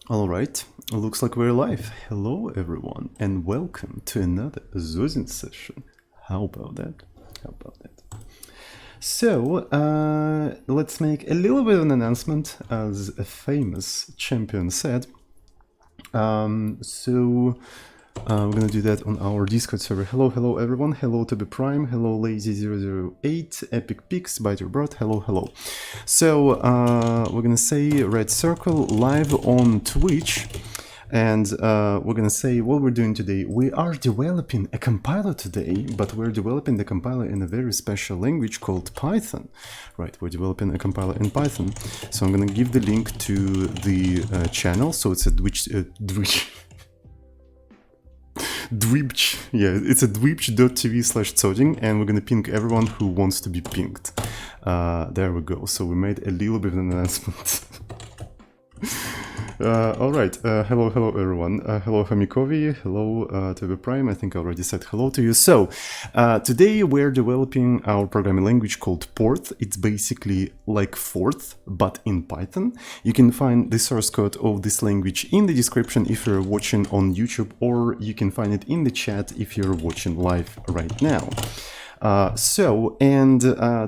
All right, looks like we're live. Hello everyone and welcome to another Zuzin session. How about that? So, let's make a little bit of an announcement, as a famous champion said. We're gonna do that on our Discord server. Hello everyone. Hello to the Prime. Hello Lazy008, Epic Pix, Biter Bot. Hello. So we're gonna say Red Circle live on Twitch, and we're gonna say what we're doing today. We are developing a compiler today, but we're developing the compiler in a very special language called Python. Right, we're developing a compiler in Python. So I'm gonna give the link to the channel. So it's a Dwibch, yeah, it's a dwibch.tv/Zoding, and we're gonna ping everyone who wants to be pinged. There we go. So we made a little bit of an announcement. All right. Hello everyone. Hello Hamikovi. Hello to the Prime. I think I already said hello to you. So today we're developing our programming language called Porth. It's basically like Forth, but in Python. You can find the source code of this language in the description if you're watching on YouTube, or you can find it in the chat if you're watching live right now.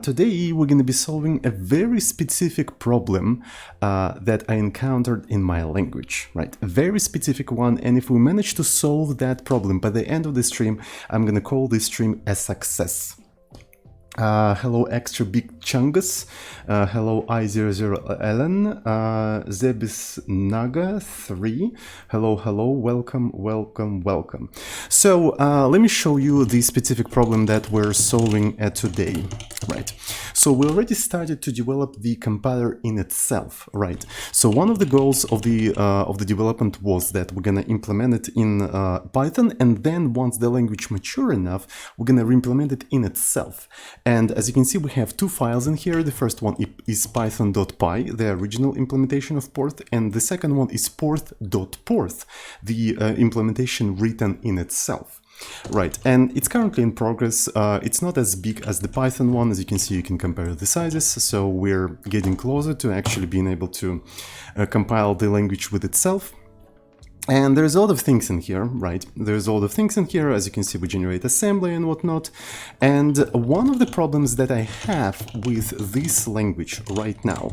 Today we're going to be solving a very specific problem that I encountered in my language, right? A very specific one, and if we manage to solve that problem by the end of the stream, I'm going to call this stream a success. Hello Extra Big Chungus, hello I00Ellen, Zebis Naga 3, hello, welcome. So let me show you the specific problem that we're solving today, right? So we already started to develop the compiler in itself, right? So one of the goals of the development was that we're gonna implement it in Python, and then once the language mature enough, we're gonna re-implement it in itself. And as you can see, we have two files in here. The first one is python.py, the original implementation of Porth, and the second one is porth.porth, the implementation written in itself. Right, and it's currently in progress. It's not as big as the Python one. As you can see, you can compare the sizes, so we're getting closer to actually being able to compile the language with itself. And there's a lot of things in here, right? There's a lot of things in here. As you can see, we generate assembly and whatnot. And one of the problems that I have with this language right now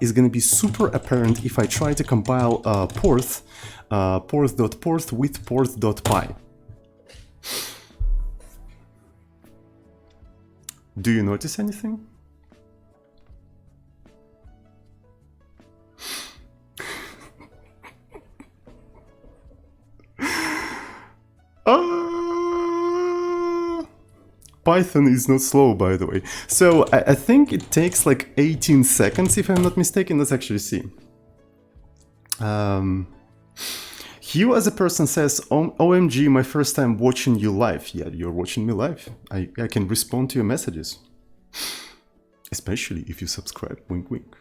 is going to be super apparent if I try to compile porth.porth with porth.py. Do you notice anything? Python is not slow, by the way. So I think it takes like 18 seconds, if I'm not mistaken. Let's actually see. Hugh as a person says, OMG, my first time watching you live. Yeah, you're watching me live. I can respond to your messages. Especially if you subscribe. Wink, wink.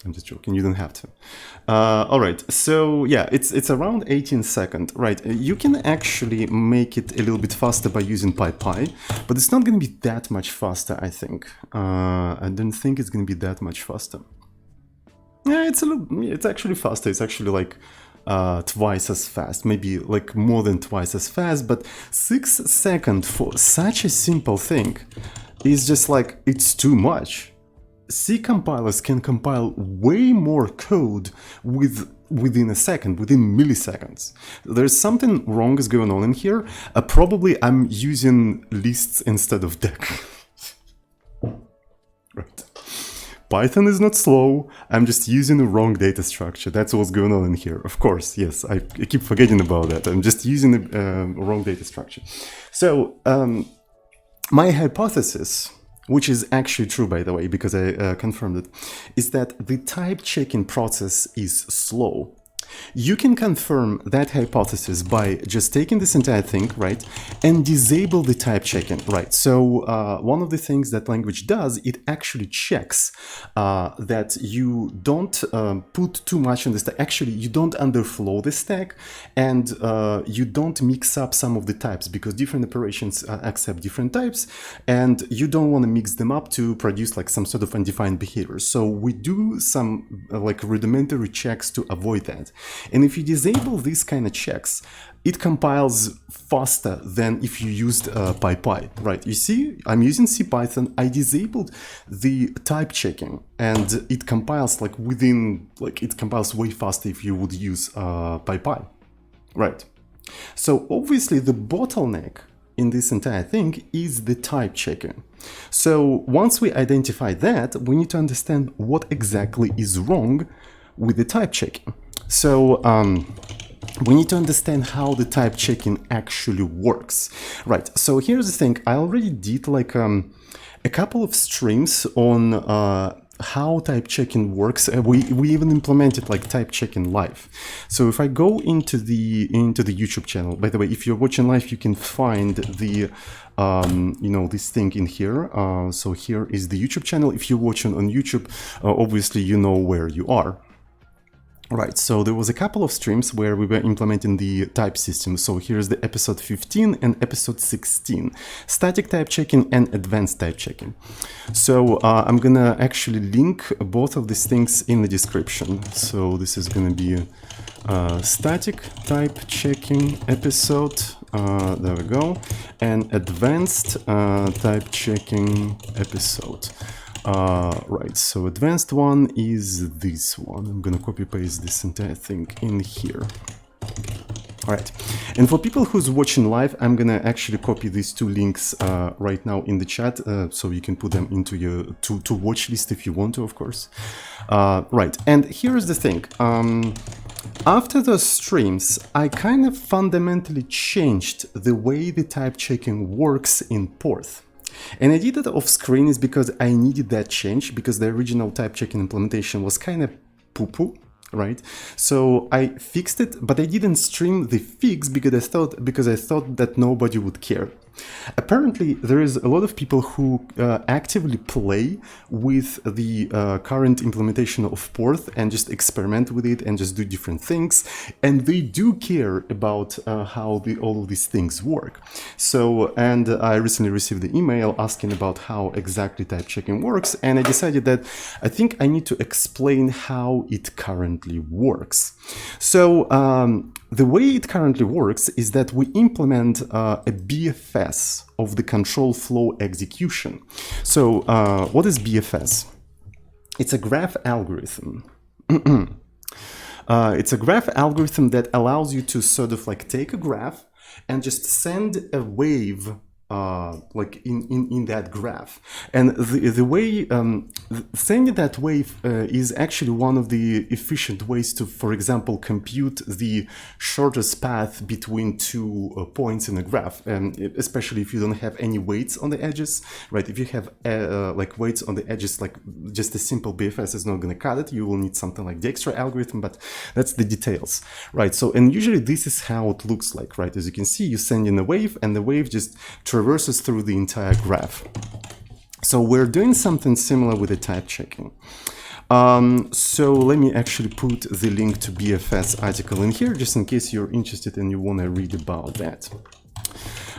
I'm just joking, you don't have to. All right, so yeah, it's around 18 seconds, right? You can actually make it a little bit faster by using PyPy, but it's not going to be that much faster, I think. I don't think it's going to be that much faster. Yeah, it's actually faster. It's actually like twice as fast, maybe like more than twice as fast, but 6 seconds for such a simple thing is just like, it's too much. C compilers can compile way more code within a second, within milliseconds. There's something wrong is going on in here. Probably I'm using lists instead of deck. Right. Python is not slow, I'm just using the wrong data structure. That's what's going on in here. Of course, yes, I keep forgetting about that. I'm just using the wrong data structure. So, my hypothesis, which is actually true, by the way, because I confirmed it, is that the type checking process is slow. You can confirm that hypothesis by just taking this entire thing, right, and disable the type checking, right? So one of the things that language does, it actually checks that you don't put too much on the stack. Actually, you don't underflow the stack, and you don't mix up some of the types, because different operations accept different types, and you don't want to mix them up to produce like some sort of undefined behavior. So we do some like rudimentary checks to avoid that. And if you disable these kind of checks, it compiles faster than if you used PyPy, right? You see, I'm using CPython. I disabled the type checking, and it compiles like within, like it compiles way faster if you would use PyPy, right? So obviously the bottleneck in this entire thing is the type checking. So once we identify that, we need to understand what exactly is wrong with the type checking. So we need to understand how the type checking actually works. Right, so here's the thing. I already did like a couple of streams on how type checking works. We even implemented like type checking live. So if I go into the YouTube channel, by the way, if you're watching live, you can find the you know, this thing in here. So here is the YouTube channel. If you're watching on YouTube, obviously you know where you are. Right, so there was a couple of streams where we were implementing the type system. So here's the episode 15 and episode 16, static type checking and advanced type checking. So I'm gonna actually link both of these things in the description. So this is gonna be a static type checking episode, there we go, and advanced type checking episode. Right, so advanced one is this one. I'm gonna copy paste this entire thing in here. All right, and for people who's watching live, I'm gonna actually copy these two links right now in the chat, so you can put them into your to watch list if you want to, of course. Right, and here's the thing. After those streams, I kind of fundamentally changed the way the type checking works in Porth. And I did it off screen is because I needed that change, because the original type checking implementation was kind of poo-poo, right? So I fixed it, but I didn't stream the fix because I thought that nobody would care. Apparently, there is a lot of people who actively play with the current implementation of Porth and just experiment with it and just do different things, and they do care about how all of these things work. So, and I recently received the email asking about how exactly type checking works, and I decided that I think I need to explain how it currently works. So the way it currently works is that we implement a BFS of the control flow execution. So what is BFS? It's a graph algorithm. It's a graph algorithm that allows you to sort of like take a graph and just send a wave like in that graph. And the way sending that wave is actually one of the efficient ways to, for example, compute the shortest path between two points in a graph, and especially if you don't have any weights on the edges, right? If you have like weights on the edges, like just a simple BFS is not going to cut it. You will need something like the extra algorithm, but that's the details, right? So, and usually this is how it looks like, right? As you can see, you send in a wave, and the wave just traverses through the entire graph. So we're doing something similar with the type checking. So let me actually put the link to BFS article in here, just in case you're interested and you want to read about that.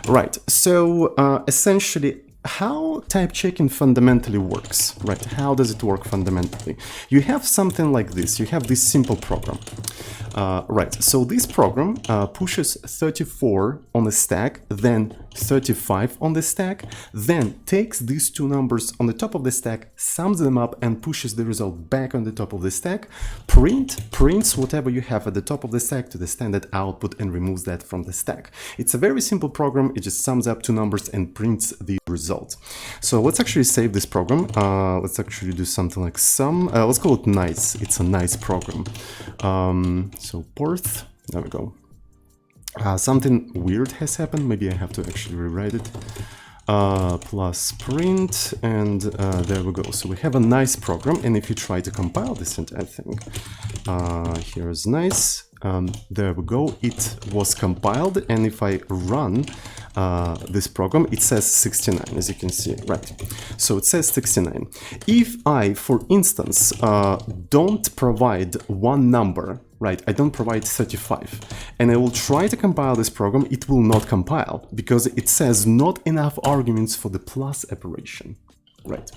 Right, so essentially, how type checking fundamentally works, right? How does it work fundamentally? You have something like this. You have this simple program. Right, so this program pushes 34 on the stack, then 35 on the stack, then takes these two numbers on the top of the stack, sums them up, and pushes the result back on the top of the stack. Prints whatever you have at the top of the stack to the standard output and removes that from the stack. It's a very simple program. It just sums up two numbers and prints the result. So let's actually save this program. Let's actually do something like sum. Let's call it nice. It's a nice program. So Porth, there we go. Something weird has happened. Maybe I have to actually rewrite it. plus print, and there we go. So we have a nice program, and if you try to compile this entire thing, here's nice. There we go, it was compiled, and if I run this program, it says 69, as you can see, right? So it says 69. If I, for instance, don't provide one number, right, I don't provide 35, and I will try to compile this program, it will not compile, because it says not enough arguments for the plus operation. Right,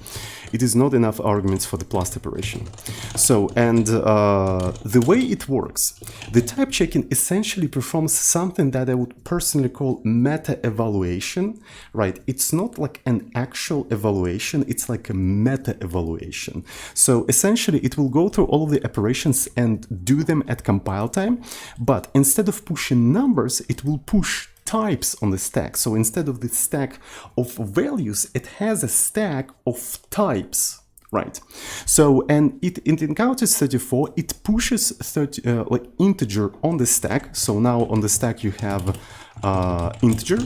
it is not enough arguments for the plus operation. So, and the way it works, the type checking essentially performs something that I would personally call meta evaluation. Right, it's not like an actual evaluation, it's like a meta evaluation. So essentially it will go through all of the operations and do them at compile time, but instead of pushing numbers, it will push types on the stack. So instead of the stack of values, it has a stack of types, right? So, and it encounters 34, it pushes 30, like integer on the stack. So now on the stack you have integer.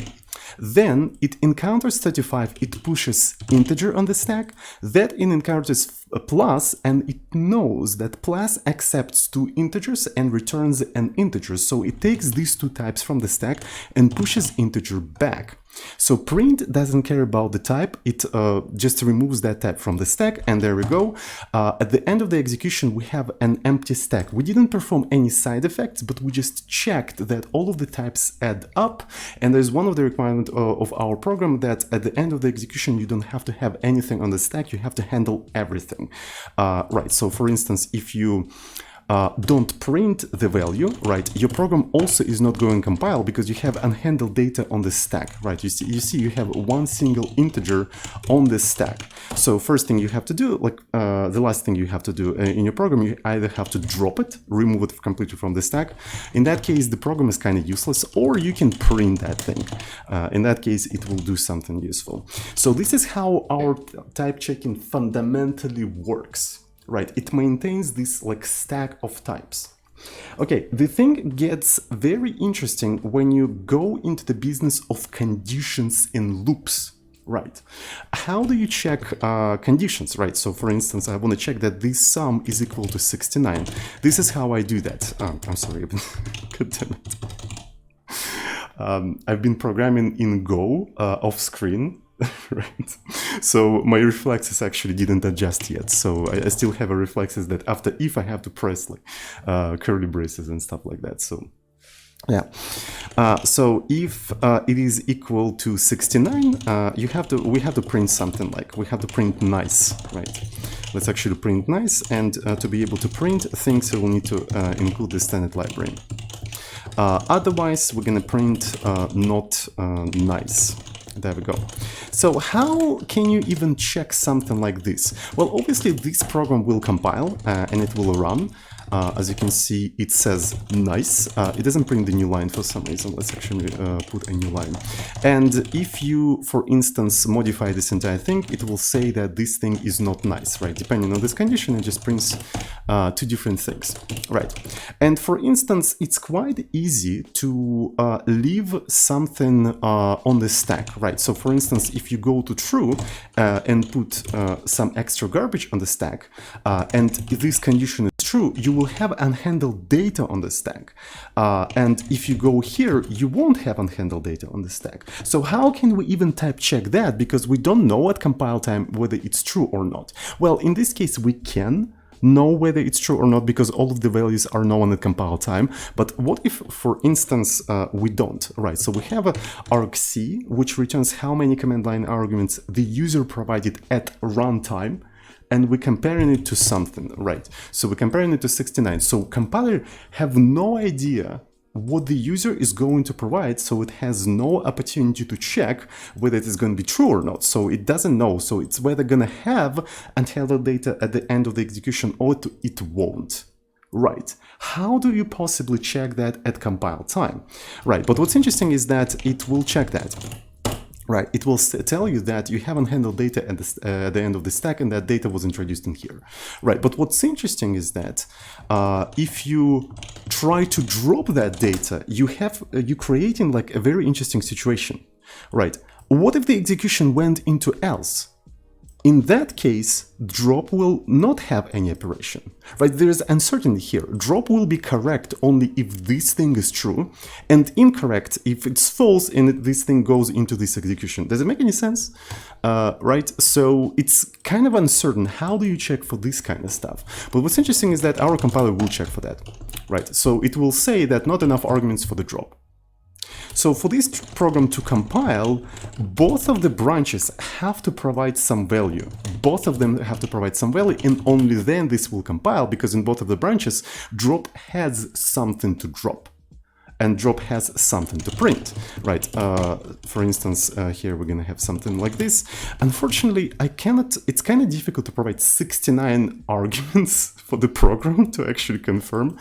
Then it encounters 35, it pushes integer on the stack, that it encounters a plus, and it knows that plus accepts two integers and returns an integer. So it takes these two types from the stack and pushes integer back. So print doesn't care about the type, it just removes that type from the stack, and there we go. At the end of the execution, we have an empty stack. We didn't perform any side effects, but we just checked that all of the types add up, and there's one of the requirements of our program that at the end of the execution, you don't have to have anything on the stack, you have to handle everything. Right, so for instance, if you don't print the value, right, your program also is not going to compile because you have unhandled data on the stack, right? You see you have one single integer on the stack. So first thing you have to do, like the last thing you have to do in your program, you either have to drop it, remove it completely from the stack. In that case, the program is kind of useless, or you can print that thing. In that case, it will do something useful. So this is how our type checking fundamentally works. Right, it maintains this like stack of types. Okay, the thing gets very interesting when you go into the business of conditions in loops. Right, how do you check conditions? Right, so for instance, I want to check that this sum is equal to 69. This is how I do that. I'm sorry, God damn it. I've been programming in Go off screen. Right, so my reflexes actually didn't adjust yet, so I still have a reflexes that after if I have to press like curly braces and stuff like that. So yeah, so if it is equal to 69, we have to print something, like we have to print nice, right? Let's actually print nice, and to be able to print things, we'll need to include the standard library. Otherwise, we're gonna print not nice. There we go. So how can you even check something like this? Well, obviously this program will compile and it will run. As you can see, it says nice. It doesn't print the new line for some reason. Let's actually put a new line. And if you, for instance, modify this entire thing, it will say that this thing is not nice, right? Depending on this condition, it just prints two different things, right? And for instance, it's quite easy to leave something on the stack, right? So for instance, if you go to true and put some extra garbage on the stack, and if this condition is true, you will have unhandled data on the stack. And if you go here, you won't have unhandled data on the stack. So how can we even type check that? Because we don't know at compile time whether it's true or not. Well, in this case, we can know whether it's true or not because all of the values are known at compile time. But what if, for instance, we don't, right? So we have a argc, which returns how many command line arguments the user provided at runtime, and we're comparing it to something, right? So we're comparing it to 69. So compiler have no idea what the user is going to provide, so it has no opportunity to check whether it is going to be true or not. So it doesn't know. So it's whether going to have unhandled data at the end of the execution or it won't. Right. How do you possibly check that at compile time? Right. But what's interesting is that it will check that. Right, it will tell you that you haven't handled data at the end of the stack and that data was introduced in here. Right, but what's interesting is that if you try to drop that data, you're creating like a very interesting situation. Right, What if the execution went into else? In that case, drop will not have any operation, right? There's uncertainty here. Drop will be correct only if this thing is true, and incorrect if it's false and this thing goes into this execution. Does it make any sense? Right? So it's kind of uncertain. How do you check for this kind of stuff? But what's interesting is that our compiler will check for that, right? So it will say that not enough arguments for the drop. So for this program to compile, both of the branches have to provide some value. Both of them have to provide some value, and only then this will compile, because in both of the branches, drop has something to drop, and drop has something to print, right? For instance, here we're gonna have something like this. Unfortunately, I cannot, it's kind of difficult to provide 69 arguments for the program to actually confirm.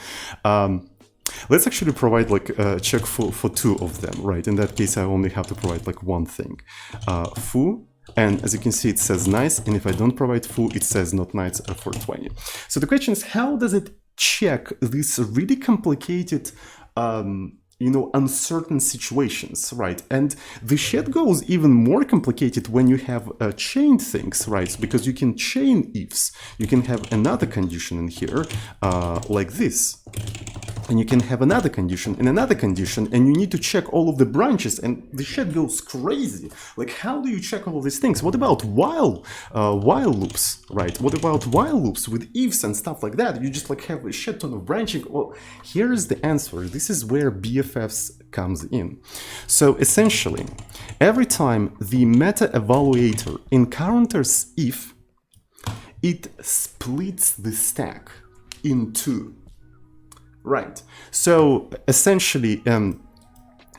Let's actually provide like a check for 2 of them, right? In that case, I only have to provide like one thing, foo, and as you can see, it says nice, and if I don't provide foo, it says not nice for 20. So the question is, how does it check these really complicated, you know, uncertain situations, right? And the shit goes even more complicated when you have chained things, right? Because you can chain ifs. You can have another condition in here, like this. And you can have another condition and another condition, and you need to check all of the branches, and the shit goes crazy. Like, how do you check all of these things? What about while loops, right? What about while loops with ifs and stuff like that? You just like have a shit ton of branching. Well, here is the answer. This is where BFFs comes in. So essentially, every time the meta evaluator encounters if, it splits the stack in 2. Right, so essentially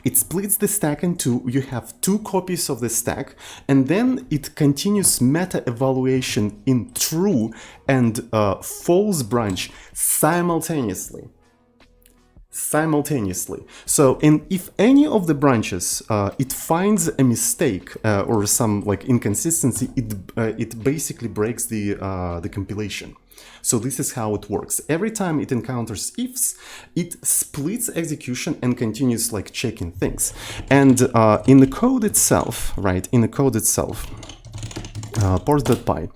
it splits the stack in 2, you have 2 copies of the stack, and then it continues meta evaluation in true and false branch simultaneously. So, and if any of the branches it finds a mistake or some like inconsistency, it basically breaks the compilation. So this is how it works. Every time it encounters ifs, it splits execution and continues like checking things. And in the code itself, right? In the code itself, Porth.py.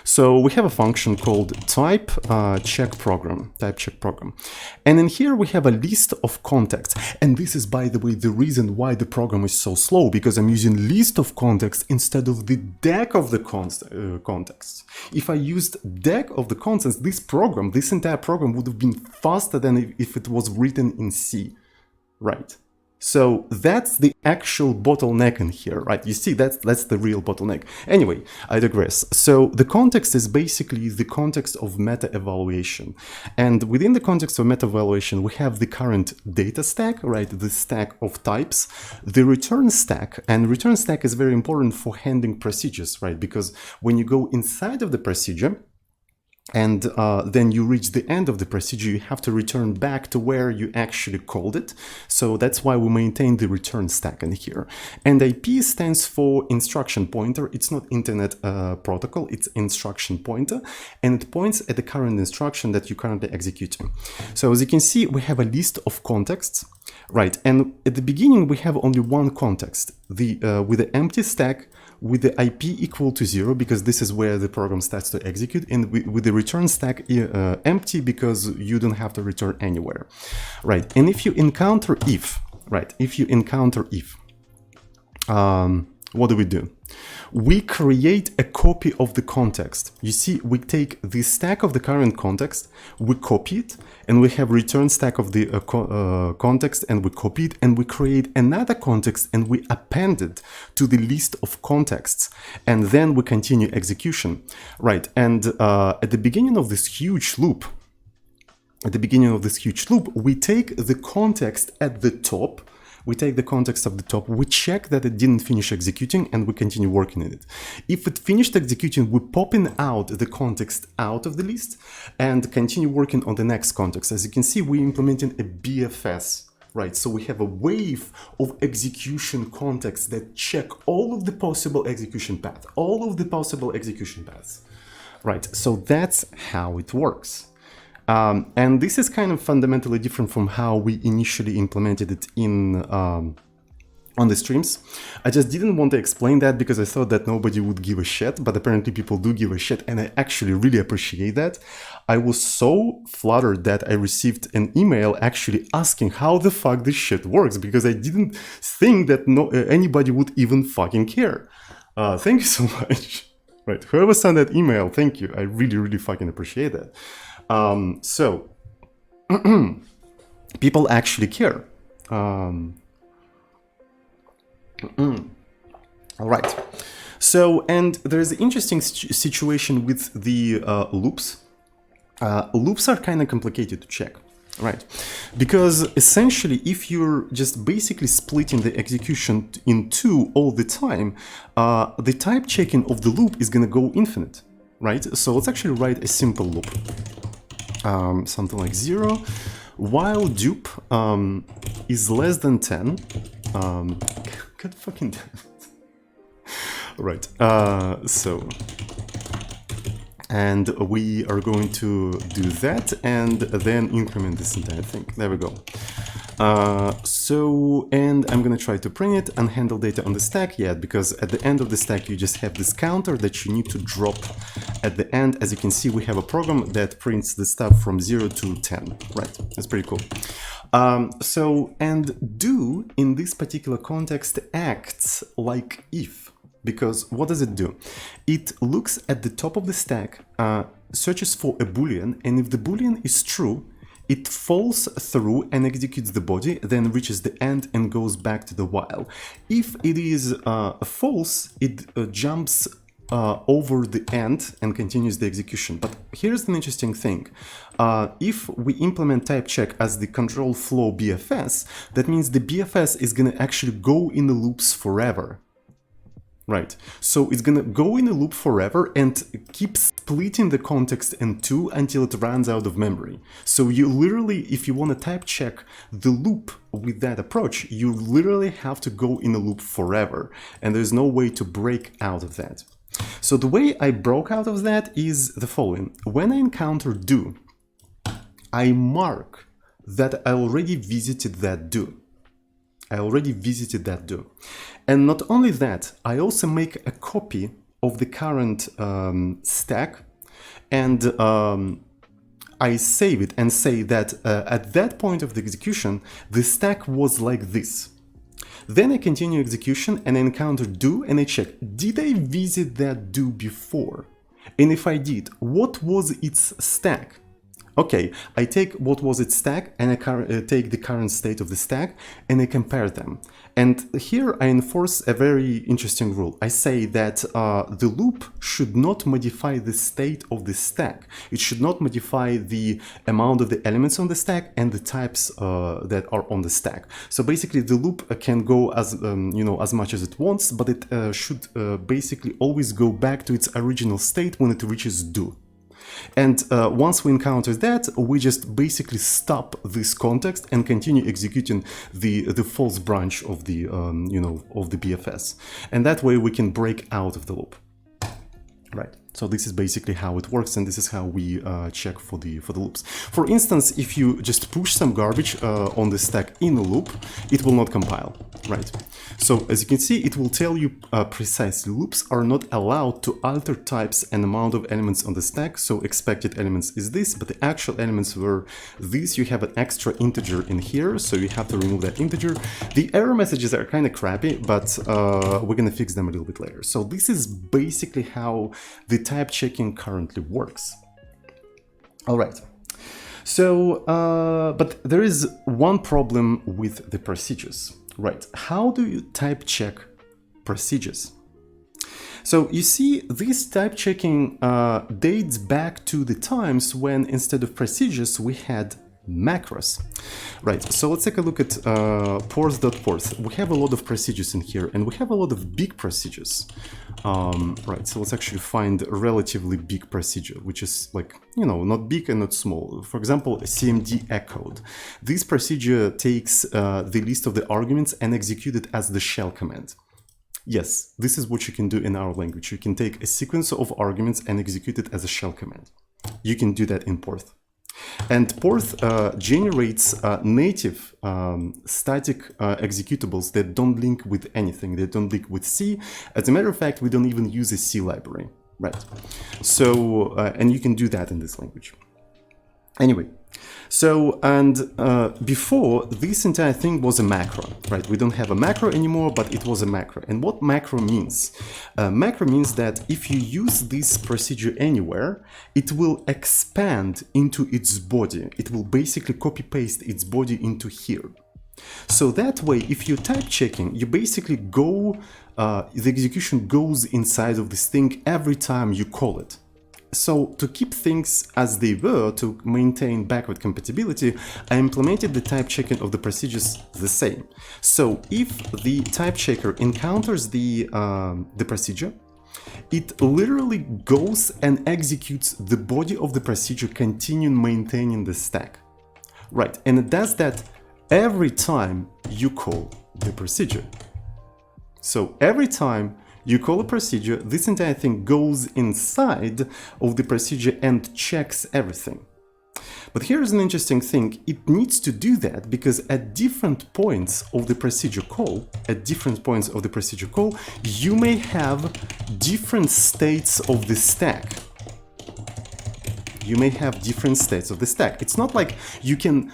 So we have a function called type check program, and in here we have a list of contexts. And this is, by the way, the reason why the program is so slow, because I'm using list of contexts instead of the deck of the contexts. If I used deck of the contexts, this entire program would have been faster than if it was written in C, right? So that's the actual bottleneck in here, right? You see, that's the real bottleneck. Anyway, I digress. So the context is basically the context of meta evaluation. And within the context of meta evaluation, we have the current data stack, right? The stack of types, the return stack, and return stack is very important for handling procedures, right? Because when you go inside of the procedure, and then you reach the end of the procedure, you have to return back to where you actually called it. So that's why we maintain the return stack in here. And IP stands for instruction pointer. It's not internet protocol, it's instruction pointer. And it points at the current instruction that you're currently executing. So as you can see, we have a list of contexts, right? And at the beginning, we have only one context, with the empty stack, with the IP equal to 0, because this is where the program starts to execute, and with the return stack empty, because you don't have to return anywhere, right? And if you encounter if, right, what do? We create a copy of the context. You see, we take the stack of the current context, we copy it, and we have return stack of the context, and we copy it, and we create another context, and we append it to the list of contexts, and then we continue execution, right? And at the beginning of this huge loop, we take the context at the top. We take the context of the top, we check that it didn't finish executing, and we continue working in it. If it finished executing, we popping out the context out of the list and continue working on the next context. As you can see, we're implementing a BFS, right? So we have a wave of execution contexts that check all of the possible execution paths, right? So that's how it works. And this is kind of fundamentally different from how we initially implemented it in on the streams. I just didn't want to explain that because I thought that nobody would give a shit, but apparently people do give a shit, and I actually really appreciate that. I was so flattered that I received an email actually asking how the fuck this shit works, because I didn't think that anybody would even fucking care. Thank you so much. Right, whoever sent that email, thank you. I really, really fucking appreciate that. So, people actually care. All right. So, and there's an interesting situation with the loops. Loops are kind of complicated to check, right? Because essentially, if you're just basically splitting the execution in two all the time, the type checking of the loop is going to go infinite, right? So let's actually write a simple loop. Something like 0, while dupe is less than 10. God fucking damn it. Right, so, and we are going to do that and then increment this entire thing. There we go. So, and I'm gonna try to print it, unhandle data on the stack yet, because at the end of the stack you just have this counter that you need to drop at the end. As you can see, we have a program that prints the stuff from 0 to 10, right? That's pretty cool. So, and do in this particular context acts like if, because what does it do? It looks at the top of the stack, searches for a boolean, and if the boolean is true, it falls through and executes the body, then reaches the end and goes back to the while. If it is false, it jumps over the end and continues the execution. But here's an interesting thing. If we implement type check as the control flow BFS, that means the BFS is going to actually go in the loops forever. Right, so it's gonna go in a loop forever and keep splitting the context in two until it runs out of memory. So you literally, if you want to type check the loop with that approach, you literally have to go in a loop forever, and there's no way to break out of that. So the way I broke out of that is the following. When I encounter do, I mark that I already visited that do. And not only that, I also make a copy of the current stack, and I save it and say that at that point of the execution, the stack was like this. Then I continue execution and I encounter do and I check, did I visit that do before? And if I did, what was its stack? Okay, I take what was its stack and I take the current state of the stack and I compare them. And here I enforce a very interesting rule. I say that the loop should not modify the state of the stack. It should not modify the amount of the elements on the stack and the types that are on the stack. So basically the loop can go as as much as it wants, but it should basically always go back to its original state when it reaches do. And once we encounter that, we just basically stop this context and continue executing the false branch of the of the BFS, and that way we can break out of the loop. Right. So this is basically how it works, and this is how we check for the loops. For instance, if you just push some garbage on the stack in a loop, it will not compile, right? So as you can see, it will tell you precisely loops are not allowed to alter types and amount of elements on the stack. So expected elements is this, but the actual elements were these. You have an extra integer in here, so you have to remove that integer. The error messages are kind of crappy, but we're gonna fix them a little bit later. So this is basically how the type checking currently works. All right. So, but there is one problem with the procedures, right? How do you type check procedures? So you see, this type checking dates back to the times when instead of procedures we had macros. Right, so let's take a look at Porth.Porth. We have a lot of procedures in here, and we have a lot of big procedures. Right, so let's actually find a relatively big procedure, which is like, not big and not small. For example, a CMD echoed. This procedure takes the list of the arguments and execute it as the shell command. Yes, this is what you can do in our language. You can take a sequence of arguments and execute it as a shell command. You can do that in Porth. And Porth generates native static executables that don't link with anything. They don't link with C. As a matter of fact, we don't even use a C library, right? So, and you can do that in this language. Anyway, so, and before, this entire thing was a macro, right? We don't have a macro anymore, but it was a macro. And what macro means? Macro means that if you use this procedure anywhere, it will expand into its body. It will basically copy-paste its body into here. So that way, if you're type checking, you basically go, the execution goes inside of this thing every time you call it. So to keep things as they were, to maintain backward compatibility, I implemented the type checking of the procedures the same. So if the type checker encounters the procedure, it literally goes and executes the body of the procedure, continuing maintaining the stack. Right, and it does that every time you call the procedure. So every time you call a procedure, this entire thing goes inside of the procedure and checks everything. But here's an interesting thing. It needs to do that because at different points of the procedure call, you may have different states of the stack. It's not like you can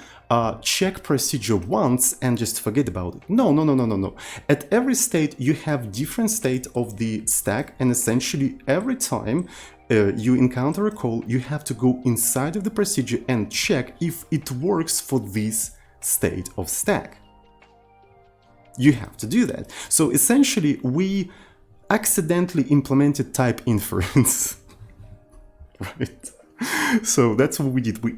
check procedure once and just forget about it. No. At every state, you have different state of the stack, and essentially every time you encounter a call, you have to go inside of the procedure and check if it works for this state of stack. You have to do that. So essentially, we accidentally implemented type inference, right? So that's what we did. We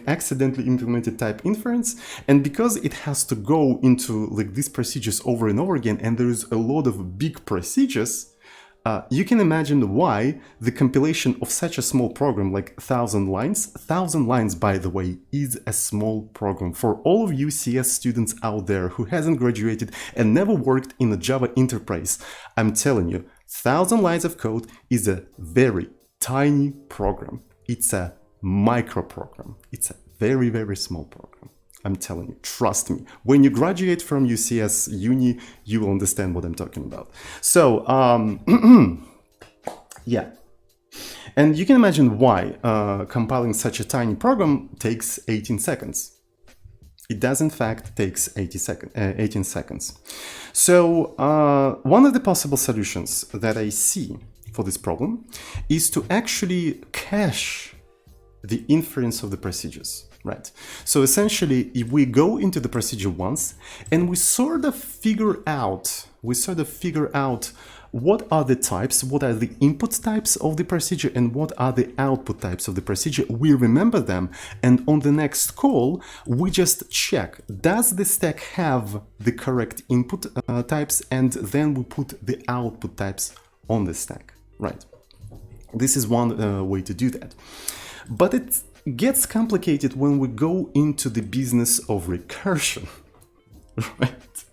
accidentally implemented type inference, and because it has to go into like these procedures over and over again, and there is a lot of big procedures, you can imagine why the compilation of such a small program like 1,000 lines, by the way, is a small program. For all of you CS students out there who hasn't graduated and never worked in a Java enterprise, I'm telling you, 1,000 lines of code is a very tiny program. It's a micro program. It's a very, very small program. I'm telling you, trust me. When you graduate from UCS uni, you will understand what I'm talking about. So, yeah. And you can imagine why compiling such a tiny program takes 18 seconds. It does, in fact, takes 18 seconds. So, one of the possible solutions that I see for this problem is to actually cache the inference of the procedures, right? So essentially, if we go into the procedure once and we sort of figure out what are the types, what are the input types of the procedure, and what are the output types of the procedure. We remember them, and on the next call, we just check, does the stack have the correct input types, and then we put the output types on the stack. Right. This is one way to do that. But it gets complicated when we go into the business of recursion. Right.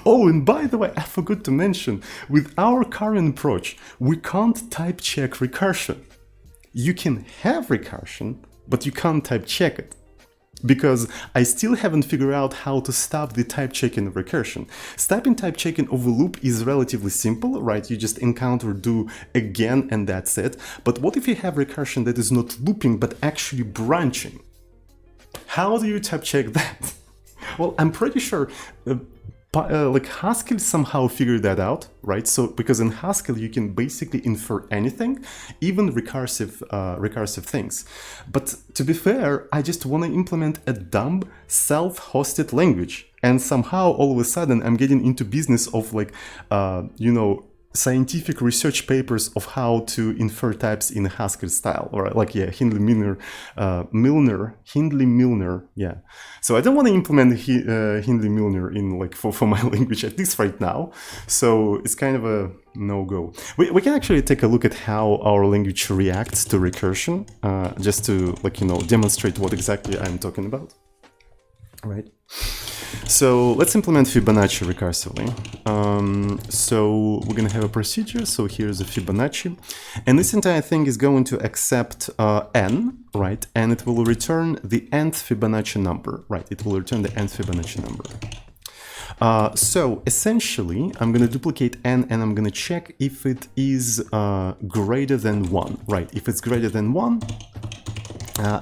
Oh, and by the way, I forgot to mention, with our current approach, we can't type check recursion. You can have recursion, but you can't type check it. Because I still haven't figured out how to stop the type checking of recursion. Stopping type checking of a loop is relatively simple, right? You just encounter do again and that's it. But what if you have recursion that is not looping but actually branching? How do you type check that? Well, I'm pretty sure like Haskell somehow figured that out, right? So because in Haskell you can basically infer anything, even recursive things. But to be fair, I just want to implement a dumb self-hosted language, and somehow all of a sudden I'm getting into business of like scientific research papers of how to infer types in Haskell style, or like, yeah, Hindley-Milner, yeah. So I don't want to implement Hindley-Milner in like for my language, at least right now. So it's kind of a no-go. We can actually take a look at how our language reacts to recursion, just to like, demonstrate what exactly I'm talking about, right? So let's implement Fibonacci recursively. So we're going to have a procedure. So here's a Fibonacci. And this entire thing is going to accept n, right? And it will return the nth Fibonacci number, right? It will return the nth Fibonacci number. So essentially, I'm going to duplicate n and I'm going to check if it is greater than 1, right? If it's greater than 1,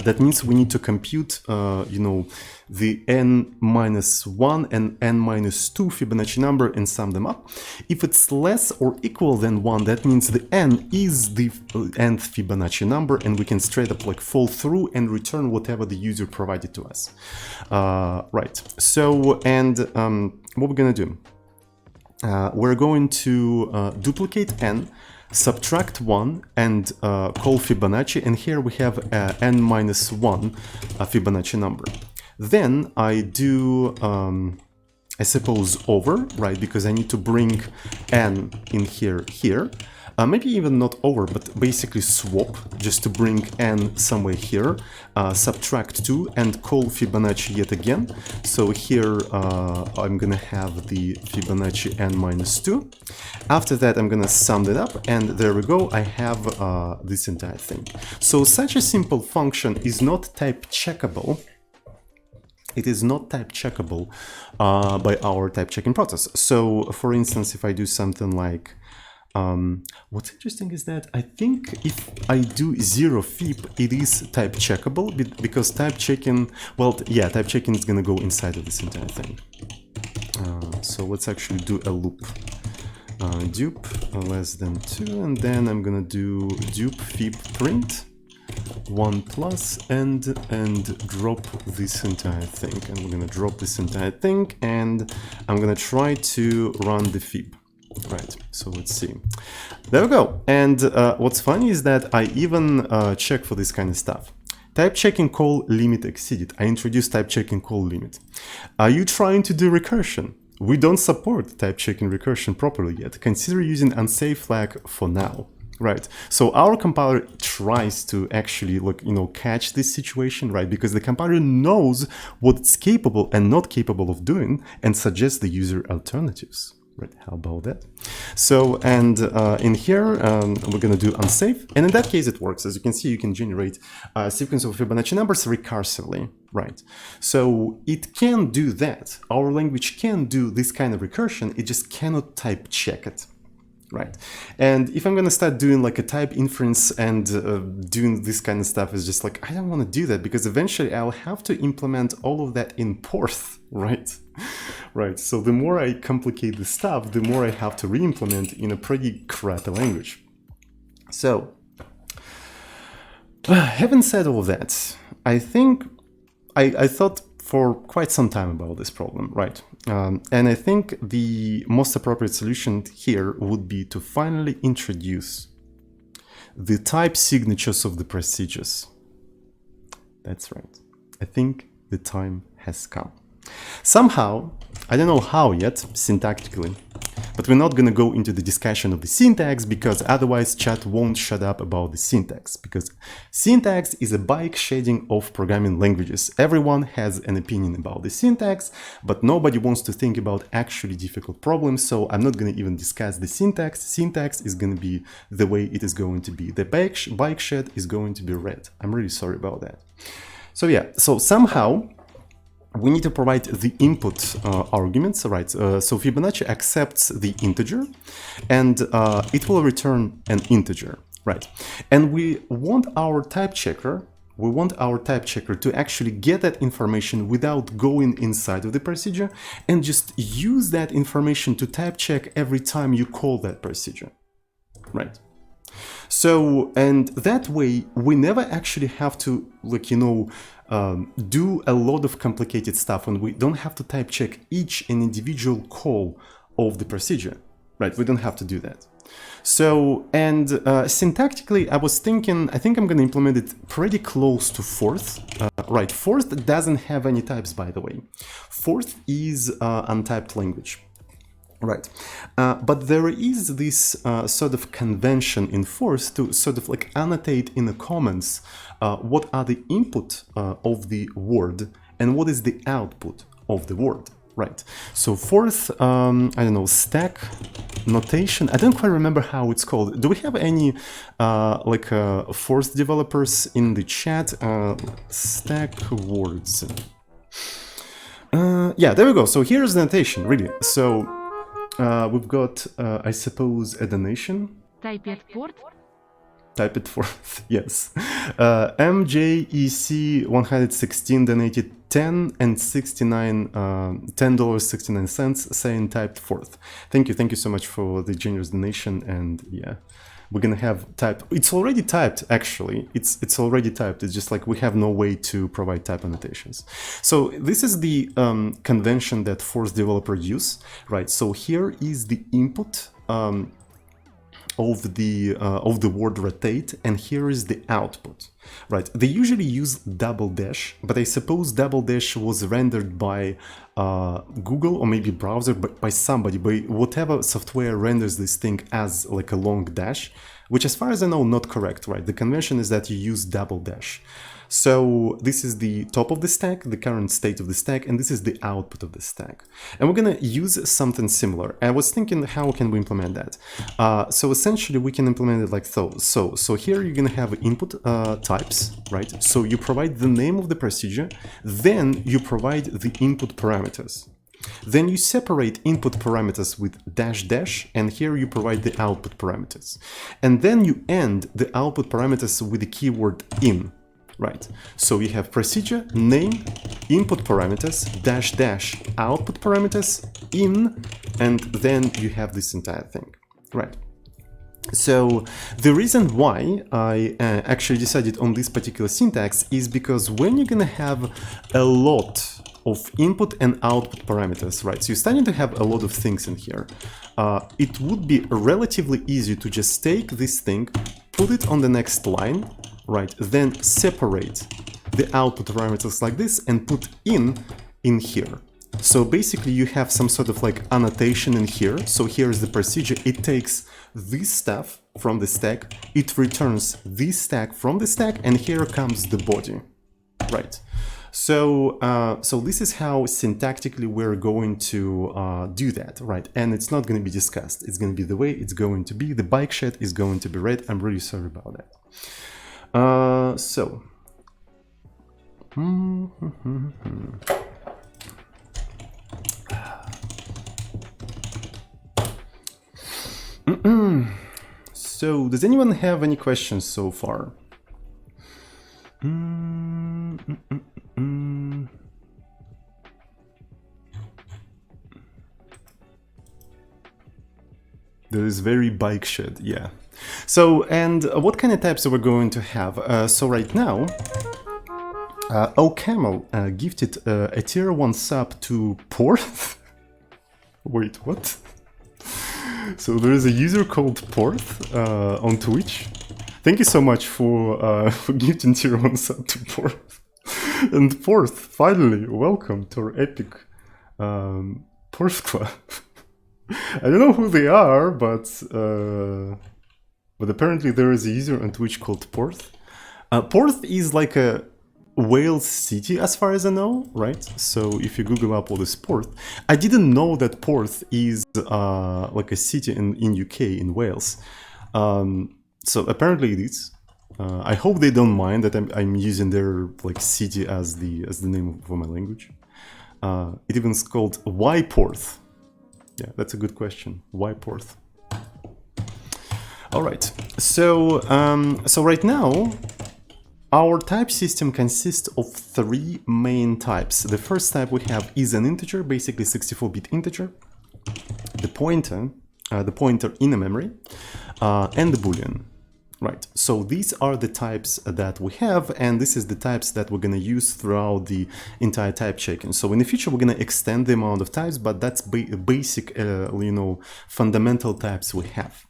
that means we need to compute, you know, the n minus 1 and n minus 2 Fibonacci number and sum them up. If it's less or equal than 1, that means the n is the nth Fibonacci number, and we can straight up like fall through and return whatever the user provided to us. Right. So, and what we're going to do, we're going to duplicate n, subtract 1 and call Fibonacci, and here we have n minus 1 Fibonacci number. Then I do, I suppose, over, right, because I need to bring n in here. Maybe even not over, but basically swap, just to bring n somewhere here, subtract 2 and call Fibonacci yet again. So here I'm gonna have the Fibonacci n minus 2. After that I'm gonna sum it up, and there we go, I have this entire thing. So such a simple function is not type checkable. It is not type checkable by our type checking process. So for instance, if I do something like, what's interesting is that I think if I do 0 fib, it is type checkable, because type checking, well, yeah, type checking is gonna go inside of this entire thing. So let's actually do a loop. Dupe less than 2, and then I'm gonna do dupe fib print 1 plus and drop this entire thing, and we're gonna drop this entire thing, and I'm gonna try to run the fib. Right, so let's see. There we go. And what's funny is that I even check for this kind of stuff. Type checking call limit exceeded. I introduced type checking call limit. Are you trying to do recursion? We don't support type checking recursion properly yet. Consider using unsafe flag for now. Right, so our compiler tries to actually, like, you know, catch this situation, right? Because the compiler knows what it's capable and not capable of doing, and suggests the user alternatives. Right, how about that? So, and in here, we're gonna do unsafe, and in that case it works. As you can see, you can generate a sequence of Fibonacci numbers recursively, right? So it can do that. Our language can do this kind of recursion, it just cannot type check it. Right, and if I'm gonna start doing like a type inference and doing this kind of stuff, is just like, I don't want to do that, because eventually I'll have to implement all of that in Porth, right? Right, so the more I complicate the stuff, the more I have to re-implement in a pretty crappy language. So, having said all of that, I think I thought for quite some time about this problem, right? And I think the most appropriate solution here would be to finally introduce the type signatures of the procedures. That's right. I think the time has come. Somehow, I don't know how yet, syntactically, but we're not going to go into the discussion of the syntax, because otherwise chat won't shut up about the syntax, because syntax is a bike shading of programming languages. Everyone has an opinion about the syntax, but nobody wants to think about actually difficult problems, so I'm not going to even discuss the syntax. Syntax is going to be the way it is going to be. The bike shed is going to be red. I'm really sorry about that. So yeah, so somehow we need to provide the input arguments, right? So Fibonacci accepts the integer, and it will return an integer, right? And we want our type checker, to actually get that information without going inside of the procedure, and just use that information to type check every time you call that procedure, right? So, and that way we never actually have to, like, you know, do a lot of complicated stuff, and we don't have to type check each and individual call of the procedure, right? We don't have to do that. So, and syntactically, I was thinking, I think I'm going to implement it pretty close to Porth. Right, Porth doesn't have any types, by the way. Porth is untyped language. Right, but there is this sort of convention in Porth to sort of like annotate in the comments what are the input of the word and what is the output of the word. right? So fourth, I don't know, stack notation. I don't quite remember how it's called. Do we have any fourth developers in the chat? Stack words. Yeah, there we go. So here's the notation, really. So we've got, I suppose, a donation. Type it Porth. Type it forth, yes. MJEC 116 donated 10 and 69 $10.69 saying typed forth. Thank you so much for the generous donation. And yeah, we're gonna have typed. It's already typed, actually. It's already typed. It's just like we have no way to provide type annotations. So this is the convention that Forth developers use, right? So here is the input of the word rotate, and here is the output, right? They usually use double dash, but I suppose double dash was rendered by Google or maybe browser, but by somebody, by whatever software renders this thing as like a long dash, which as far as I know, not correct, right? The convention is that you use double dash. So this is the top of the stack, the current state of the stack, and this is the output of the stack. And we're gonna use something similar. I was thinking, how can we implement that? So essentially we can implement it like so. So here you're gonna have input types, right? So you provide the name of the procedure, then you provide the input parameters. Then you separate input parameters with dash dash, and here you provide the output parameters. And then you end the output parameters with the keyword in. Right, so you have procedure, name, input parameters, dash dash, output parameters, in, and then you have this entire thing, right? So the reason why I actually decided on this particular syntax is because when you're gonna have a lot of input and output parameters, right? So you're starting to have a lot of things in here. It would be relatively easy to just take this thing, put it on the next line, right, then separate the output parameters like this and put in here. So basically you have some sort of like annotation in here. So here is the procedure. It takes this stuff from the stack, it returns this stack from the stack, and here comes the body, right? So so this is how syntactically we're going to do that, right? And it's not going to be discussed. It's going to be the way it's going to be. The bike shed is going to be red. I'm really sorry about that. So so does anyone have any questions so far? There is very bike shed, yeah. So, and what kind of types are we going to have? So right now, Camel gifted a tier 1 sub to Porth. Wait, what? So there is a user called Porth on Twitch. Thank you so much for gifting tier 1 sub to Porth. And Porth, finally, welcome to our epic Porth Club. I don't know who they are, but apparently there is a user on Twitch called Porth. Porth is like a Wales city, as far as I know, right? So if you Google up all this Porth, I didn't know that Porth is like a city in UK, in Wales. So apparently it is. I hope they don't mind that I'm using their like city as the name for my language. It even is called Why Porth. Yeah, that's a good question. Why Porth? All right. So so right now, our type system consists of 3 main types. The first type we have is an integer, basically 64-bit integer, the pointer in a memory, and the boolean. Right, so these are the types that we have, and this is the types that we're going to use throughout the entire type checking. So in the future, we're going to extend the amount of types, but that's basic, you know, fundamental types we have.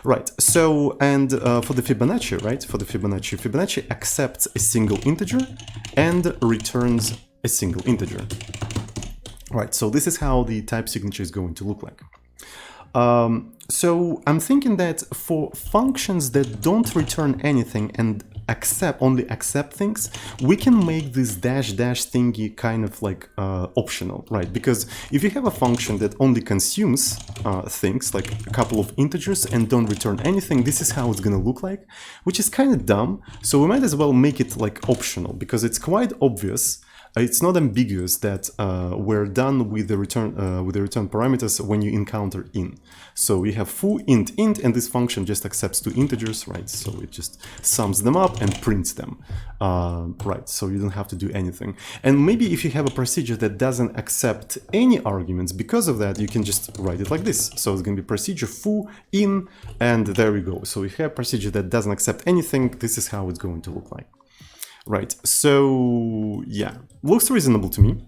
Right, so, and for the Fibonacci, right, Fibonacci accepts a single integer and returns a single integer. Right, so this is how the type signature is going to look like. So I'm thinking that for functions that don't return anything and only accept things, we can make this dash dash thingy kind of like optional, right? Because if you have a function that only consumes things like a couple of integers and don't return anything, this is how it's gonna look like, which is kind of dumb. So we might as well make it like optional, because it's quite obvious. It's not ambiguous that we're done with the return parameters when you encounter in. So we have foo int, and this function just accepts two integers, right? So it just sums them up and prints them, right? So you don't have to do anything. And maybe if you have a procedure that doesn't accept any arguments, because of that, you can just write it like this. So it's going to be procedure foo in, and there we go. So if you have a procedure that doesn't accept anything, this is how it's going to look like. Right, so yeah, looks reasonable to me.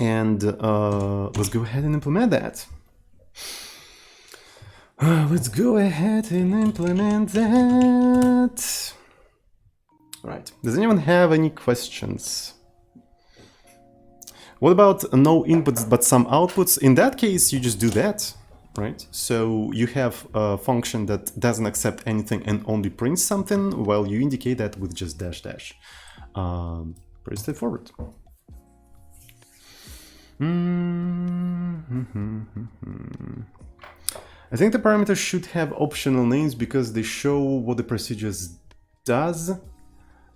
And let's go ahead and implement that. Let's go ahead and implement that. Right, does anyone have any questions? What about no inputs but some outputs? In that case, you just do that. Right, so you have a function that doesn't accept anything and only prints something, while you indicate that with just dash dash. Pretty straightforward. I think the parameters should have optional names because they show what the procedure does.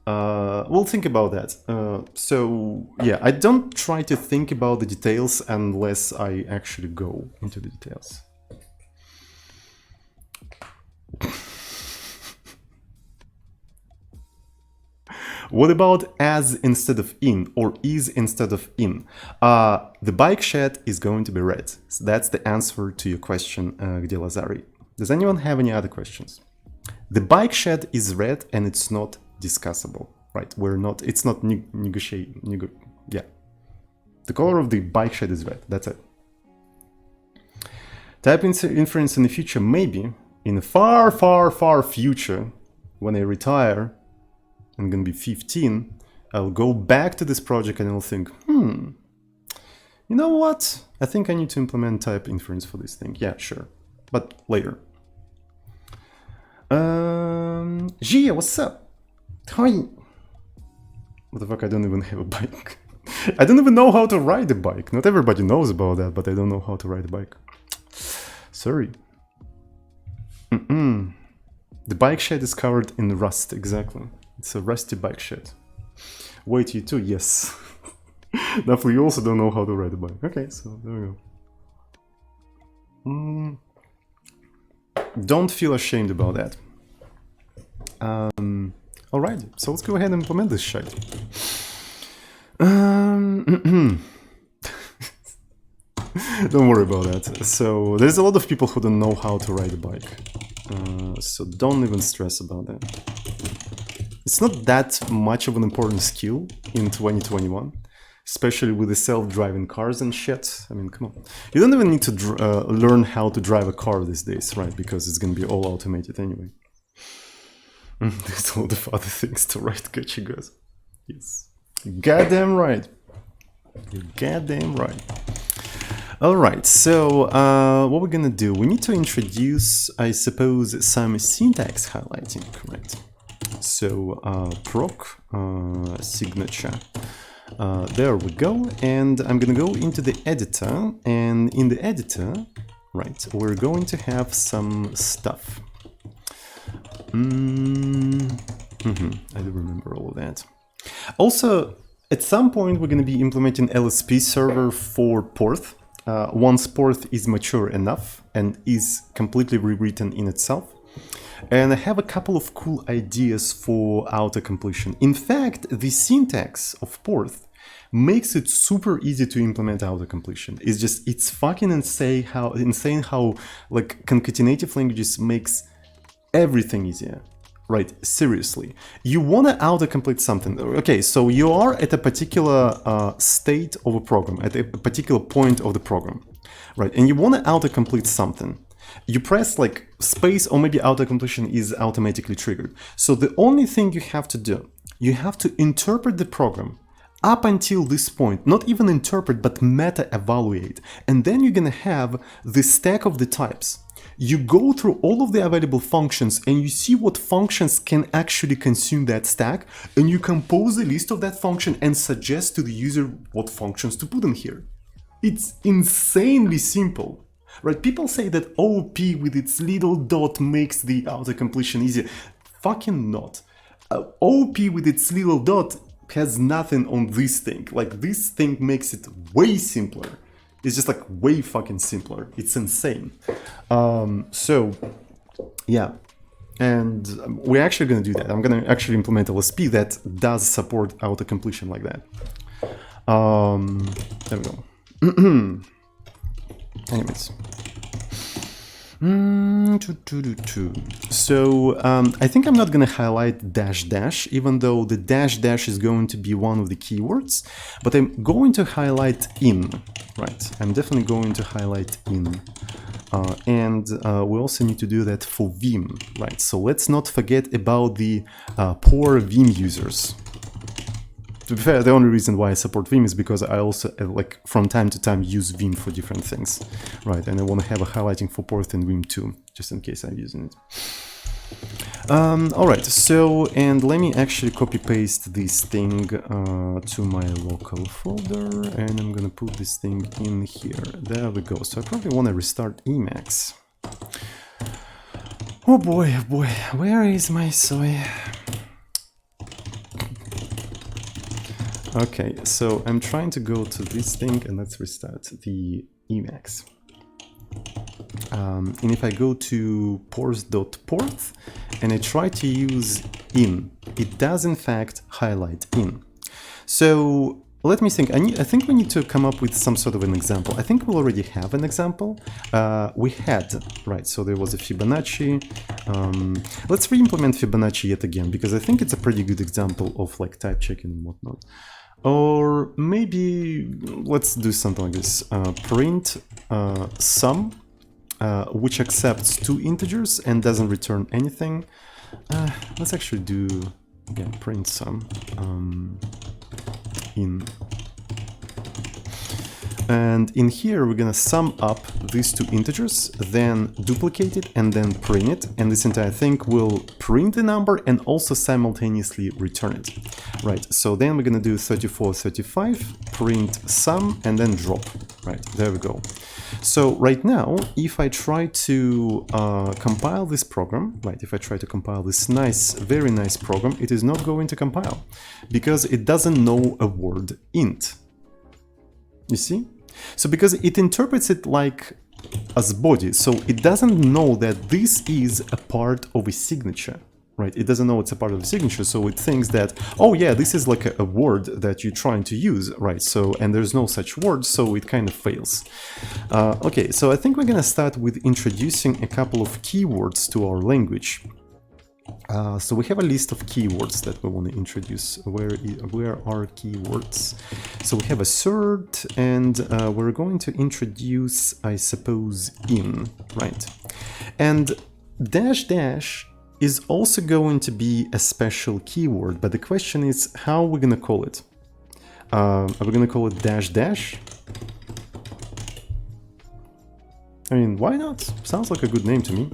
We'll think about that. So yeah, I don't try to think about the details unless I actually go into the details. What about as instead of in, or is instead of in? The bike shed is going to be red. So that's the answer to your question, Gde Lazari. Does anyone have any other questions? The bike shed is red and it's not discussable, right? It's not yeah. The color of the bike shed is red, that's it. Type inference in the future, maybe. In the far, far, far future, when I retire, I'm gonna be 15, I'll go back to this project and I'll think, you know what? I think I need to implement type inference for this thing. Yeah, sure. But later. Gia, what's up? Hi. What the fuck, I don't even have a bike. I don't even know how to ride a bike. Not everybody knows about that, but I don't know how to ride a bike. Sorry. The bike shed is covered in rust, exactly. It's a rusty bike shed. Wait, you too? Yes. Definitely, you also don't know how to ride a bike. Okay, so there we go. Don't feel ashamed about that. Alright, so let's go ahead and implement this shit. Don't worry about that. So there's a lot of people who don't know how to ride a bike. So don't even stress about that. It's not that much of an important skill in 2021, especially with the self-driving cars and shit. I mean, come on. You don't even need to learn how to drive a car these days, right? Because it's going to be all automated anyway. There's a lot of other things to write, catch you guys. Yes. Goddamn right. You're goddamn right. Alright, so what we're gonna do, we need to introduce, I suppose, some syntax highlighting, right? So proc signature, there we go, and I'm gonna go into the editor, and in the editor, right, we're going to have some stuff. I do remember all of that. Also, at some point we're gonna be implementing LSP server for Porth. Once Porth is mature enough and is completely rewritten in itself. And I have a couple of cool ideas for autocompletion. In fact, the syntax of Porth makes it super easy to implement autocompletion. It's fucking insane how like concatenative languages makes everything easier. Right, seriously. You want to autocomplete something. Okay, so you are at a particular state of a program, at a particular point of the program, right? And you want to autocomplete something. You press like space, or maybe autocompletion is automatically triggered. So the only thing you have to do, you have to interpret the program up until this point, not even interpret, but meta-evaluate. And then you're gonna have the stack of the types. You go through all of the available functions and you see what functions can actually consume that stack, and you compose a list of that function and suggest to the user what functions to put in here. It's insanely simple, right? People say that OP with its little dot makes the auto-completion easier. Fucking not. OP with its little dot has nothing on this thing. Like, this thing makes it way simpler. It's just like way fucking simpler. It's insane. So yeah, and we're actually going to do that. I'm going to actually implement a LSP that does support auto-completion like that. There we go. Anyways. So I think I'm not going to highlight dash dash, even though the dash dash is going to be one of the keywords, but I'm going to highlight in, right? I'm definitely going to highlight in. And we also need to do that for Vim, right? So let's not forget about the poor Vim users. To be fair, the only reason why I support Vim is because I also, like, from time to time use Vim for different things, right? And I want to have a highlighting for Porth and Vim too, just in case I'm using it. All right, so, and let me actually copy paste this thing to my local folder, and I'm gonna put this thing in here. There we go. So I probably want to restart Emacs. Oh boy, where is my soy? Okay, so I'm trying to go to this thing and let's restart the Emacs. And if I go to porth.porth and I try to use in, it does in fact highlight in. So let me think. I think we need to come up with some sort of an example. I think we already have an example. We had, right, so there was a Fibonacci. Let's re-implement Fibonacci yet again, because I think it's a pretty good example of like type checking and whatnot. Or maybe let's do something like this. Print sum, which accepts two integers and doesn't return anything. Let's actually do, again, print sum in. And in here, we're gonna sum up these two integers, then duplicate it, and then print it. And this entire thing will print the number and also simultaneously return it. Right, so then we're gonna do 34, 35, print sum, and then drop. Right, there we go. So right now, if I try to compile this program, right, if I try to compile this nice, very nice program, it is not going to compile because it doesn't know a word int. You see? So because it interprets it like as body, so it doesn't know that this is a part of a signature, right? It doesn't know it's a part of a signature, so it thinks that, oh yeah, this is like a word that you're trying to use, right? So, and there's no such word, so it kind of fails. Okay, so I think we're gonna start with introducing a couple of keywords to our language. So we have a list of keywords that we want to introduce. Where are keywords? So we have assert, and we're going to introduce, I suppose, in, right? And dash dash is also going to be a special keyword, but the question is how we're going to call it. Are we going to call it dash dash? I mean, why not? Sounds like a good name to me.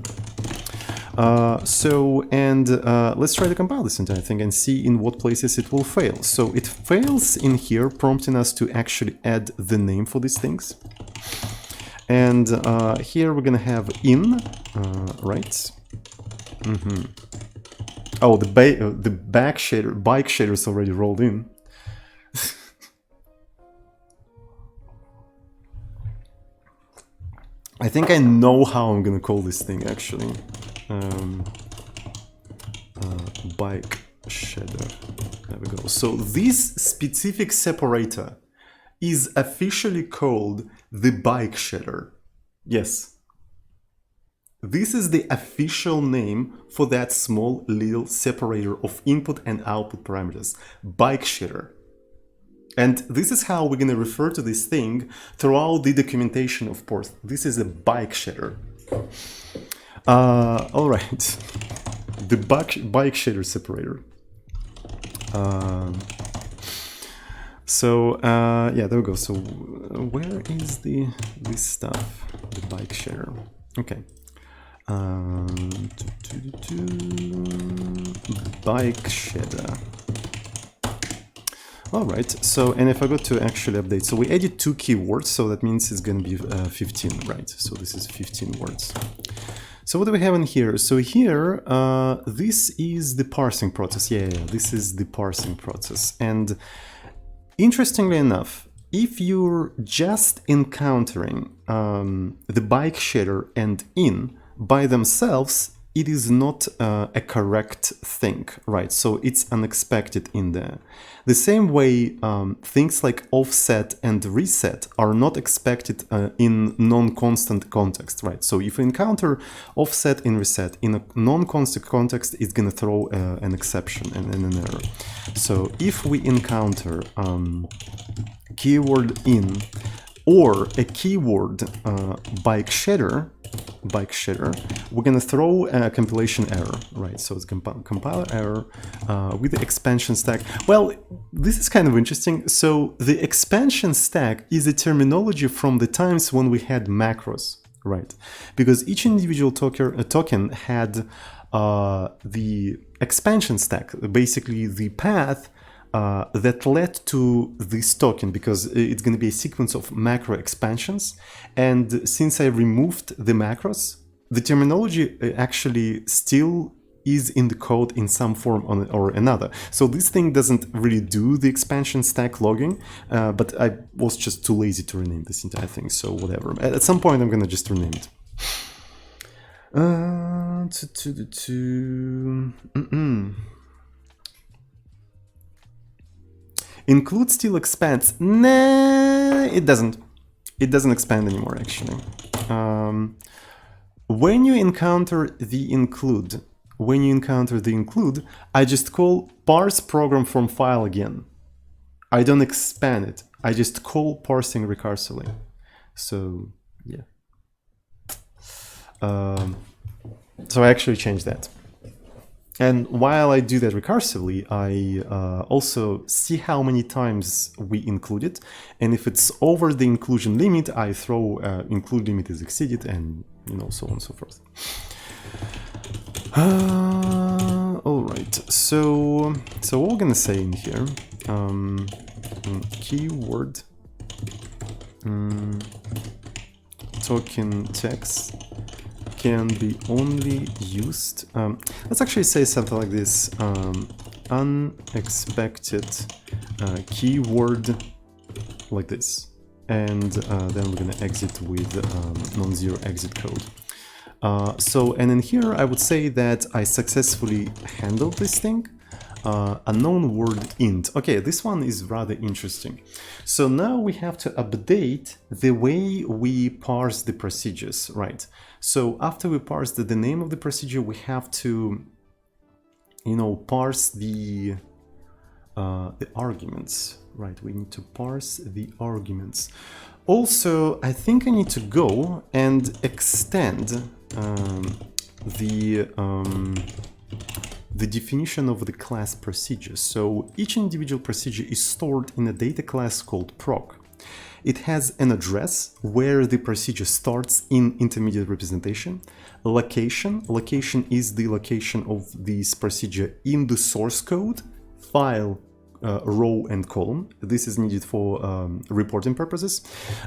Let's try to compile this entire thing and see in what places it will fail. So it fails in here, prompting us to actually add the name for these things. And here we're gonna have in, right? Oh, the bike shader is already rolled in. I think I know how I'm gonna call this thing actually. Bike shader. There we go. So this specific separator is officially called the bike shader. Yes. This is the official name for that small little separator of input and output parameters. Bike shader. And this is how we're going to refer to this thing throughout the documentation of Porth. This is a bike shader. All right. The bike shader separator. So yeah, there we go. So where is this stuff? The bike share. Okay. Bike shader. All right. So, and if I go to actually update, so we added 2 keywords, so that means it's going to be 15, right? So this is 15 words. So what do we have in here? So here, this is the parsing process. Yeah, this is the parsing process. And interestingly enough, if you're just encountering the bike shader and in by themselves, it is not a correct thing, right? So it's unexpected in there. The same way things like offset and reset are not expected in non-constant context, right? So if you encounter offset and reset in a non-constant context, it's going to throw an exception and an error. So if we encounter keyword in or a keyword bike shader, we're gonna throw a compilation error, right? So it's compiler error with the expansion stack. Well, this is kind of interesting. So the expansion stack is a terminology from the times when we had macros, right? Because each individual token had the expansion stack, basically the path that led to this token, because it's going to be a sequence of macro expansions. And since I removed the macros, the terminology actually still is in the code in some form or another. So this thing doesn't really do the expansion stack logging, but I was just too lazy to rename this entire thing, so whatever. At some point I'm going to just rename it. Include still expands. Nah, it doesn't. It doesn't expand anymore, actually. When you encounter the include, I just call parse program from file again. I don't expand it. I just call parsing recursively. So yeah. So I actually changed that. And while I do that recursively, I also see how many times we include it. And if it's over the inclusion limit, I throw include limit is exceeded, and so on and so forth. All right. So what we're gonna say in here, keyword token text can be only used. Let's actually say something like this: unexpected keyword, like this, and then we're gonna exit with non-zero exit code. And in here I would say that I successfully handled this thing. Unknown word int. Okay, this one is rather interesting. So now we have to update the way we parse the procedures, right? So after we parse the name of the procedure, we have to, parse the arguments, right? We need to parse the arguments. Also, I think I need to go and extend the definition of the class procedure. So each individual procedure is stored in a data class called proc. It has an address where the procedure starts in intermediate representation. Location is the location of this procedure in the source code, file, row and column. This is needed for reporting purposes.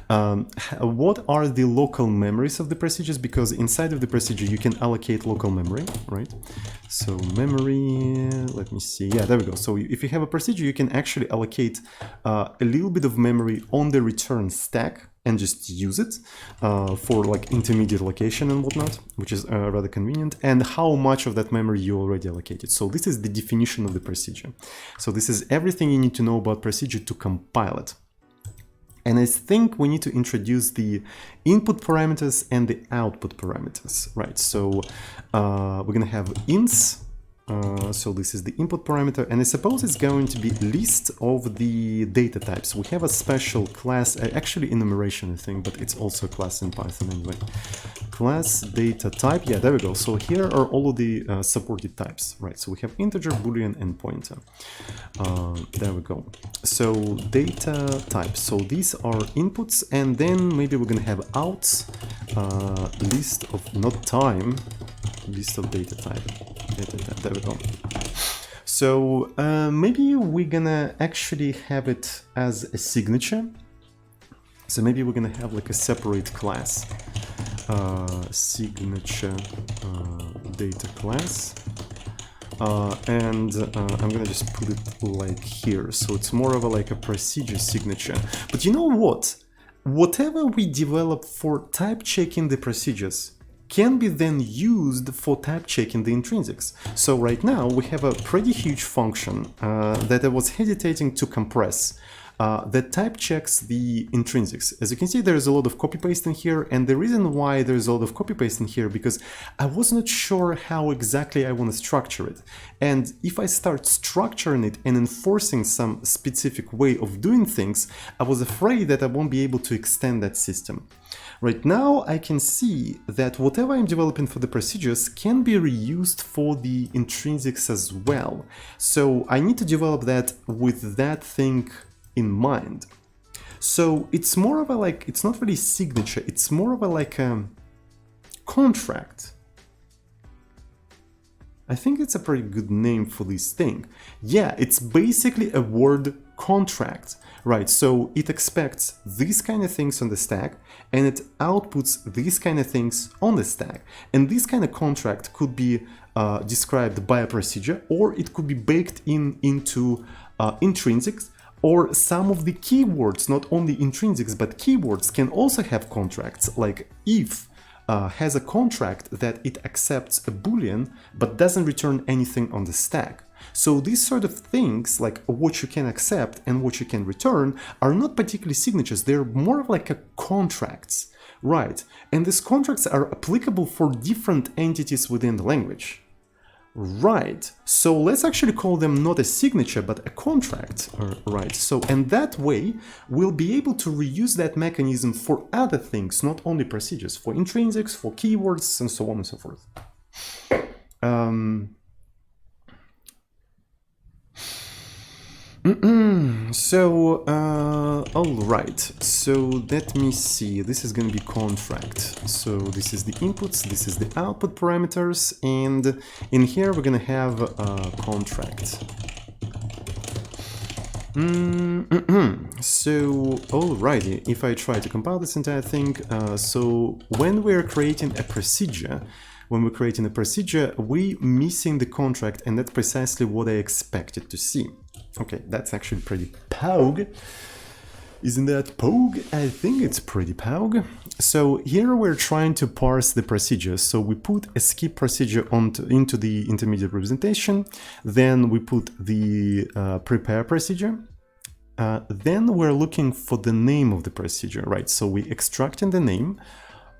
What are the local memories of the procedures? Because inside of the procedure you can allocate local memory, right? So memory, let me see. Yeah, there we go. So if you have a procedure, you can actually allocate a little bit of memory on the return stack and just use it for like intermediate location and whatnot, which is rather convenient, and how much of that memory you already allocated. So this is the definition of the procedure. So this is everything you need to know about procedure to compile it. And I think we need to introduce the input parameters and the output parameters, right? So we're gonna have ints So this is the input parameter, and I suppose it's going to be list of the data types. We have a special class, actually enumeration I think, but it's also a class in Python anyway. Class data type, yeah, there we go. So here are all of the supported types, right? So we have integer, boolean, and pointer. There we go. So data type, so these are inputs, and then maybe we're gonna have outs, list of, not time, list of data type. There we go. So maybe we're gonna actually have it as a signature. So maybe we're gonna have like a separate class, signature data class, and I'm gonna just put it like here. So it's more of a like a procedure signature. But you know what? Whatever we develop for type checking the procedures can be then used for type checking the intrinsics. So right now we have a pretty huge function that I was hesitating to compress that type checks the intrinsics. As you can see, there is a lot of copy-paste in here, and the reason why there is a lot of copy-paste in here because I was not sure how exactly I want to structure it. And if I start structuring it and enforcing some specific way of doing things, I was afraid that I won't be able to extend that system. Right now, I can see that whatever I'm developing for the procedures can be reused for the intrinsics as well. So I need to develop that with that thing in mind. So it's more of a like, it's not really signature, it's more of a like a contract. I think it's a pretty good name for this thing. Yeah, it's basically a word contract, right? So it expects these kind of things on the stack and it outputs these kind of things on the stack. And this kind of contract could be described by a procedure, or it could be baked into intrinsics, or some of the keywords, not only intrinsics, but keywords can also have contracts, like if has a contract that it accepts a boolean but doesn't return anything on the stack. So these sort of things, like what you can accept and what you can return, are not particularly signatures, they're more of like a contracts, right? And these contracts are applicable for different entities within the language. Right, so let's actually call them not a signature but a contract, right? So, and that way we'll be able to reuse that mechanism for other things, not only procedures, for intrinsics, for keywords, and so on and so forth. So, all right, so let me see, this is going to be contract. So this is the inputs, this is the output parameters, and in here we're going to have a contract. So, alrighty, if I try to compile this entire thing, so when we're creating a procedure, we're missing the contract, and that's precisely what I expected to see. Okay, that's actually pretty pogue. Isn't that pogue? I think it's pretty pogue. So here we're trying to parse the procedures. So we put a skip procedure into the intermediate representation. Then we put the prepare procedure. Then we're looking for the name of the procedure, right? So we extracting the name.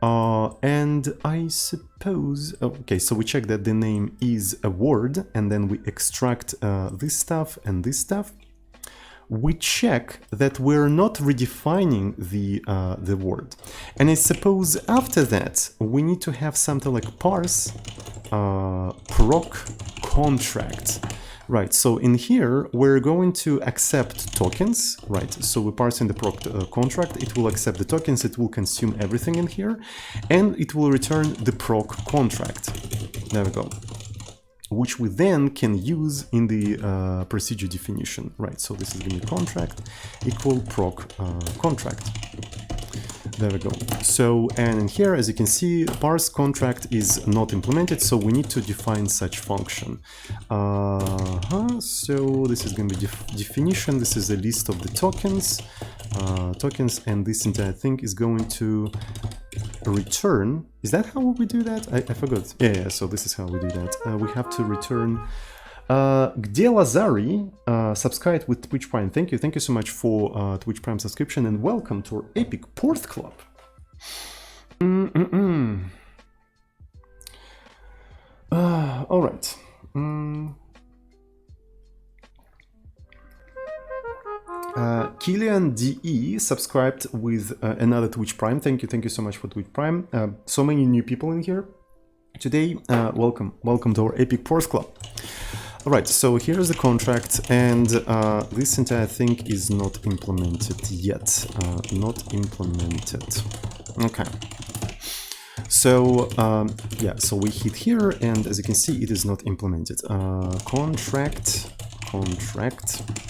And I suppose, okay, so we check that the name is a word, and then we extract this stuff and this stuff. We check that we're not redefining the word. And I suppose after that, we need to have something like parse proc contract. Right, so in here, we're going to accept tokens, right? So we're parsing the proc contract, it will accept the tokens, it will consume everything in here, and it will return the proc contract. There we go. Which we then can use in the procedure definition, right? So this is going to be contract equal proc contract. There we go. So, and in here, as you can see, parse contract is not implemented, so we need to define such function. So this is going to be definition. This is a list of the tokens, and this entire thing is going to return. Is that how we do that? I forgot. Yeah, so this is how we do that. We have to return. Где Lazari subscribed with Twitch Prime. Thank you so much for Twitch Prime subscription, and welcome to our epic Porth Club. All right. Killian DE subscribed with another Twitch Prime. Thank you so much for Twitch Prime. So many new people in here today. Welcome to our Epic Porth Club. All right, so here's the contract, and this entire thing is not implemented yet. Not implemented. Okay. So yeah, so we hit here, and as you can see, it is not implemented. Contract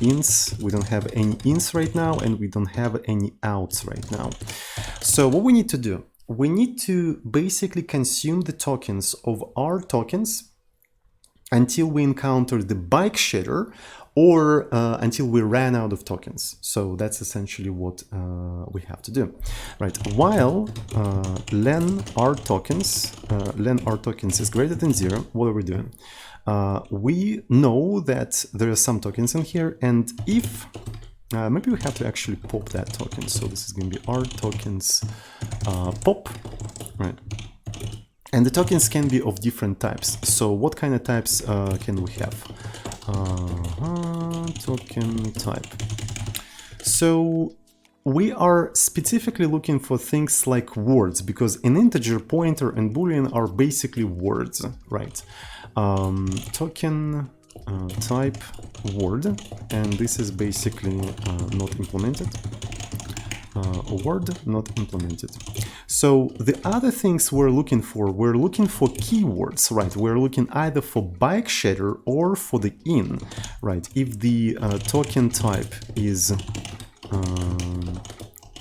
ins. We don't have any ins right now, and we don't have any outs right now. So what we need to do, we need to basically consume the tokens of our tokens until we encounter the bike shader, or until we ran out of tokens. So that's essentially what we have to do, right? While len our tokens is greater than 0, what are we doing? We know that there are some tokens in here, and if maybe we have to actually pop that token. So this is going to be our tokens pop, right? And the tokens can be of different types. So what kind of types can we have? Token type. So we are specifically looking for things like words, because an integer, pointer, and boolean are basically words, right? Token type word, and this is basically not implemented. Word not implemented. So the other things we're looking for keywords, right? We're looking either for bike shader or for the in, right? If the token type is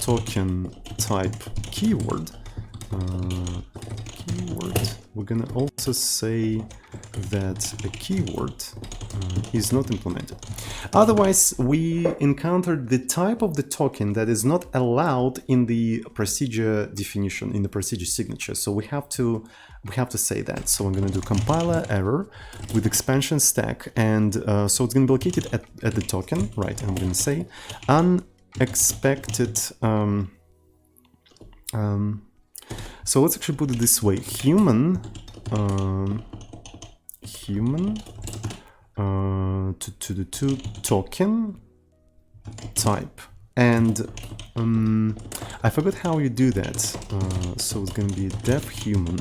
token type keyword, we're gonna also say that a keyword is not implemented. Otherwise, we encountered the type of the token that is not allowed in the procedure definition, in the procedure signature. So we have to say that. So I'm going to do compiler error with expansion stack, and so it's going to be located at the token, right? I'm going to say unexpected. So let's actually put it this way: human to token type, and I forgot how you do that. So it's going to be def human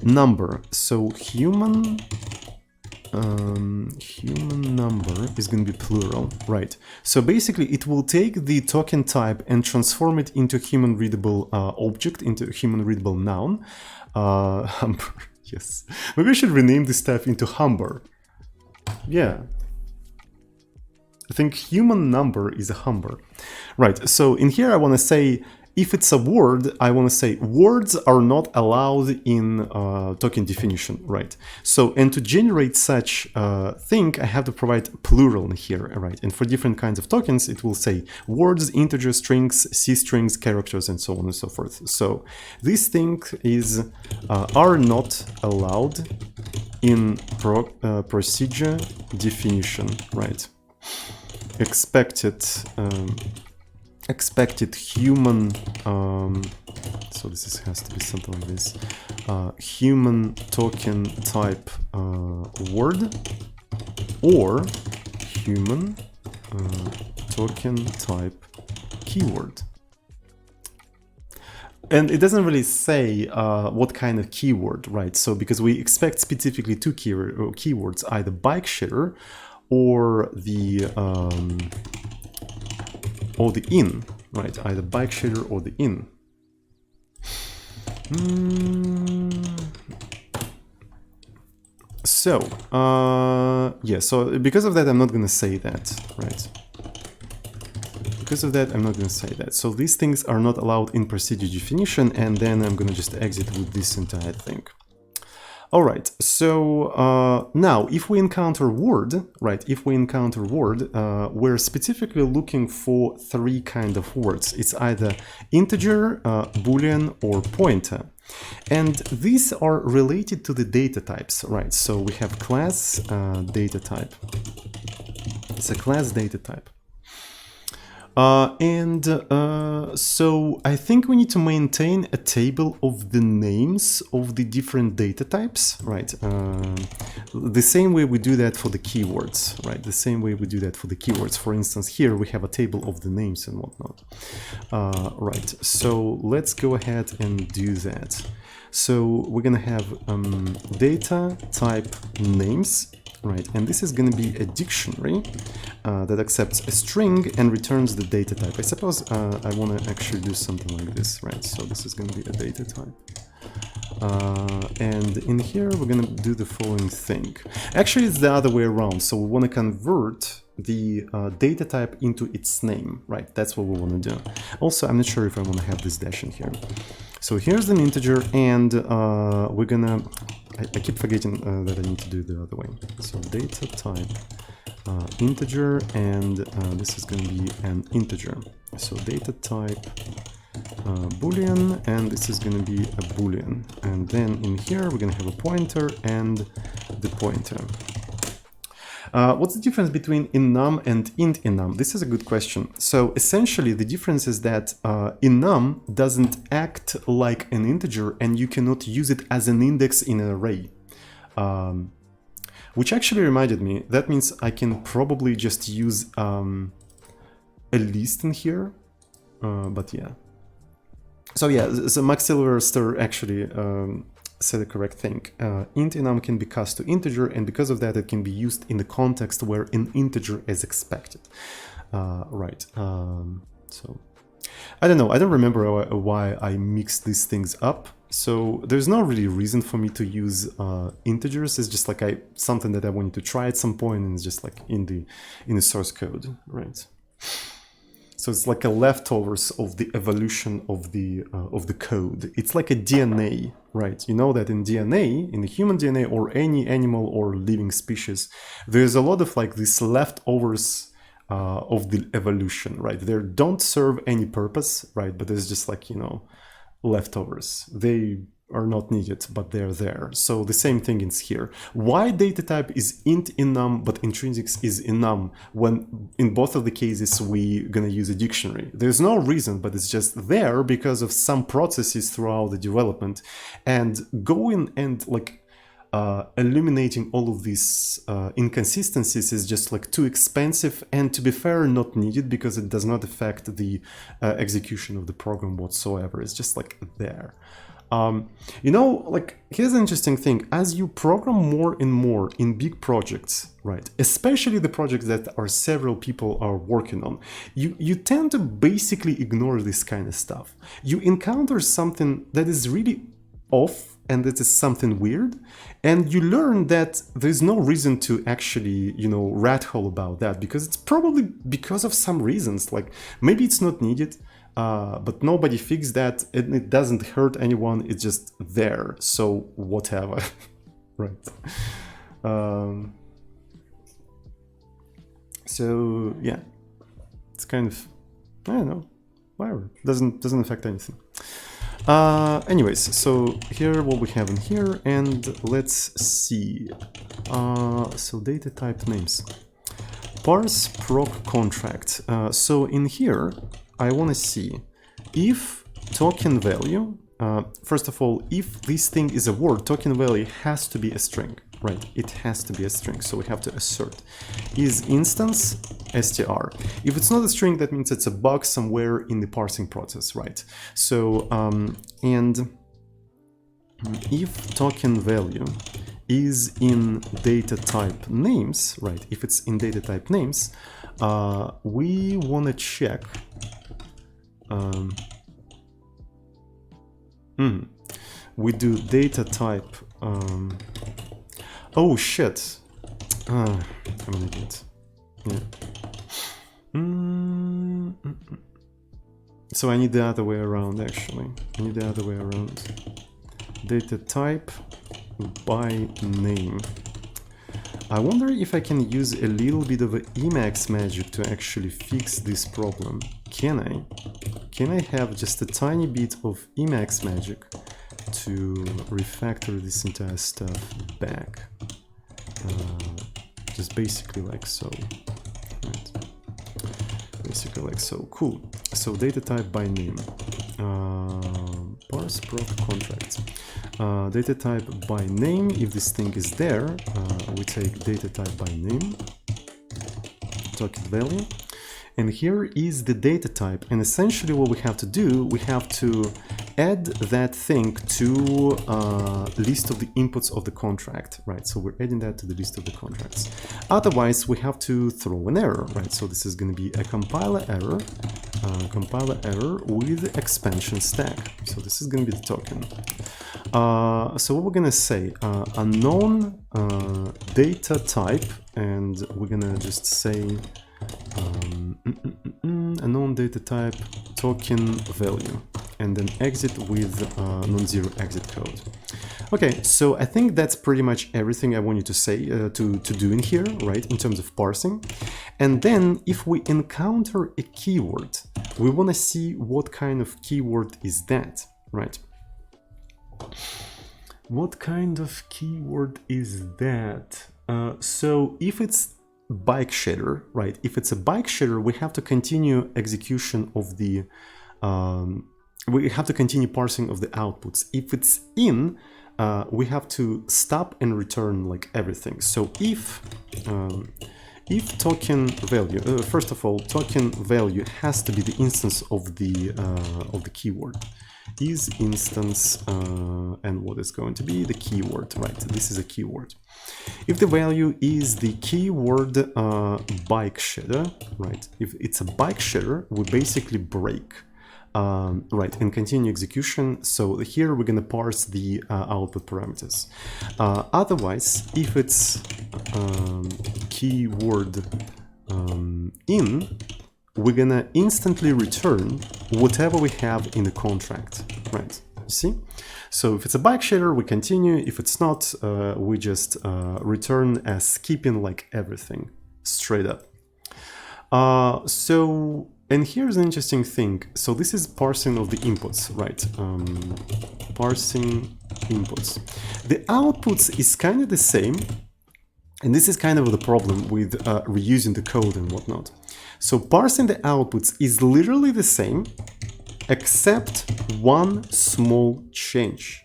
number. So human number is going to be plural, right? So basically it will take the token type and transform it into human readable object, into human readable noun. Yes, maybe I should rename this type into humber. Yeah, I think human number is a humber, right? So in here I want to say, if it's a word, I want to say words are not allowed in token definition, right? So, and to generate such thing, I have to provide plural in here, right? And for different kinds of tokens, it will say words, integers, strings, C strings, characters, and so on and so forth. So these things are not allowed in procedure definition, right? Expected human, so this has to be something like this, human token type word, or human token type keyword. And it doesn't really say what kind of keyword, right? So because we expect specifically two keywords, either bike shader or the in, right? Either bike shader or the in. So, yeah, so because of that, I'm not going to say that, right? Because of that, I'm not going to say that. So these things are not allowed in procedure definition, and then I'm going to just exit with this entire thing. All right, so now if we encounter word, right, we're specifically looking for three kind of words. It's either integer, boolean, or pointer. And these are related to the data types, right? So we have class data type. It's a class data type. So I think we need to maintain a table of the names of the different data types, right? The same way we do that for the keywords, right? The same way we do that for the keywords. For instance, here we have a table of the names and whatnot. Right, so let's go ahead and do that. So we're gonna have data type names. Right, and this is going to be a dictionary that accepts a string and returns the data type. I suppose I want to actually do something like this, right? So this is going to be a data type. And in here, we're going to do the following thing. Actually, it's the other way around. So we want to convert the data type into its name, right? That's what we want to do. Also, I'm not sure if I want to have this dash in here. So here's an integer, and we're gonna, I keep forgetting that I need to do it the other way. So data type integer, and this is gonna be an integer. So data type boolean, and this is gonna be a boolean. And then in here, we're gonna have a pointer and the pointer. What's the difference between enum and int enum? This is a good question. So essentially the difference is that enum doesn't act like an integer and you cannot use it as an index in an array. Which actually reminded me, that means I can probably just use a list in here, but yeah. So yeah, so Max Silverster actually said the correct thing. Int enum can be cast to integer, and because of that it can be used in the context where an integer is expected. Right, so I don't know, I don't remember why I mixed these things up. So there's no really reason for me to use integers. It's just like something that I wanted to try at some point, and it's just like in the source code, right? So it's like a leftovers of the evolution of the code. It's like a DNA, right? You know that in DNA, in the human DNA or any animal or living species, there's a lot of like these leftovers of the evolution, right? They don't serve any purpose, right? But there's just like, you know, leftovers. They are not needed, but they're there. So the same thing is here. Why data type is int enum but intrinsics is enum, when in both of the cases we're gonna use a dictionary? There's no reason, but it's just there because of some processes throughout the development, and going and like eliminating all of these inconsistencies is just like too expensive, and to be fair, not needed, because it does not affect the execution of the program whatsoever. It's just like there. You know, like, here's an interesting thing. As you program more and more in big projects, right, especially the projects that are several people are working on, you tend to basically ignore this kind of stuff. You encounter something that is really off and that is something weird, and you learn that there's no reason to actually, you know, rat hole about that, because it's probably because of some reasons. Like, maybe it's not needed, but nobody fixed that, and it doesn't hurt anyone, it's just there, so whatever. Right. So yeah, it's kind of, I don't know, whatever, doesn't affect anything. Anyways, so here what we have in here, and let's see. So data type names, parse proc contract. So in here I want to see if token value, first of all, if this thing is a word, token value has to be a string, right? It has to be a string, so we have to assert is instance str. If it's not a string, that means it's a bug somewhere in the parsing process, right? So and if token value is in data type names, right? If it's in data type names, we want to check. We do data type. Oh shit! I'm an idiot. Yeah. So I need the other way around. Actually, I need the other way around. Data type by name. I wonder if I can use a little bit of Emacs magic to actually fix this problem. Can I? Can I have just a tiny bit of Emacs magic to refactor this entire stuff back? Just basically like so. Right. basically like so. Cool. So data type by name. Parse proc contracts. Data type by name. If this thing is there, we take data type by name, token value, and here is the data type. And essentially what we have to do, we have to add that thing to list of the inputs of the contract, right? So we're adding that to the list of the contracts. Otherwise, we have to throw an error, right? So this is going to be a compiler error with expansion stack. So this is going to be the token. So what we're going to say, unknown data type, and we're going to just say unknown data type token value, and then exit with non-zero exit code. Okay, so I think that's pretty much everything I want you to say to do in here, right, in terms of parsing. And then if we encounter a keyword, we want to see what kind of keyword is that, right? What kind of keyword is that? So if it's bike shader, right? If it's a bike shader, we have to continue execution of the, we have to continue parsing of the outputs. If it's in, we have to stop and return like everything. So if token value, first of all, token value has to be the instance of the keyword. Is instance and what is going to be the keyword, right? This is a keyword. If the value is the keyword bike shader, right? If it's a bike shader, we basically break, right, and continue execution. So here we're going to parse the output parameters. Otherwise, if it's keyword in, we're gonna instantly return whatever we have in the contract, right? You see? So if it's a bike shader, we continue. If it's not, we just return as skipping like everything straight up. So, and here's an interesting thing. So this is parsing of the inputs, right? Parsing inputs. The outputs is kind of the same. And this is kind of the problem with reusing the code and whatnot. So parsing the outputs is literally the same, except one small change.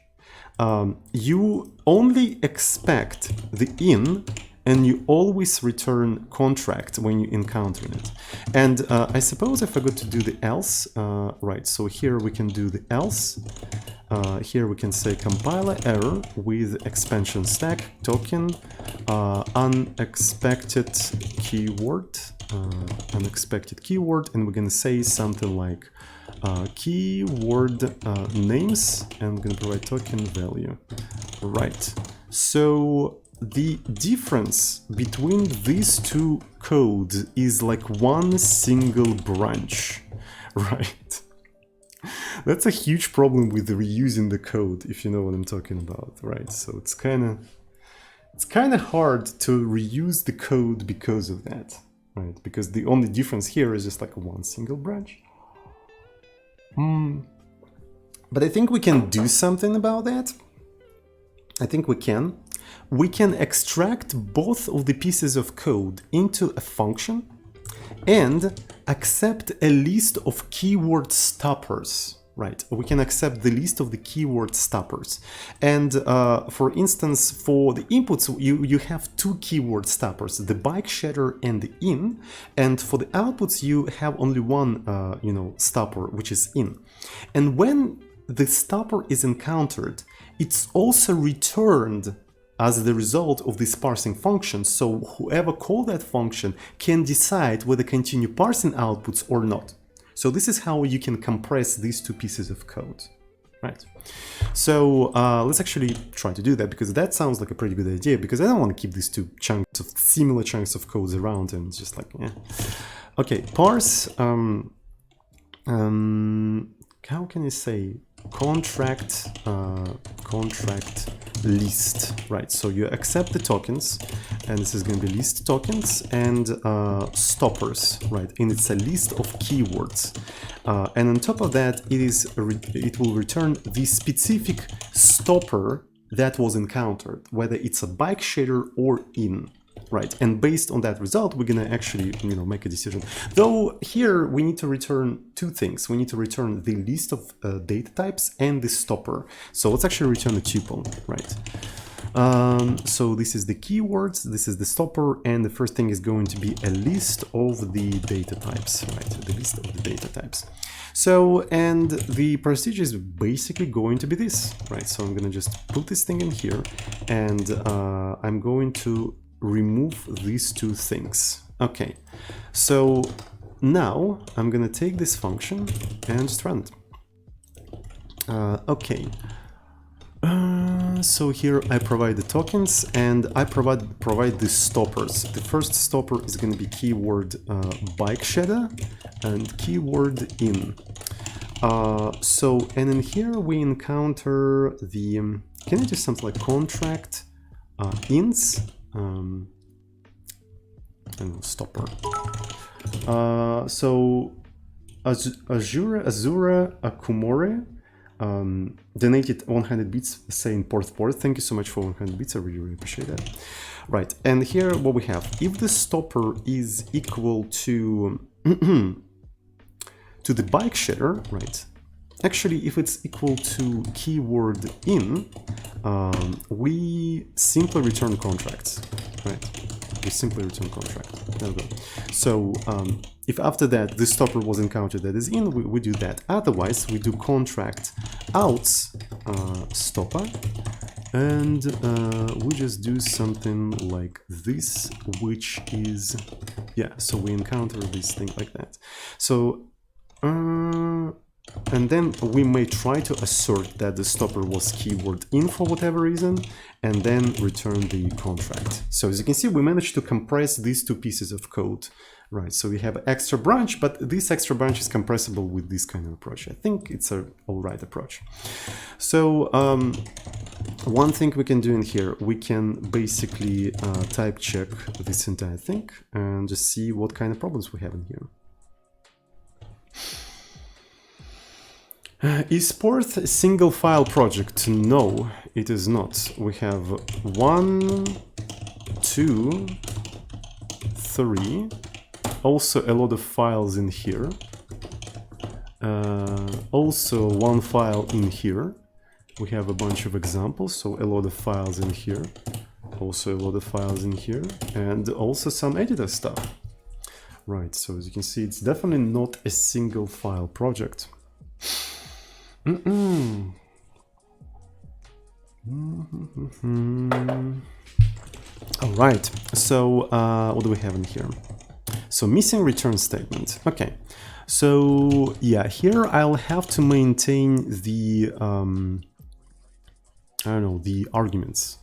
You only expect the in, and you always return contract when you encounter it. And I suppose I forgot to do the else. Right, so here we can do the else. Here we can say compiler error with expansion stack token unexpected keyword, and we're gonna say something like keyword names, and we're gonna provide token value. Right. So the difference between these two codes is like one single branch, right? That's a huge problem with reusing the code, if you know what I'm talking about, right? So it's kind of hard to reuse the code because of that, right? Because the only difference here is just like one single branch. But I think we can do something about that. I think we can. We can extract both of the pieces of code into a function and accept a list of keyword stoppers, right? We can accept the list of the keyword stoppers. And for instance, for the inputs, you have two keyword stoppers, the bike shader and the in. And for the outputs, you have only one, stopper, which is in. And when the stopper is encountered, it's also returned as the result of this parsing function, so whoever called that function can decide whether continue parsing outputs or not. So this is how you can compress these two pieces of code, right? So let's actually try to do that, because that sounds like a pretty good idea, because I don't want to keep these two chunks of similar chunks of codes around and just like, yeah. Okay, parse, how can you say contract list, right? So you accept the tokens, and this is going to be list tokens and stoppers, right? And it's a list of keywords, and on top of that, it will return the specific stopper that was encountered, whether it's a bike shader or in, right? And based on that result, we're gonna actually, make a decision. Though here we need to return two things. We need to return the list of data types and the stopper. So let's actually return a tuple, right? So this is the keywords, this is the stopper, and the first thing is going to be a list of the data types, right? The list of the data types. So, and the procedure is basically going to be this, right? So I'm gonna just put this thing in here, and I'm going to remove these two things. Okay, so now I'm gonna take this function and just run it. Okay. So here I provide the tokens and I provide the stoppers. The first stopper is going to be keyword bike shadow and keyword in. And in here we encounter the can I do something like contract ins and stopper. So Azura Akumore donated 100 bits saying Porth. Thank you so much for 100 bits. I really appreciate that. Right, and here what we have, if the stopper is equal to to the bike shader, right? Actually, if it's equal to keyword in, we simply return contracts, right? We simply return contract. There we go. So if after that the stopper was encountered that is in, we do that. Otherwise, we do contract outs stopper, and we just do something like this, which is, yeah, so we encounter this thing like that. So and then we may try to assert that the stopper was keyword in for whatever reason, and then return the contract. So as you can see, we managed to compress these two pieces of code, right? So we have extra branch, but this extra branch is compressible with this kind of approach. I think it's a all right approach. So one thing we can do in here, we can basically type check this entire thing and just see what kind of problems we have in here. Is Porth a single file project? No, it is not. We have 1, 2, 3, also a lot of files in here, also one file in here. We have a bunch of examples, so a lot of files in here, also a lot of files in here, and also some editor stuff. Right, so as you can see, it's definitely not a single file project. All right, so what do we have in here? So missing return statement. Okay, so yeah, here I'll have to maintain the I don't know, the arguments,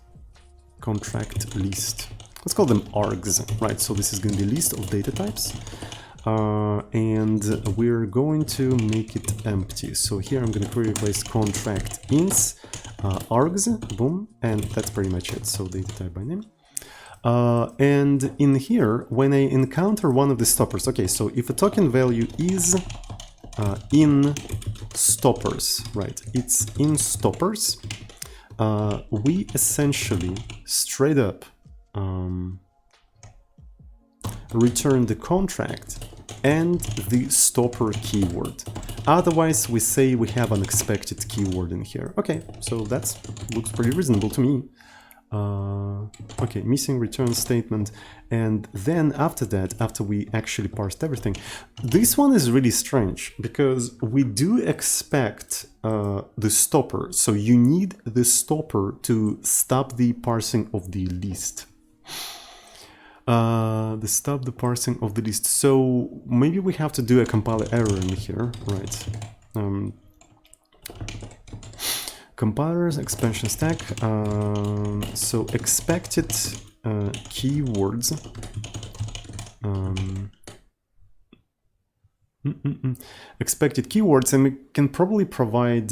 contract list. Let's call them args, right? So this is going to be list of data types. And we're going to make it empty. So here I'm going to replace contract ins, args, boom, and that's pretty much it. So data type by name. And in here, when I encounter one of the stoppers, okay, so if a token value is in stoppers, right, it's in stoppers, we essentially straight up return the contract and the stopper keyword. Otherwise, we say we have an expected keyword in here. Okay, so that looks pretty reasonable to me. Okay, missing return statement. And then after that, after we actually parsed everything, this one is really strange because we do expect the stopper. So you need the stopper to stop the parsing of the list. Stop the parsing of the list. So maybe we have to do a compiler error in here, right? Compilers, expansion stack. So expected keywords. Expected keywords, and we can probably provide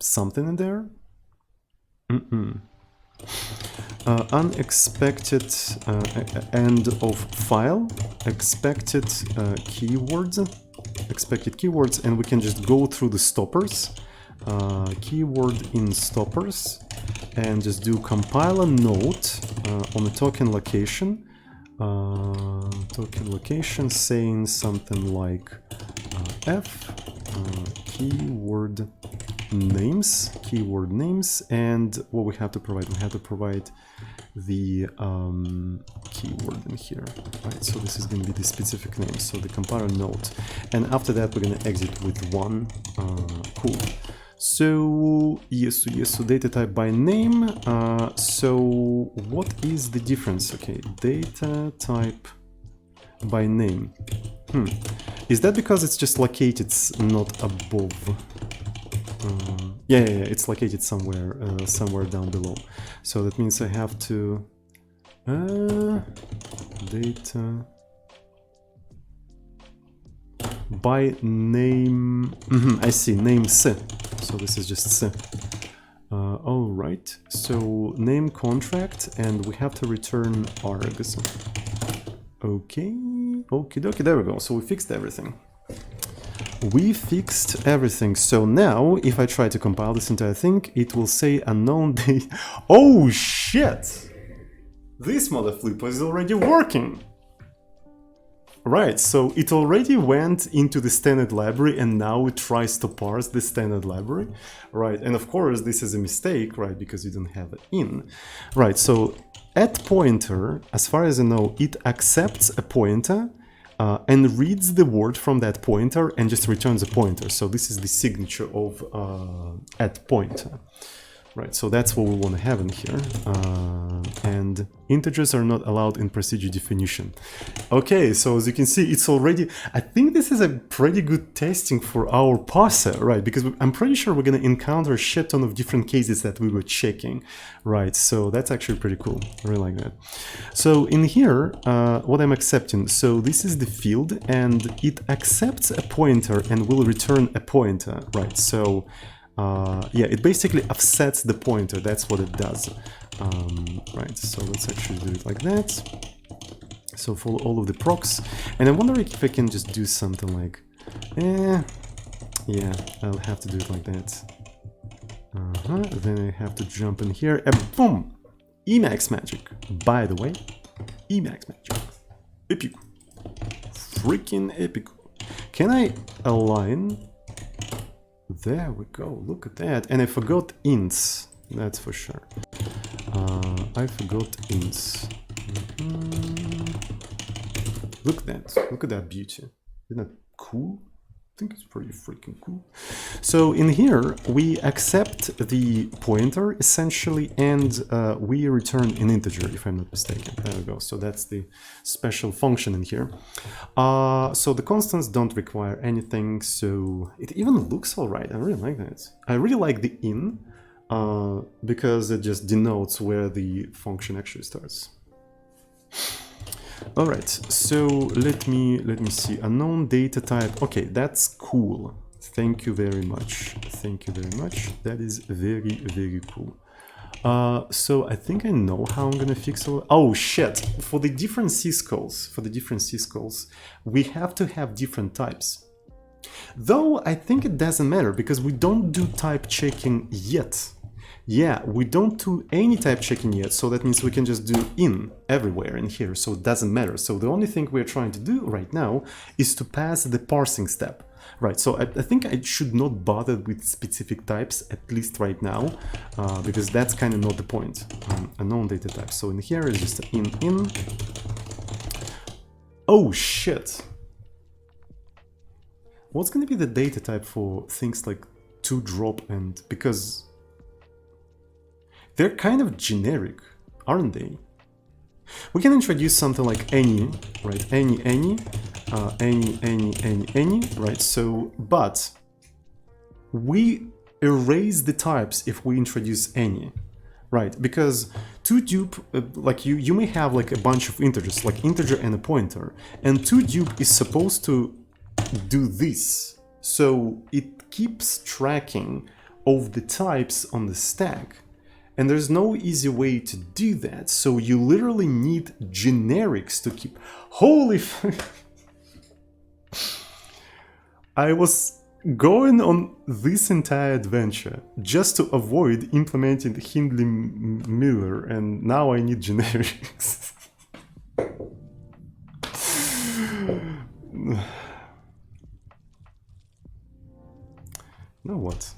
something in there. Unexpected end of file, expected keywords, and we can just go through the stoppers, keyword in stoppers, and just do compiler note on the token location. Token location saying something like F keyword names, and what we have to provide, the keyword in here, right? So this is going to be the specific name, so the compiler note, and after that we're going to exit with 1. Cool. So yes, so data type by name. So what is the difference? Okay, data type by name. Is that because it's just located not above? Yeah, it's located somewhere down below. So that means I have to data by name. I see, name C. So this is just C. All right. So name contract, and we have to return args. Okay. Okie dokie. There we go. So we fixed everything. So now, if I try to compile this entire thing, it will say unknown date. Oh shit! This mother flipper is already working! Right, so it already went into the standard library and now it tries to parse the standard library. Right, and of course this is a mistake, right, because you don't have it in. Right, so at pointer, as far as I know, it accepts a pointer and reads the word from that pointer and just returns a pointer. So this is the signature of at pointer. Right, so that's what we want to have in here. And integers are not allowed in procedure definition. Okay, so as you can see, it's already... I think this is a pretty good testing for our parser, right? Because I'm pretty sure we're going to encounter a shit ton of different cases that we were checking. Right, so that's actually pretty cool. I really like that. So in here, what I'm accepting, so this is the field, and it accepts a pointer and will return a pointer, right? So... yeah, it basically offsets the pointer, that's what it does. Right, so let's actually do it like that. So for all of the procs, and I'm wondering if I can just do something like, yeah, I'll have to do it like that. Then I have to jump in here, and boom! Emacs magic, by the way. Emacs magic. Epic. Freaking epic. Can I align? There we go, look at that. And I forgot ints, that's for sure. I forgot ints. Look at that beauty. Isn't that cool? I think it's pretty freaking cool. So in here, we accept the pointer essentially, and we return an integer, if I'm not mistaken. There we go. So that's the special function in here. So the constants don't require anything. So it even looks all right. I really like that. I really like the in because it just denotes where the function actually starts. All right, so let me see. Unknown data type. Okay, that's cool. Thank you very much. Thank you very much. That is very, very cool. So I think I know how I'm gonna fix all. Oh shit! For the different syscalls, we have to have different types. Though I think it doesn't matter because we don't do type checking yet. Yeah, we don't do any type checking yet, so that means we can just do in everywhere in here, so it doesn't matter. So the only thing we're trying to do right now is to pass the parsing step. Right, so I think I should not bother with specific types, at least right now, because that's kind of not the point. Unknown data type. So in here is just in. Oh shit! What's going to be the data type for things like to drop and because they're kind of generic, aren't they? We can introduce something like any, right? Any, right? So, but we erase the types if we introduce any, right? Because toDupe, like you may have like a bunch of integers, like integer and a pointer, and toDupe is supposed to do this. So it keeps tracking of the types on the stack. And there's no easy way to do that, so you literally need generics to keep... Holy fuck! I was going on this entire adventure just to avoid implementing Hindley-Miller, and now I need generics. Now what?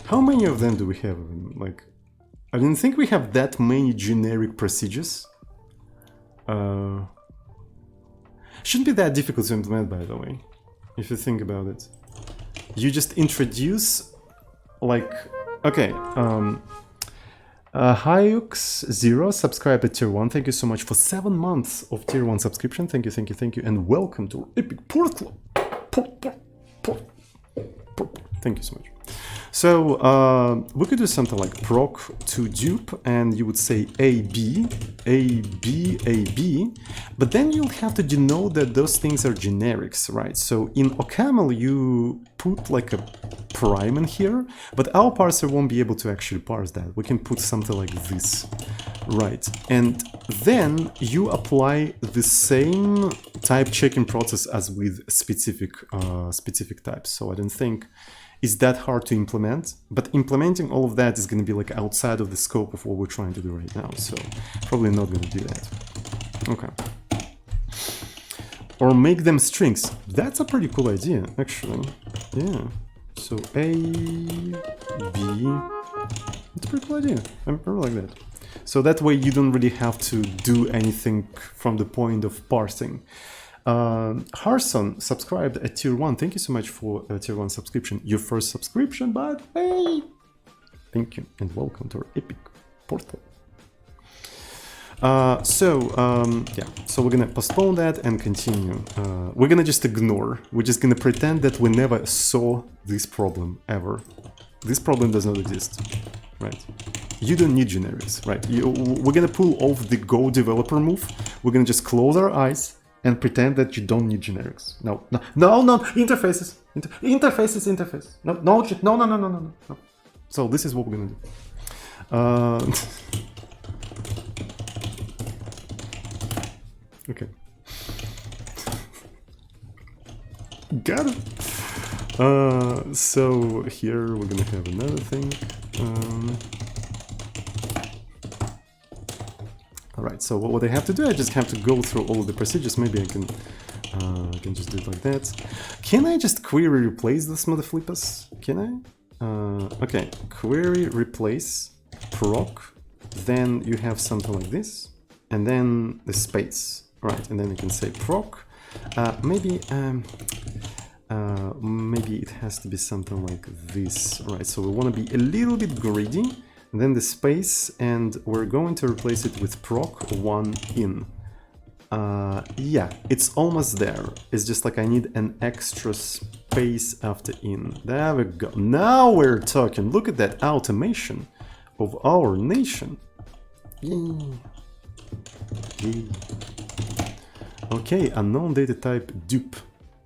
How many of them do we have? Like, I didn't think we have that many generic procedures. Shouldn't be that difficult to implement, by the way, if you think about it. You just introduce, like, okay, Hyux0 subscribed at tier 1. Thank you so much for 7 months of tier 1 subscription. Thank you, thank you, thank you, and welcome to Epic Porth Club. Thank you so much. So we could do something like proc to dupe, and you would say AB, AB, AB, but then you'll have to denote that those things are generics, right? So in OCaml you put like a prime in here, but our parser won't be able to actually parse that. We can put something like this, right? And then you apply the same type checking process as with specific types. So I don't think it's that hard to implement, but implementing all of that is going to be like outside of the scope of what we're trying to do right now, so probably not going to do that. Okay. Or make them strings. That's a pretty cool idea, actually. Yeah. So A, B. It's a pretty cool idea. I really like that. So that way you don't really have to do anything from the point of parsing. Harson subscribed at tier 1. Thank you so much for tier 1 subscription. Your first subscription, but hey! Thank you and welcome to our epic portal. Yeah, so we're gonna postpone that and continue. We're gonna just ignore. We're just gonna pretend that we never saw this problem ever. This problem does not exist, right? You don't need generics, right? We're gonna pull off the Go developer move. We're gonna just close our eyes and pretend that you don't need generics. No, interfaces, interface. No. So this is what we're gonna do. Okay. Got it. So here we're gonna have another thing. Alright, so what I have to do, I just have to go through all of the procedures. Maybe I can just do it like that. Can I just query replace this motherflippers? Can I? Okay, query replace proc, then you have something like this, and then the space, right? And then you can say proc. Maybe it has to be something like this, right? So we want to be a little bit greedy. And then the space, and we're going to replace it with proc 1 in. Yeah, it's almost there. It's just like I need an extra space after in. There we go. Now we're talking. Look at that automation of our nation. Yay. Yay. Okay, unknown data type dupe.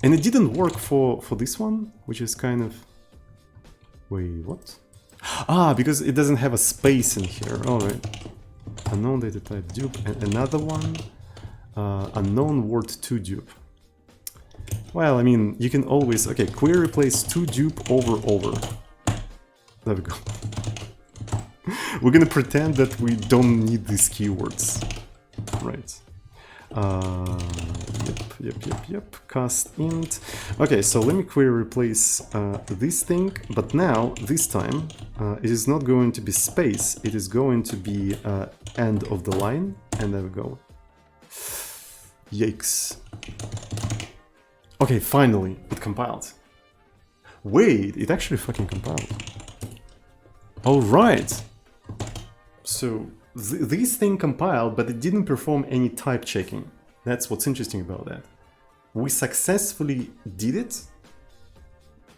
And it didn't work for this one, which is kind of... Wait, what? Ah, because it doesn't have a space in here. Alright. Unknown data type dupe. And another one. Unknown word to dupe. Well, I mean, you can always... Okay, query replace to dupe over. There we go. We're gonna pretend that we don't need these keywords. Right. Yep. Cast int. Okay, so let me query replace this thing, but now, this time, it is not going to be space, it is going to be end of the line, and there we go. Yikes. Okay, finally, it compiled. Wait, it actually fucking compiled. Alright. So, this thing compiled, but it didn't perform any type checking. That's what's interesting about that. We successfully did it,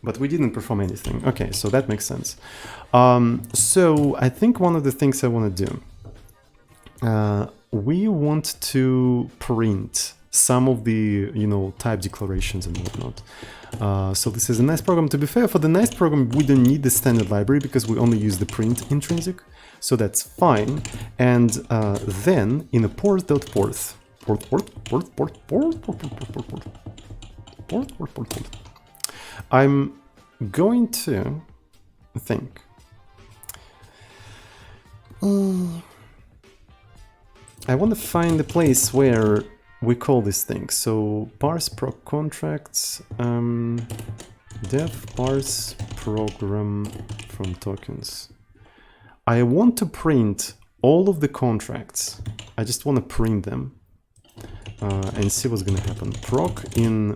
but we didn't perform anything. Okay, so that makes sense. So I think one of the things I want to do, we want to print some of the, you know, type declarations and whatnot. So this is a nice program. To be fair, for the nice program, we don't need the standard library because we only use the print intrinsic. So that's fine. And then in a porth.porth, I'm going to think. I want to find a place where we call this thing. So parse proc contracts, dev parse program from tokens. I want to print all of the contracts. I just want to print them and see what's gonna happen. Proc in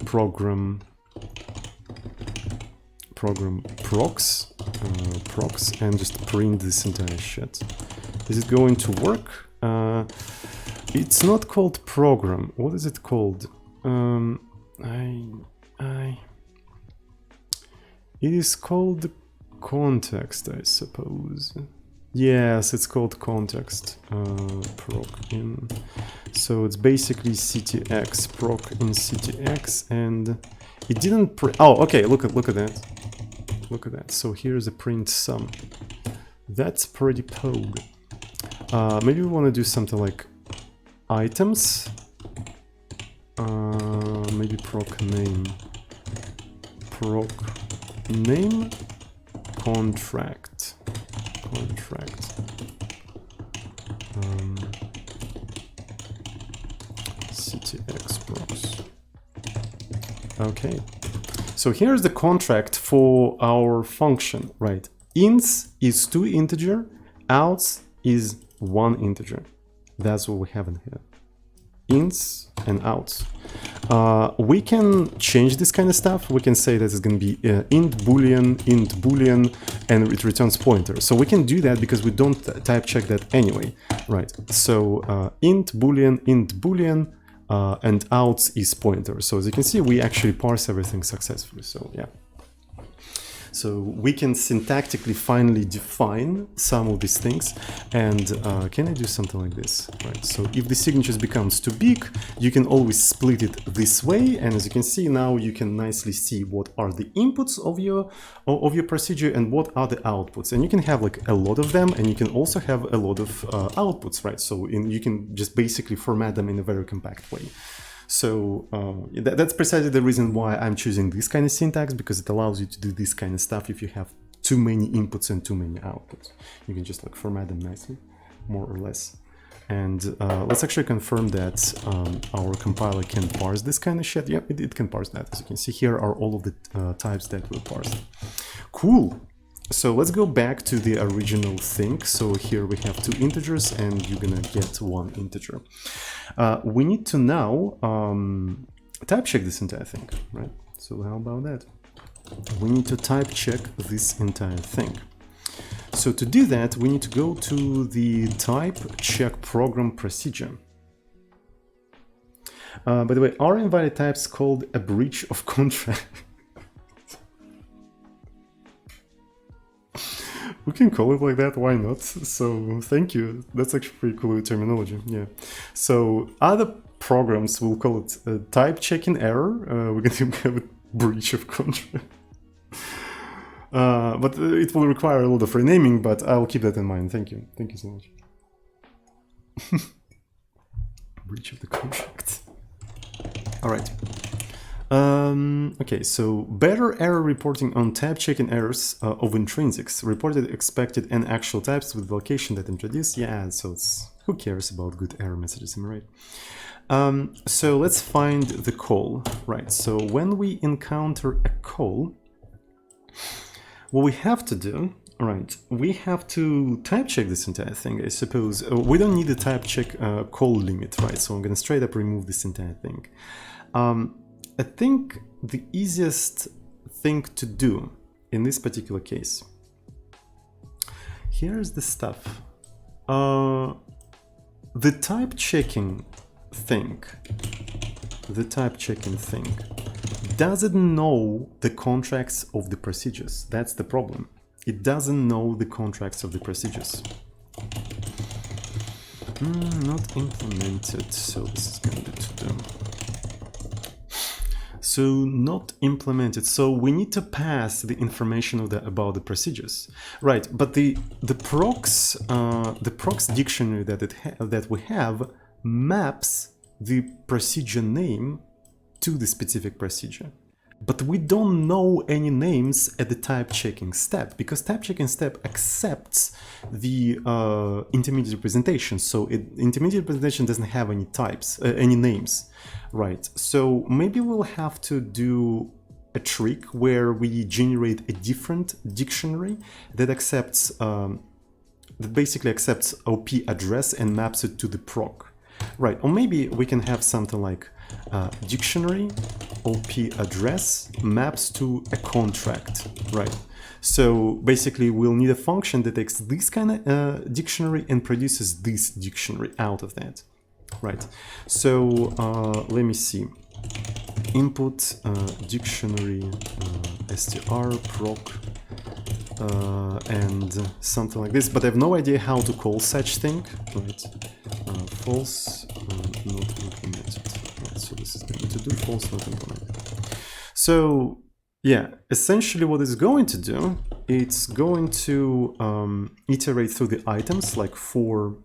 program procs, and just print this entire shit. Is it going to work? It's not called program. What is it called? It is called context, I suppose. Yes, it's called context. Proc in. So it's basically ctx, proc in ctx, and it didn't print. Oh, okay. Look at that. Look at that. So here's a print sum. That's pretty pogue. Maybe we want to do something like items. Maybe proc name contract. ctx procs. Okay. So here's the contract for our function, right? Ints is 2 integer, outs is 1 integer. That's what we have in here. Ints and outs. We can change this kind of stuff. We can say that it's going to be int boolean, and it returns pointer. So we can do that because we don't type check that anyway, right? So int boolean, and outs is pointer. So as you can see, we actually parse everything successfully. So yeah. So we can syntactically finally define some of these things. And can I do something like this? Right. So if the signatures becomes too big, you can always split it this way. And as you can see now, you can nicely see what are the inputs of your procedure and what are the outputs. And you can have like a lot of them, and you can also have a lot of outputs, right? So you can just basically format them in a very compact way. So that's precisely the reason why I'm choosing this kind of syntax, because it allows you to do this kind of stuff if you have too many inputs and too many outputs. You can just like format them nicely, more or less. And let's actually confirm that our compiler can parse this kind of shit. Yep, it can parse that. As you can see, here are all of the types that will parse. Cool. So let's go back to the original thing. So here we have 2 integers and you're gonna get 1 integer. We need to now type check this entire thing, right? So how about that? We need to type check this entire thing. So to do that, we need to go to the type check program procedure. By the way, our invalid type is called a breach of contract. We can call it like that, why not? So thank you. That's actually pretty cool terminology. Yeah. So other programs will call it a type checking error. We're going to have a breach of contract. But it will require a lot of renaming, but I'll keep that in mind. Thank you. Thank you so much. Breach of the contract. All right. Okay, so better error reporting on type checking errors of intrinsics. Reported expected and actual types with location that introduce. Yeah, so it's who cares about good error messages, am I right? So let's find the call. Right, so when we encounter a call, what we have to do, right, we have to type check this entire thing, I suppose. We don't need a type check call limit, right? So I'm gonna straight up remove this entire thing. I think the easiest thing to do in this particular case, here's the stuff. The type checking thing doesn't know the contracts of the procedures. That's the problem. It doesn't know the contracts of the procedures. Not implemented, so this is going to be to do. So not implemented. So we need to pass the information of about the procedures, right? But the procs dictionary that we have maps the procedure name to the specific procedure. But we don't know any names at the type checking step, because type checking step accepts the intermediate representation. So intermediate representation doesn't have any types, any names, right? So maybe we'll have to do a trick where we generate a different dictionary that accepts, that basically accepts OP address and maps it to the proc, right? Or maybe we can have something like dictionary OP address maps to a contract, right? So basically we'll need a function that takes this kind of dictionary and produces this dictionary out of that, right? So let me see. Input dictionary str proc and something like this, but I have no idea how to call such thing, right? False, not implemented. Right, so this is going to do false, not implemented. So yeah, essentially what it's going to do, it's going to iterate through the items, like for,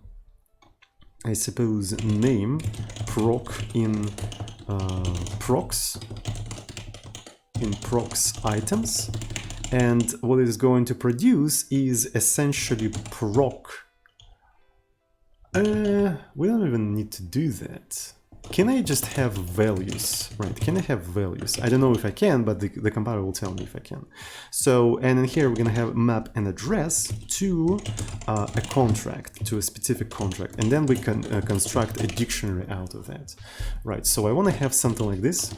I suppose, name proc in procs items, and what it is going to produce is essentially proc. We don't even need to do that. Can I just have values, right? Can I have values? I don't know if I can, but the compiler will tell me if I can. So, and in here we're gonna have map an address to a contract, to a specific contract, and then we can construct a dictionary out of that, right? So I want to have something like this,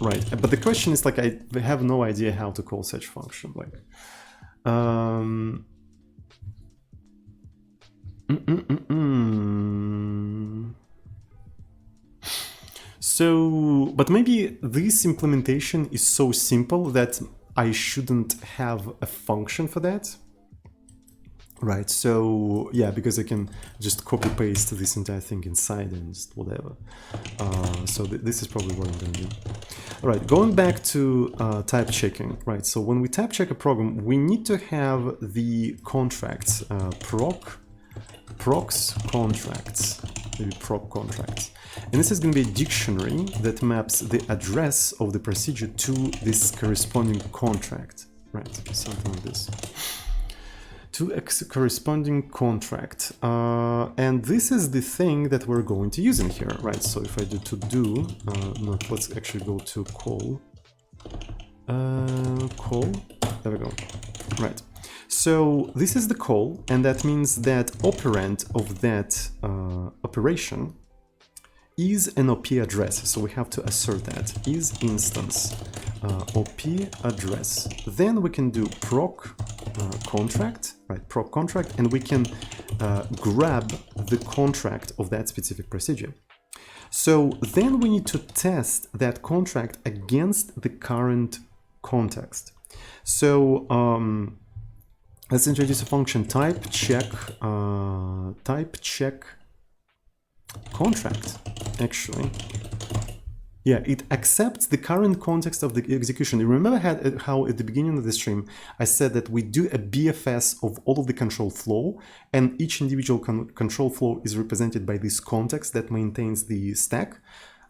right? But the question is, like, I have no idea how to call such function, like. So, but maybe this implementation is so simple that I shouldn't have a function for that, right? So yeah, because I can just copy paste this entire thing inside and just whatever. So this is probably what I'm going to do. All right, going back to type checking, right? So when we type check a program, we need to have the contracts, procs contracts, maybe proc contracts. And this is going to be a dictionary that maps the address of the procedure to this corresponding contract, right? Something like this. To a corresponding contract. And this is the thing that we're going to use in here, right? So if I do to do, no, let's actually go to call. Call, there we go, right. So this is the call, and that means that operand of that operation is an OP address. So we have to assert that is instance OP address. Then we can do proc contract, right? Proc contract, and we can grab the contract of that specific procedure. So then we need to test that contract against the current context. So let's introduce a function type check contract. Actually, yeah, it accepts the current context of the execution. You remember how at the beginning of the stream I said that we do a BFS of all of the control flow, and each individual control flow is represented by this context that maintains the stack,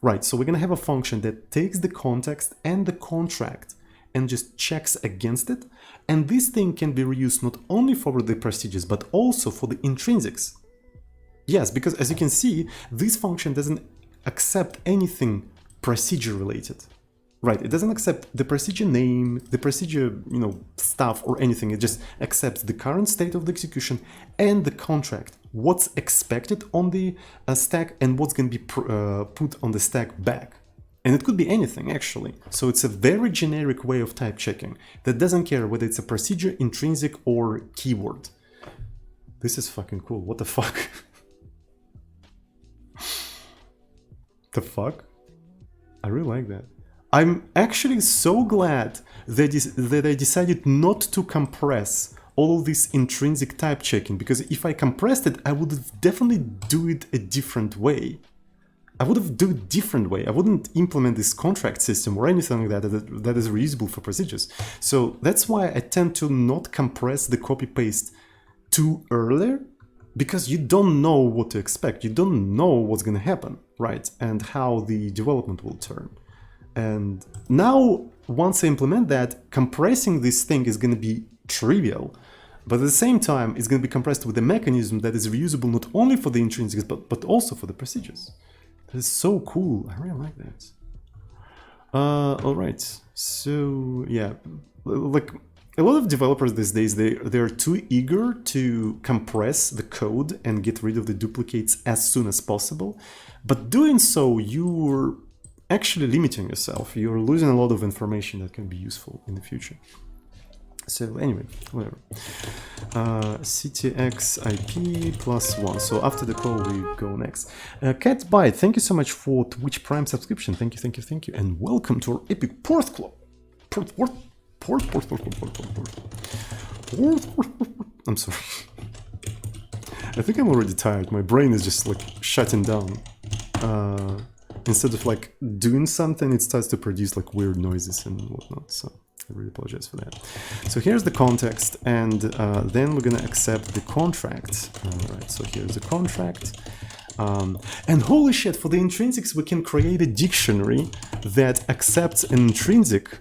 right? So we're gonna have a function that takes the context and the contract and just checks against it, and this thing can be reused not only for the procedures but also for the intrinsics. Yes, because as you can see, this function doesn't accept anything procedure related, right? It doesn't accept the procedure name, the procedure, stuff or anything. It just accepts the current state of the execution and the contract, what's expected on the stack and what's going to be put on the stack back. And it could be anything, actually. So it's a very generic way of type checking that doesn't care whether it's a procedure, intrinsic, or keyword. This is fucking cool. What the fuck? The fuck? I really like that. I'm actually so glad that I decided not to compress all of this intrinsic type checking, because if I compressed it, I would have definitely do it a different way. I would have do it a different way. I wouldn't implement this contract system or anything like that is reusable for procedures. So that's why I tend to not compress the copy paste too early, because you don't know what to expect. You don't know what's going to happen, right? And how the development will turn. And now, once I implement that, compressing this thing is going to be trivial. But at the same time, it's going to be compressed with a mechanism that is reusable not only for the intrinsics, but also for the procedures. That is so cool. I really like that. All right. So, yeah, like a lot of developers these days, they're too eager to compress the code and get rid of the duplicates as soon as possible. But doing so, you're actually limiting yourself. You're losing a lot of information that can be useful in the future. So anyway, whatever. CTX IP +1. So after the call, we go next. Cat Bite, thank you so much for Twitch Prime subscription. Thank you, thank you, thank you. And welcome to our epic Porth Club. Porth. I'm sorry. I think I'm already tired. My brain is just like shutting down. Instead of like doing something, it starts to produce like weird noises and whatnot. So I really apologize for that. So here's the context, and then we're gonna accept the contract. All right, so here's the contract. And holy shit, for the intrinsics, we can create a dictionary that accepts an intrinsic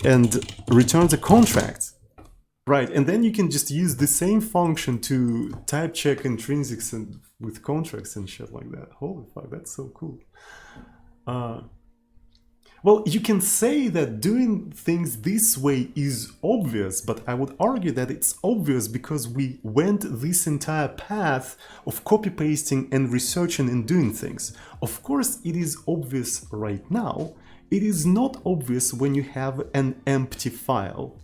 and returns a contract. Right, and then you can just use the same function to type check intrinsics and with contracts and shit like that. Holy fuck, that's so cool. Well, you can say that doing things this way is obvious, but I would argue that it's obvious because we went this entire path of copy-pasting and researching and doing things. Of course, it is obvious right now. It is not obvious when you have an empty file.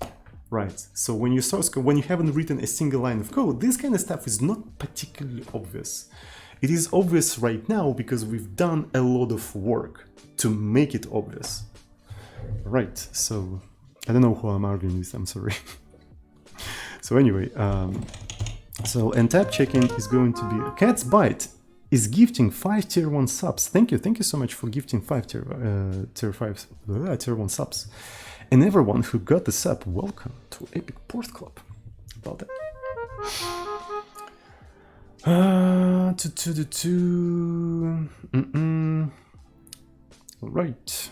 Right, so when you source code, when you haven't written a single line of code, this kind of stuff is not particularly obvious. It is obvious right now because we've done a lot of work to make it obvious. Right, so I don't know who I'm arguing with, I'm sorry. So anyway, and type checking is going to be Cat's Bite is gifting 5 tier 1 subs. Thank you so much for gifting 5 tier 1 subs. And everyone who got the sub, welcome to Epic Porth Club. About that. All right.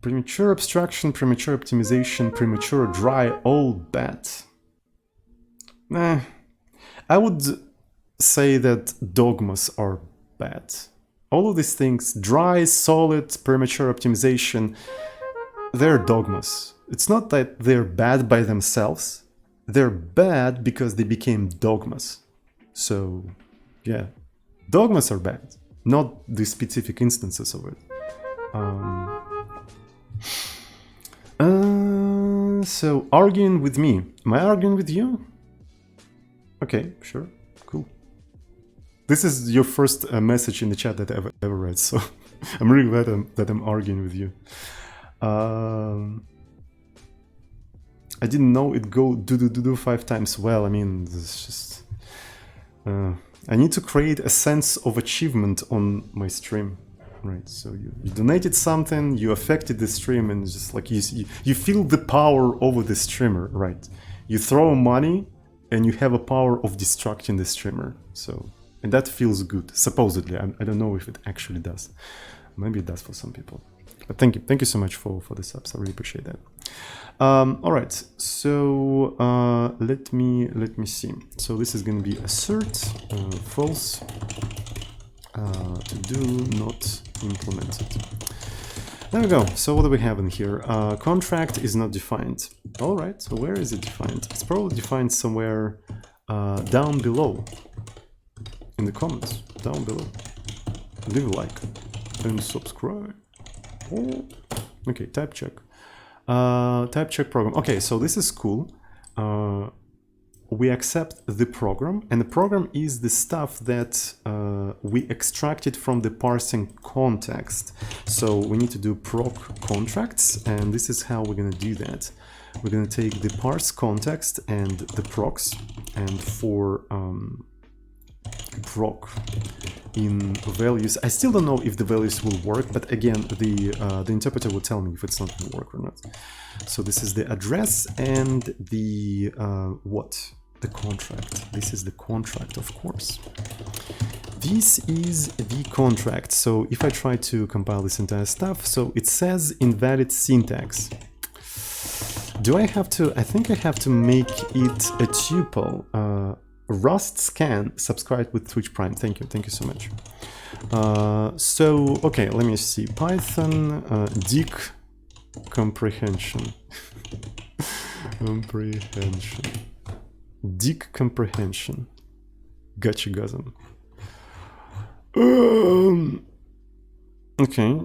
Premature abstraction, premature optimization, premature dry, all bad. I would say that dogmas are bad. All of these things, dry, solid, premature optimization, they're dogmas. It's not that they're bad by themselves. They're bad because they became dogmas. So, yeah, dogmas are bad, not the specific instances of it. So, arguing with me. Am I arguing with you? Okay, sure, cool. This is your first message in the chat that I've ever read, so I'm really glad that I'm arguing with you. I didn't know it'd go do 5 times well. I mean, it's just... I need to create a sense of achievement on my stream, right? So you donated something, you affected the stream, and it's just like you feel the power over the streamer, right? You throw money, and you have a power of destructing the streamer, so... And that feels good, supposedly. I don't know if it actually does. Maybe it does for some people. But thank you so much for the subs. I really appreciate that. All right, so let me see. So this is going to be assert false to do not implemented. There we go. So what do we have in here? Contract is not defined. All right. So where is it defined? It's probably defined somewhere down below. In the comments, down below. Leave a like and subscribe. Oh. Okay, type check. Type check program. Okay, so this is cool. We accept the program, and the program is the stuff that we extracted from the parsing context. So we need to do proc contracts, and this is how we're gonna do that. we're going to take the parse context and the procs, and for proc in values, I still don't know if the values will work, but again, the interpreter will tell me if it's not going to work or not. So this is the address and the the contract. This is the contract, of course. This is the contract. So if I try to compile this entire stuff, so it says invalid syntax. Do I have to? I think I have to make it a tuple. Rust scan, subscribe with Twitch Prime. Thank you so much. So okay, let me see. Python dig comprehension. Comprehension. Dig comprehension. Gotcha, gasm. Okay,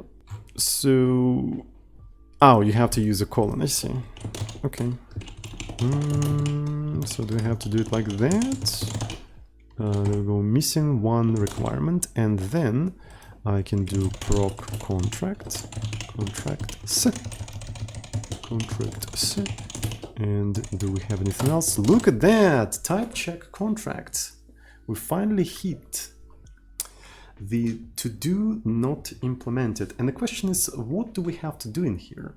so you have to use a colon. I see. Okay. So do I have to do it like that? We'll go missing one requirement, and then I can do proc contract s. And do we have anything else? Look at that! Type check contract. We finally hit the to do not implemented. And the question is, what do we have to do in here?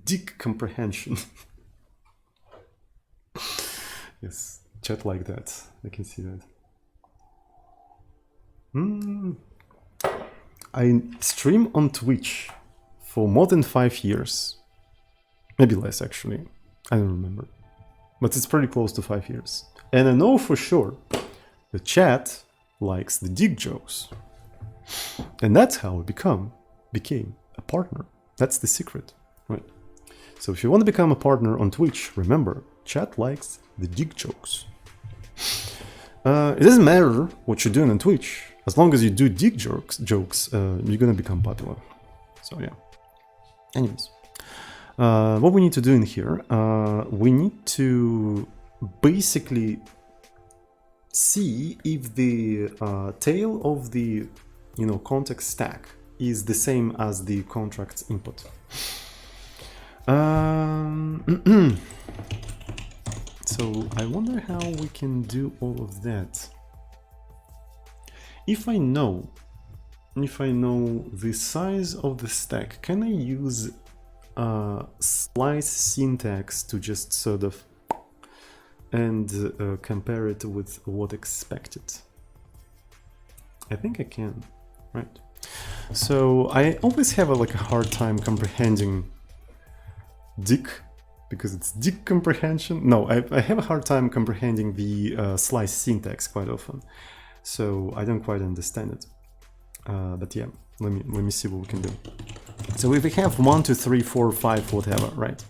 Dig comprehension. Yes, chat like that. I can see that. I stream on Twitch for more than 5 years. Maybe less, actually. I don't remember. But it's pretty close to 5 years. And I know for sure the chat likes the dig jokes. And that's how we became a partner. That's the secret, right? So if you want to become a partner on Twitch, remember, chat likes the dig jokes. It doesn't matter what you're doing on Twitch. As long as you do dig jokes, you're gonna become popular. So yeah. Anyways. What we need to do in here, we need to basically see if the tail of the context stack is the same as the contract's input. So I wonder how we can do all of that. If I know the size of the stack, can I use slice syntax to just sort of and compare it with what expected? I think I can, right? So I always have a hard time comprehending dig, because it's dig comprehension. No, I have a hard time comprehending the slice syntax quite often, so I don't quite understand it. But yeah, let me see what we can do. So if we have 1, 2, 3, 4, 5, whatever, right?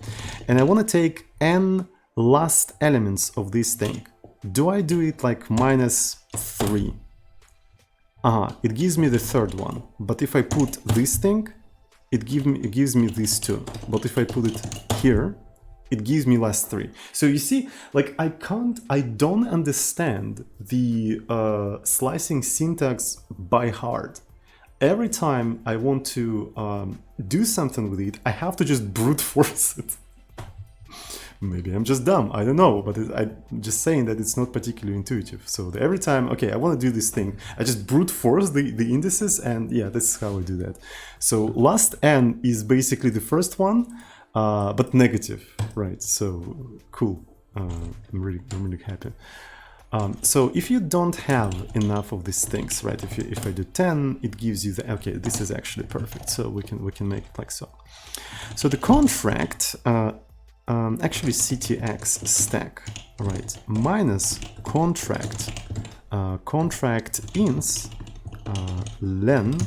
And I want to take n last elements of this thing. Do I do it like -3? It gives me the third one. But if I put this thing, it gives me these two. But if I put it here, it gives me last 3. So you see, I don't understand the slicing syntax by heart. Every time I want to do something with it, I have to just brute force it. Maybe I'm just dumb, I don't know, but I'm just saying that it's not particularly intuitive. So every time, okay, I want to do this thing, I just brute force the indices, and yeah, that's how I do that. So last n is basically the first one, but negative, right? So cool. I'm really happy. So if you don't have enough of these things, right? If I do 10, it gives you the, okay, this is actually perfect. So we can make it like so. So the contract, actually ctx stack, right? Minus contract, contract ins len,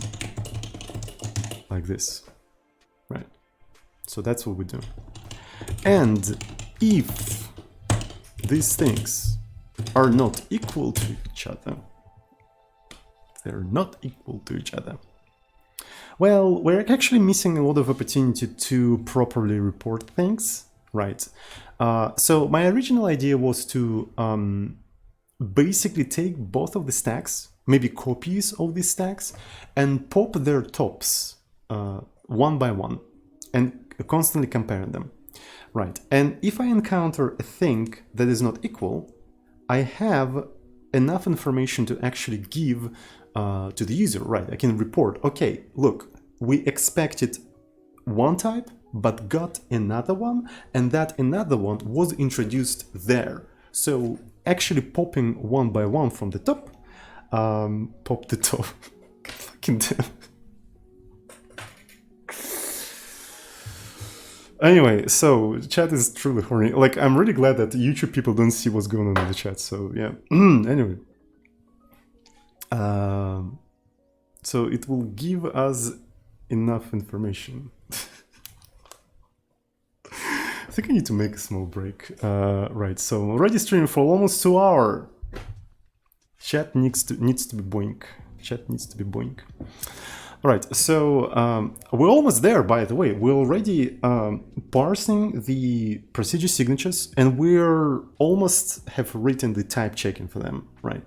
like this, right? So that's what we do. And if these things are not equal to each other, they're not equal to each other, well, we're actually missing a lot of opportunity to properly report things, right? So my original idea was to basically take both of the stacks, maybe copies of these stacks, and pop their tops one by one and constantly compare them. right? And if I encounter a thing that is not equal, I have enough information to actually give to the user, right? I can report, okay, look, we expected one type, but got another one, and that another one was introduced there. So actually popping one by one from the top, pop the top, fucking damn. Anyway, so chat is truly horny. Like, I'm really glad that YouTube people don't see what's going on in the chat. So yeah. Anyway, so it will give us enough information. I think I need to make a small break. Right. So I'm already streaming for almost 2 hours. Chat needs to be boink. Chat needs to be boink. All right, so we're almost there, by the way. We're already parsing the procedure signatures, and we're almost have written the type checking for them, right?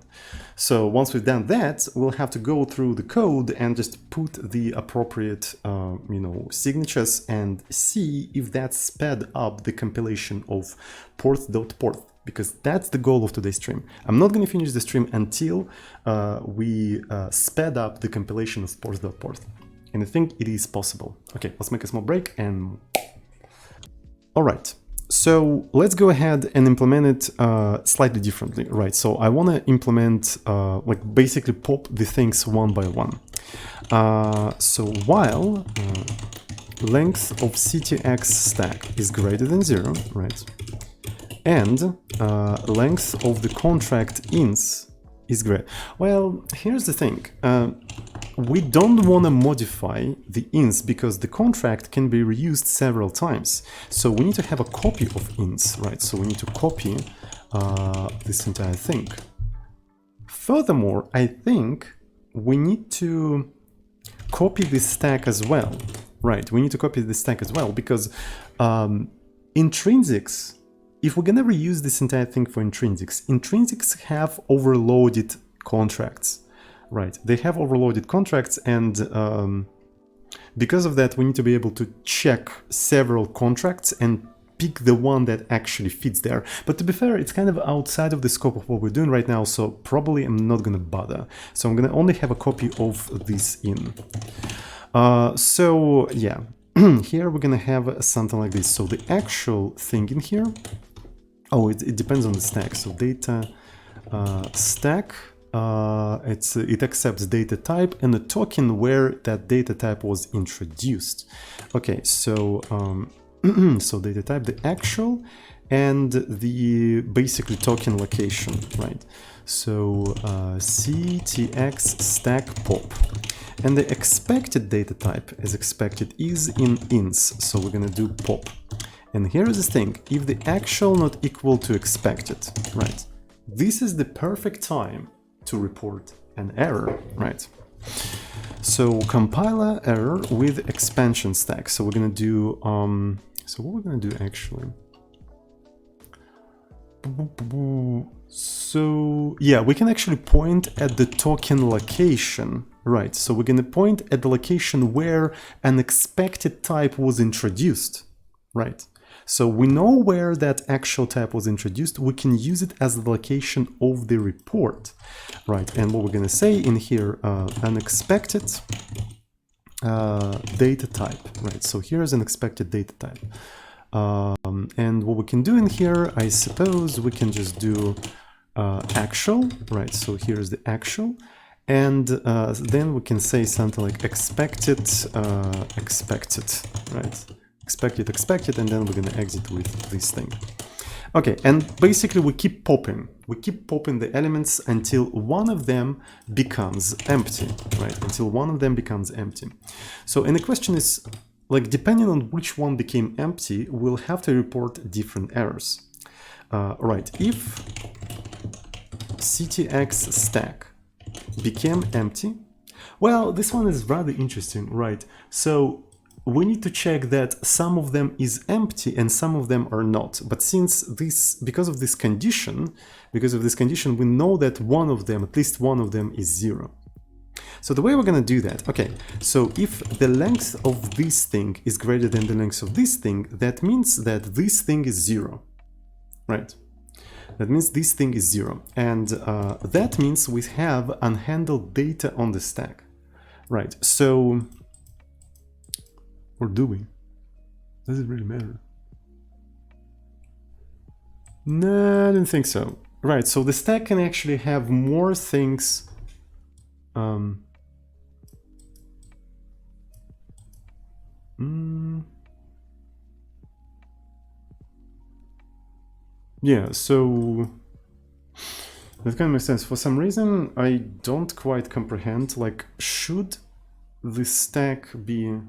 So once we've done that, we'll have to go through the code and just put the appropriate, signatures and see if that sped up the compilation of porth.porth. Because that's the goal of today's stream. I'm not going to finish the stream until we sped up the compilation of porth.porth. And I think it is possible. Okay, let's make a small break and... All right, so let's go ahead and implement it slightly differently, right? So I want to implement, like basically pop the things one by one. So while length of CTX stack is greater than 0, right? And length of the contract ins is great. Well, here's the thing. We don't want to modify the ins because the contract can be reused several times. So we need to have a copy of ins, right? So we need to copy this entire thing. Furthermore, I think we need to copy this stack as well, right? We need to copy this stack as well because intrinsics, if we're gonna reuse this entire thing for intrinsics have overloaded contracts, right? They have overloaded contracts, and because of that, we need to be able to check several contracts and pick the one that actually fits there. But to be fair, it's kind of outside of the scope of what we're doing right now, so probably I'm not gonna bother. So I'm gonna only have a copy of this in. So yeah, here we're gonna have something like this. So the actual thing in here, oh, it depends on the stack. So data stack, it accepts data type and the token where that data type was introduced. Okay, so so data type, the actual, and the basically token location, right? So CTX stack pop. And the expected data type, as expected, is in ins. So we're gonna do pop. And here is the thing, if the actual not equal to expected, right? This is the perfect time to report an error, right? So compiler error with expansion stack. So we're gonna do, so what we're gonna do actually? So yeah, we can actually point at the token location, right? So we're gonna point at the location where an expected type was introduced, right? So we know where that actual type was introduced. We can use it as the location of the report, right? And what we're gonna say in here, unexpected data type, right? So here's an expected data type. And what we can do in here, I suppose we can just do actual, right? So here's the actual. And then we can say something like expected, right? Expected, and then we're gonna exit with this thing. Okay, and basically we keep popping the elements until one of them becomes empty, right? Until one of them becomes empty. So, and the question is, like, depending on which one became empty, we'll have to report different errors. Right, if CTX stack became empty, well, this one is rather interesting, right? So we need to check that some of them is empty and some of them are not. But since this, because of this condition, we know that one of them, at least one of them, is 0. So the way we're going to do that, okay, so if the length of this thing is greater than the length of this thing, that means that this thing is 0, right? That means this thing is 0. And that means we have unhandled data on the stack, right? So, or do we? Does it really matter? No, I don't think so. Right, so the stack can actually have more things. Yeah, so that kind of makes sense. For some reason, I don't quite comprehend, like, should the stack be...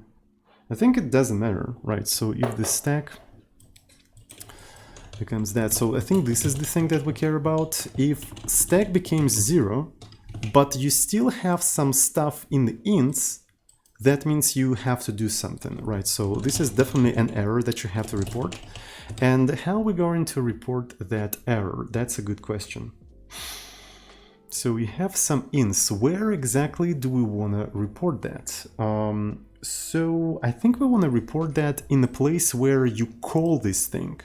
I think it doesn't matter, right? So if the stack becomes that, so I think this is the thing that we care about. If stack becomes 0, but you still have some stuff in the ints, that means you have to do something, right? So this is definitely an error that you have to report. And how are we going to report that error? That's a good question. So we have some ints. Where exactly do we want to report that? So I think we want to report that in a place where you call this thing.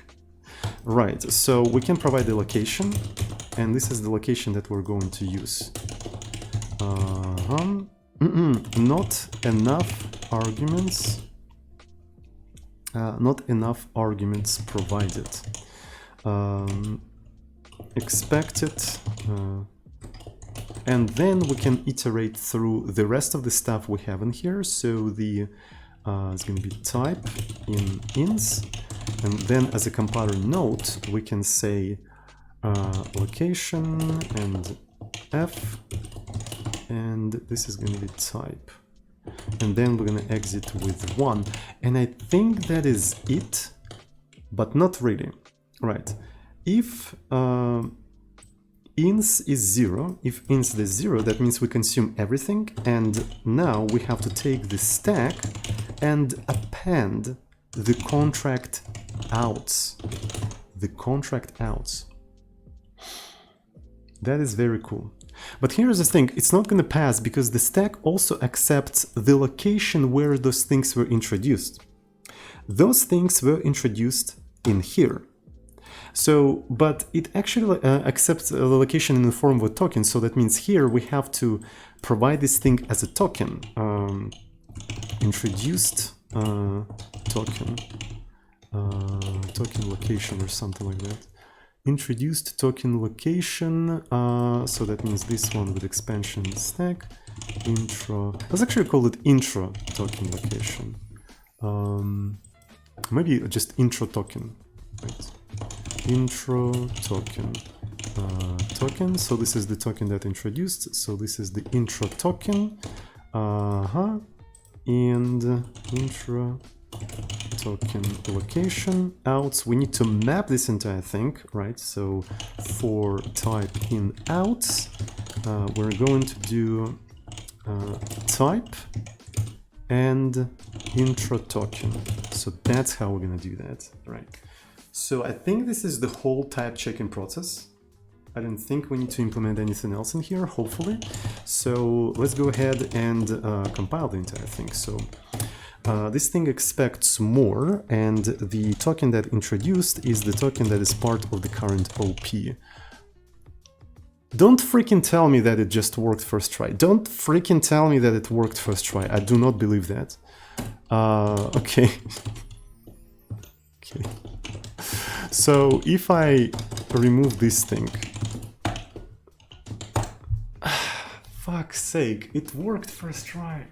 Right, so we can provide the location, and this is the location that we're going to use. Not enough arguments. Not enough arguments provided. Expected, and then we can iterate through the rest of the stuff we have in here. So the it's going to be type in ints, and then as a compiler note we can say location and f, and this is going to be type. And then we're going to exit with 1. And I think that is it, but not really. Right. If ins is 0, if ins is 0, that means we consume everything. And now we have to take the stack and append the contract outs. The contract outs. That is very cool. But here's the thing, it's not going to pass because the stack also accepts the location where those things were introduced. Those things were introduced in here. So, but it actually accepts the location in the form of a token. So that means here we have to provide this thing as a token. Introduced token, token location or something like that. Introduced token location, so that means this one with expansion stack, intro, let's actually call it intro token location, maybe just intro token, right? Intro token, token, so this is the token that introduced, so this is the intro token, and intro token location outs. We need to map this entire thing, right? So for type in outs, we're going to do type and intro token. So that's how we're going to do that, right? So I think this is the whole type checking process. I don't think we need to implement anything else in here, hopefully. So let's go ahead and compile the entire thing. So this thing expects more, and the token that introduced is the token that is part of the current OP. Don't freaking tell me that it just worked first try. Don't freaking tell me that it worked first try. I do not believe that. Okay. Okay. So if I remove this thing, fuck's sake, it worked first try.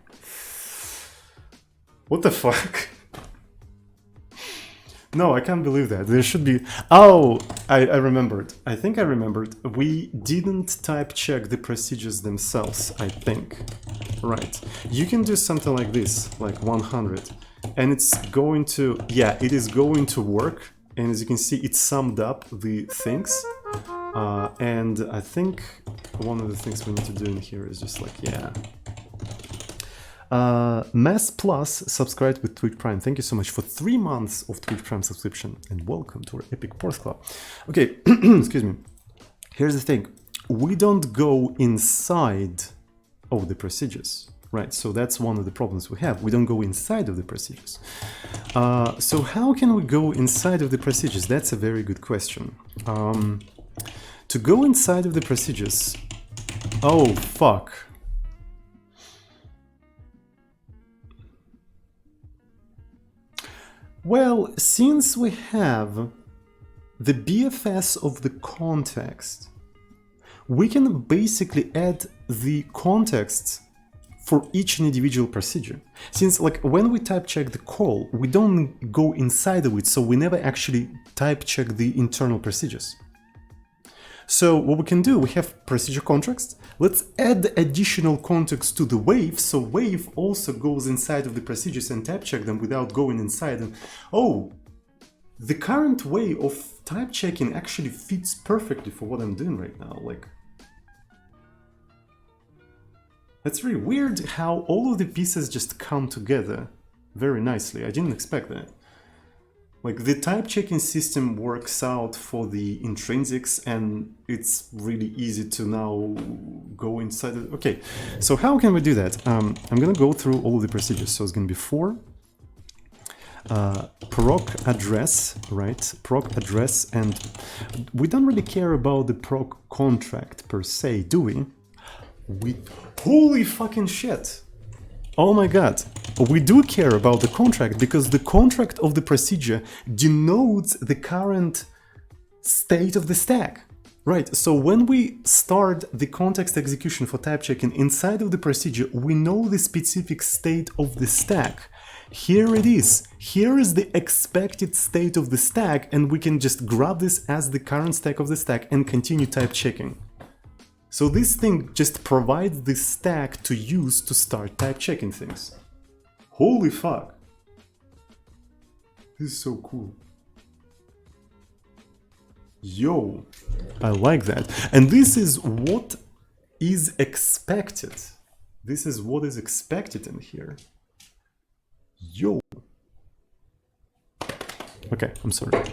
What the fuck? No, I can't believe that. There should be... Oh, I remembered. I think I remembered. We didn't type check the procedures themselves, I think. Right. You can do something like this, like 100. And it's going to... Yeah, it is going to work. And as you can see, it summed up the things. And I think one of the things we need to do in here is just like, yeah... Mass Plus subscribed with Twitch Prime. Thank you so much for 3 months of Twitch Prime subscription, and welcome to our epic Porth Club. Okay, excuse me. Here's the thing. We don't go inside of the procedures, right? So that's one of the problems we have. We don't go inside of the procedures. So how can we go inside of the procedures? That's a very good question. To go inside of the procedures, oh fuck. Well, since we have the BFS of the context, we can basically add the contexts for each individual procedure. Since like when we type check the call, we don't go inside of it, so we never actually type check the internal procedures. So what we can do, we have procedure context. Let's add additional context to the wave, so wave also goes inside of the procedures and type check them without going inside them. Oh, the current way of type checking actually fits perfectly for what I'm doing right now. Like, that's really weird how all of the pieces just come together very nicely. I didn't expect that. Like, the type checking system works out for the intrinsics, and it's really easy to now go inside of it. Okay, so how can we do that? I'm gonna go through all of the procedures. So it's gonna be for proc address, right? Proc address, and we don't really care about the proc contract per se, do we? Holy fucking shit! Oh my god, we do care about the contract because the contract of the procedure denotes the current state of the stack. Right, so when we start the context execution for type checking inside of the procedure, we know the specific state of the stack. Here it is. Here is the expected state of the stack, and we can just grab this as the current state of the stack and continue type checking. So this thing just provides the stack to use to start type checking things. Holy fuck. This is so cool. Yo, I like that. And this is what is expected. This is what is expected in here. Yo. Okay, I'm sorry.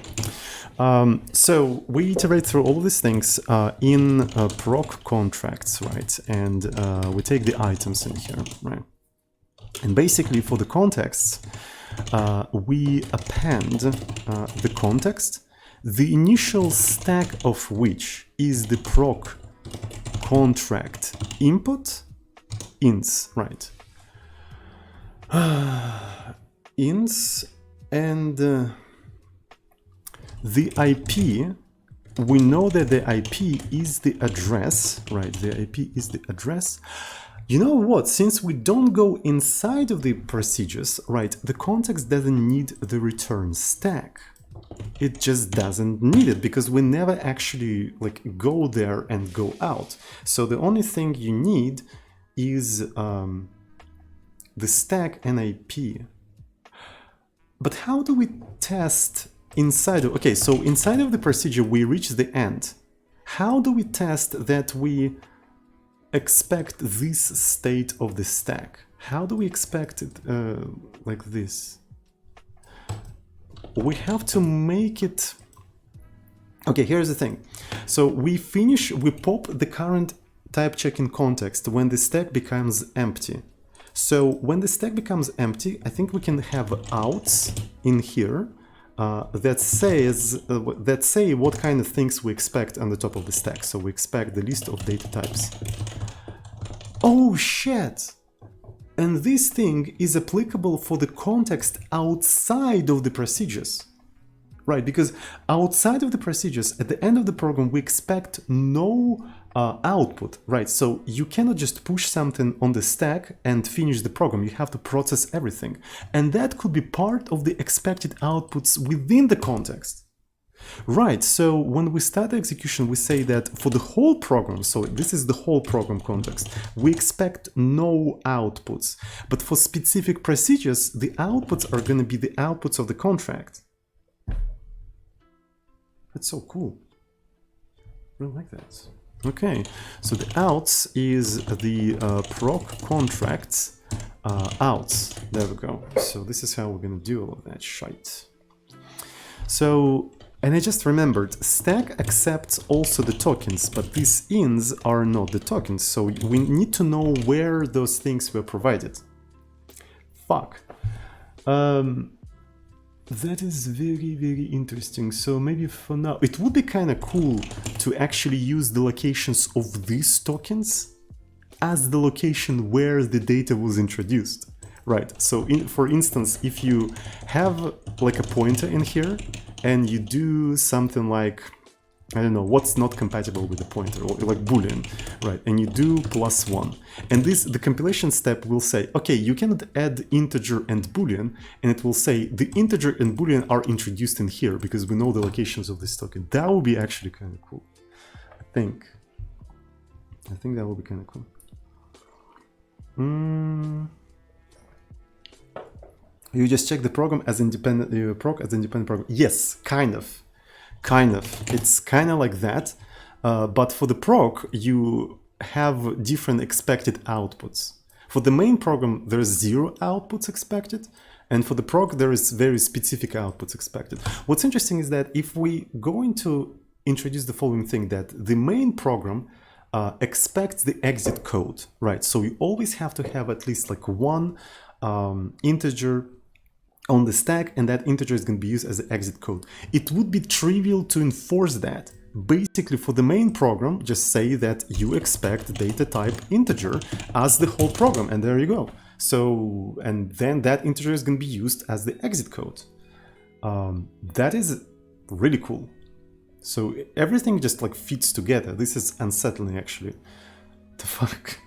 So we iterate through all of these things in proc contracts, right? And we take the items in here, right? And basically for the contexts, we append the context, the initial stack of which is the proc contract input, ints, right? Ints and the IP, we know that the IP is the address, right? The IP is the address. You know what? Since we don't go inside of the procedures, right, the context doesn't need the return stack. It just doesn't need it because we never actually like go there and go out. So the only thing you need is the stack and IP. But how do we test inside of, okay, so inside of the procedure we reach the end. How do we test that we expect this state of the stack? How do we expect it like this? We have to make it... Okay, here's the thing. So we pop the current type checking context when the stack becomes empty. So when the stack becomes empty, I think we can have outs in here that say what kind of things we expect on the top of the stack. So we expect the list of data types. Oh shit! And this thing is applicable for the context outside of the procedures. Right, because outside of the procedures, at the end of the program, we expect no output, right? So you cannot just push something on the stack and finish the program. You have to process everything. And that could be part of the expected outputs within the context. Right, so when we start the execution, we say that for the whole program, so this is the whole program context, we expect no outputs. But for specific procedures, the outputs are going to be the outputs of the contract. That's so cool. I really like that. Okay, so the outs is the proc contracts outs. There we go. So this is how we're going to do all of that shite. So And I just remembered, stack accepts also the tokens, but these ins are not the tokens, so we need to know where those things were provided. Fuck. That is very, very interesting. So maybe for now, it would be kind of cool to actually use the locations of these tokens as the location where the data was introduced. Right, so for instance, if you have like a pointer in here and you do something like, I don't know, what's not compatible with the pointer, or like boolean, right, and you do +1, and the compilation step will say, okay, you cannot add integer and boolean, and it will say the integer and boolean are introduced in here because we know the locations of this token. That would be actually kind of cool. I think that would be kind of cool. You just check the program as independent, proc as independent program. Yes, kind of. It's kind of like that, but for the proc, you have different expected outputs. For the main program, there is 0 outputs expected, and for the proc, there is very specific outputs expected. What's interesting is that if we going to introduce the following thing, that the main program expects the exit code, right? So you always have to have at least like one integer on the stack, and that integer is going to be used as the exit code. It would be trivial to enforce that. Basically, for the main program, just say that you expect data type integer as the whole program, and there you go. So, and then that integer is going to be used as the exit code. That is really cool. So everything just like fits together. This is unsettling, actually. The fuck?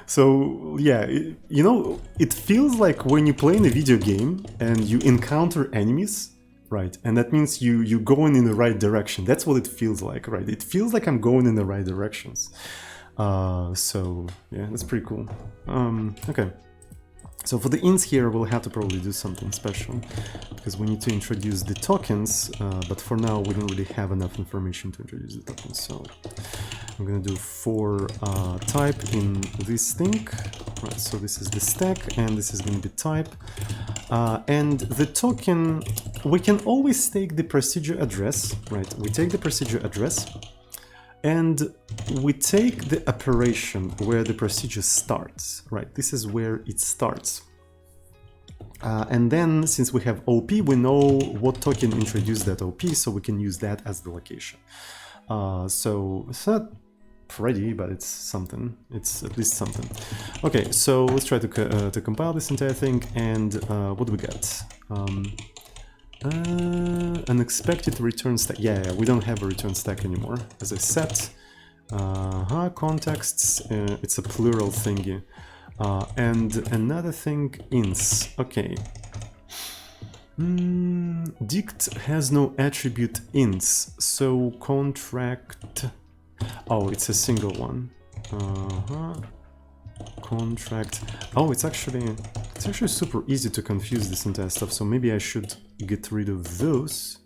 So yeah, you know, it feels like when you play in a video game and you encounter enemies, right? And that means you're going in the right direction. That's what it feels like, right? It feels like I'm going in the right directions. So yeah, that's pretty cool. Okay. So for the ins here, we'll have to probably do something special because we need to introduce the tokens, but for now we don't really have enough information to introduce the tokens. So I'm going to do for type in this thing. Right, so this is the stack and this is going to be type. And the token, we can always take the procedure address, right? We take the procedure address and we take the operation where the procedure starts, right? This is where it starts. And then since we have OP, we know what token introduced that OP, so we can use that as the location. So it's not pretty, but it's something. It's at least something. Okay, so let's try to compile this entire thing. And what do we got? Unexpected return stack. Yeah, we don't have a return stack anymore. As I said, contexts. It's a plural thingy. And another thing, ins. Okay. Dict has no attribute ins, so contract. Oh, it's a single one. Contract. Oh, it's actually super easy to confuse this entire stuff. So maybe I should get rid of those.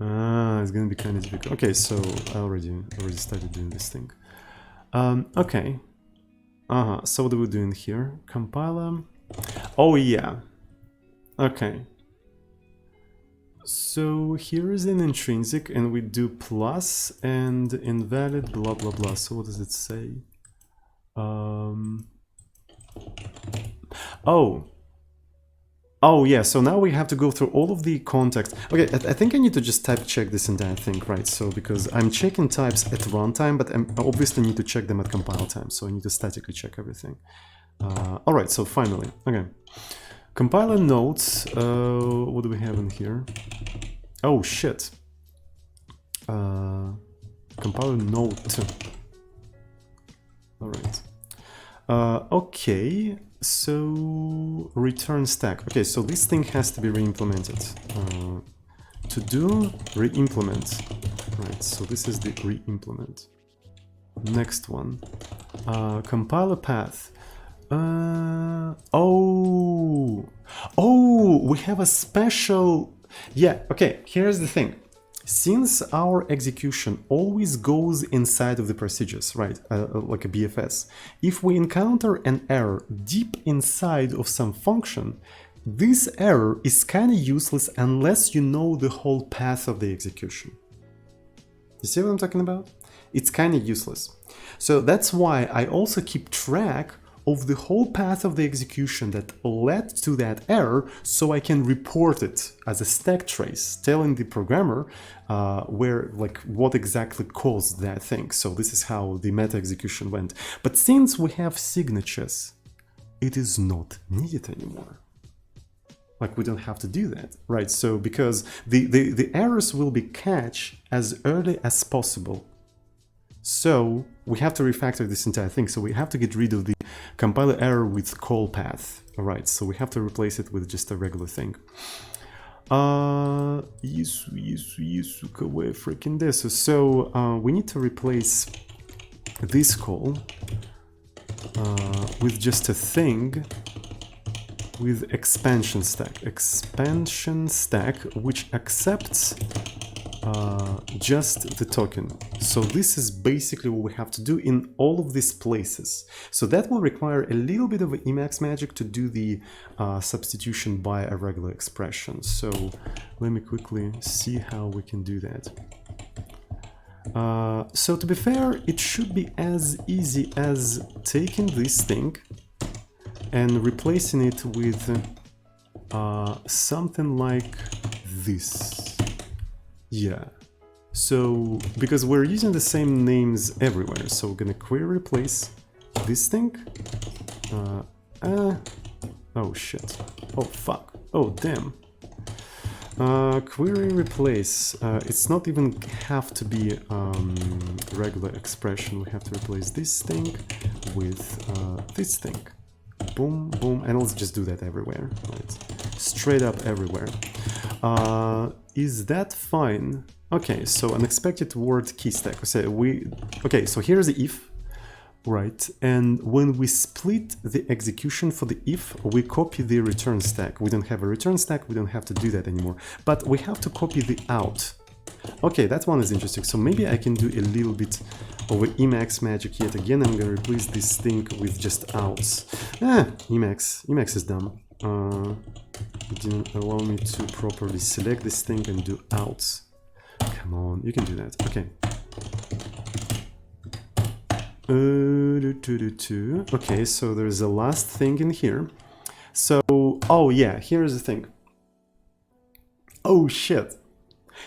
It's gonna be kind of difficult. Okay, so I already started doing this thing. Okay. So what are we doing here? Compiler. Oh yeah. Okay. So here is an intrinsic, and we do plus and invalid blah blah blah. So what does it say? Oh yeah, so now we have to go through all of the context. Okay, I think I need to just type check this entire thing, right? So because I'm checking types at runtime, but I obviously need to check them at compile time, so I need to statically check everything. Alright, so finally, okay. Compiler notes, what do we have in here? Oh shit. Compiler note. Alright. Okay, so return stack. Okay, so this thing has to be re-implemented. To do, re-implement. Right, so this is the re-implement. Next one. Compiler path. Oh, we have a special. Yeah, okay, here's the thing. Since our execution always goes inside of the procedures, right, like a BFS, if we encounter an error deep inside of some function, this error is kind of useless unless you know the whole path of the execution. You see what I'm talking about? It's kind of useless. So that's why I also keep track of the whole path of the execution that led to that error, so I can report it as a stack trace, telling the programmer what exactly caused that thing. So this is how the meta execution went. But since we have signatures, it is not needed anymore. Like, we don't have to do that, right? So because the errors will be catched as early as possible. So we have to refactor this entire thing. So we have to get rid of the compiler error with call path. All right, so we have to replace it with just a regular thing. Freaking this. So we need to replace this call with just a thing with expansion stack, which accepts just the token. So this is basically what we have to do in all of these places. So that will require a little bit of Emacs magic to do the substitution by a regular expression. So let me quickly see how we can do that. So to be fair, it should be as easy as taking this thing and replacing it with something like this. Yeah. So because we're using the same names everywhere, so we're gonna query replace this thing. Oh shit. Oh fuck. Oh damn. Query replace. It's not even have to be regular expression. We have to replace this thing with this thing. Boom, boom, and let's just do that everywhere, right? Straight up everywhere. Is that fine? Okay, so unexpected word key stack. Okay, so here's the if, right? And when we split the execution for the if, we copy the return stack. We don't have a return stack, we don't have to do that anymore. But we have to copy the out. Okay, that one is interesting. So maybe I can do a little bit of Emacs magic yet again. I'm gonna replace this thing with just outs. Emacs is dumb. It didn't allow me to properly select this thing and do outs. Come on, you can do that. Okay. Okay, so there's a last thing in here. So, oh yeah, here's the thing. Oh shit.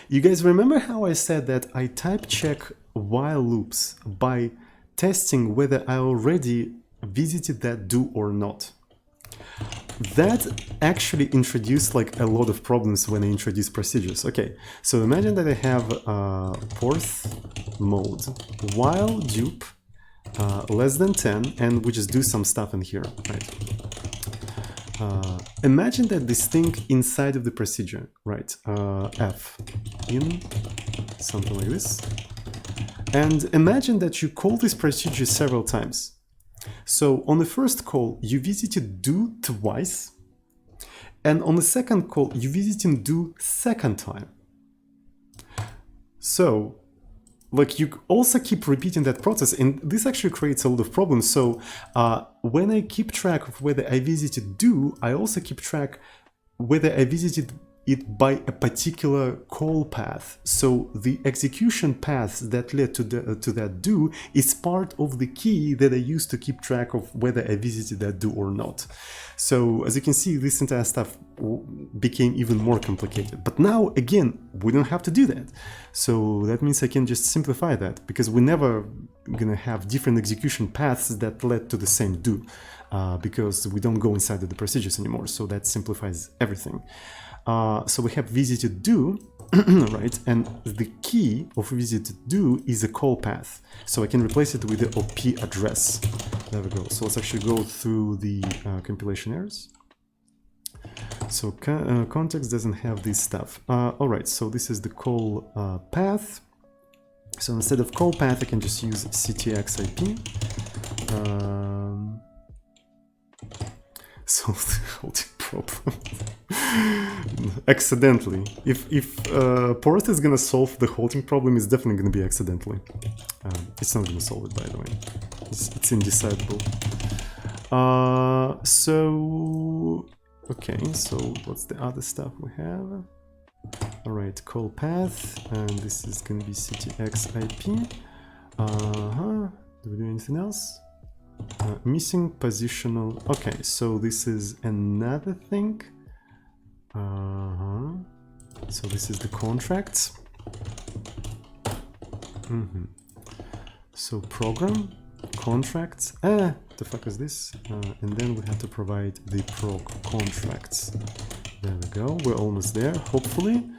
You guys remember how I said that I type check while loops by testing whether I already visited that do or not? That actually introduced like a lot of problems when I introduced procedures. Okay, so imagine that I have Porth mode while dupe less than 10, and we just do some stuff in here, right? Imagine that this thing inside of the procedure, right? F in something like this, and imagine that you call this procedure several times. So on the first call, you visited do twice, and on the second call, you visited do second time. So, like, you also keep repeating that process, and this actually creates a lot of problems. So when I keep track of whether I visited do, I also keep track whether I visited it by a particular call path. So the execution path that led to that do is part of the key that I use to keep track of whether I visited that do or not. So as you can see, this entire stuff became even more complicated. But now, again, we don't have to do that. So that means I can just simplify that, because we're never gonna have different execution paths that led to the same do, because we don't go inside of the procedures anymore. So that simplifies everything. So we have visited do, right? And the key of visited do is a call path. So I can replace it with the OP address. There we go. So let's actually go through the compilation errors. So context doesn't have this stuff. All right, so this is the call path. So instead of call path, I can just use ctxip. Solve the halting problem. Accidentally. If Porth is gonna solve the halting problem, it's definitely gonna be accidentally. It's not gonna solve it, by the way. It's indecidable. So Okay, so what's the other stuff we have? All right, call path, and this is gonna be ctx IP. Do we do anything else? Missing positional. Okay, so this is another thing. So this is the contracts. So program contracts. The fuck is this? And then we have to provide the proc contracts. There we go. We're almost there. Hopefully.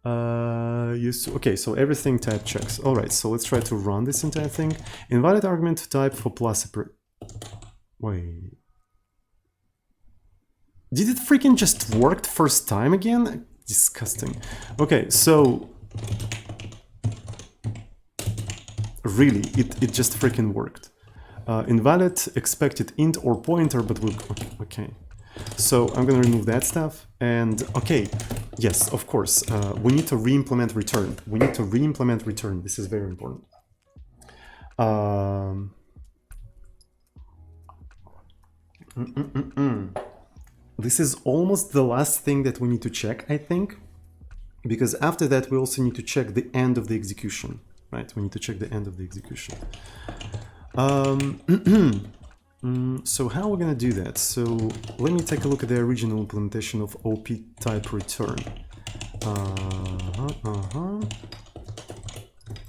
Okay, so everything type checks. All right, so let's try to run this entire thing. Invalid argument type for plus. Wait. Did it freaking just work first time again? Disgusting. Okay, so really, it just freaking worked. Invalid expected int or pointer, but we'll okay. So I'm gonna remove that stuff. And okay, yes, of course, we need to re-implement return. We need to re-implement return. This is very important. This is almost the last thing that we need to check, I think, because after that we also need to check the end of the execution, right? We need to check the end of the execution. So how are we gonna do that? So let me take a look at the original implementation of OP type return.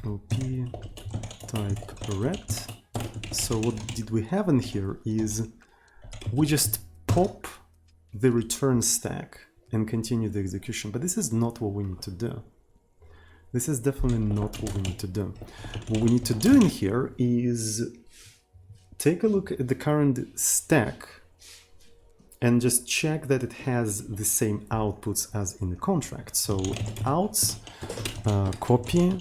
OP type ret. So what did we have in here is we just pop the return stack and continue the execution, but this is not what we need to do. This is definitely not what we need to do. What we need to do in here is take a look at the current stack and just check that it has the same outputs as in the contract. So outs, copy.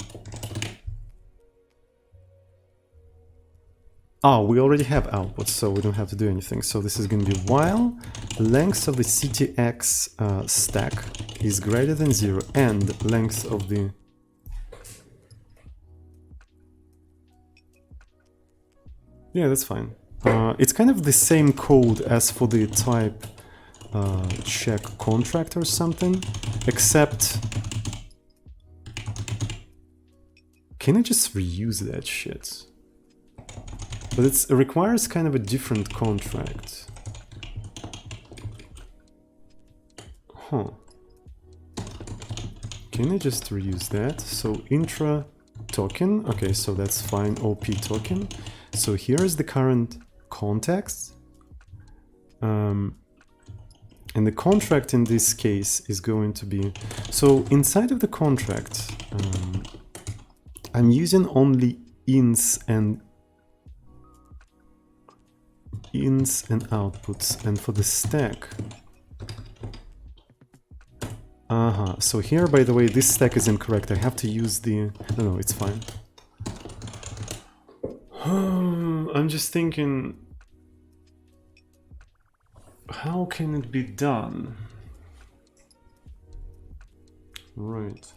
Oh, we already have outputs, so we don't have to do anything. So this is going to be while length of the ctx stack is greater than 0 and length of the yeah, that's fine. It's kind of the same code as for the type check contract or something, except can I just reuse that shit? But it requires kind of a different contract. Huh. Can I just reuse that? So intra token. Okay, so that's fine. OP token. So here is the current context. And the contract in this case is going to be... So inside of the contract, I'm using only ints and outputs, and for the stack so here, by the way, this stack is incorrect. I have to use the no, it's fine. I'm just thinking, how can it be done? Right,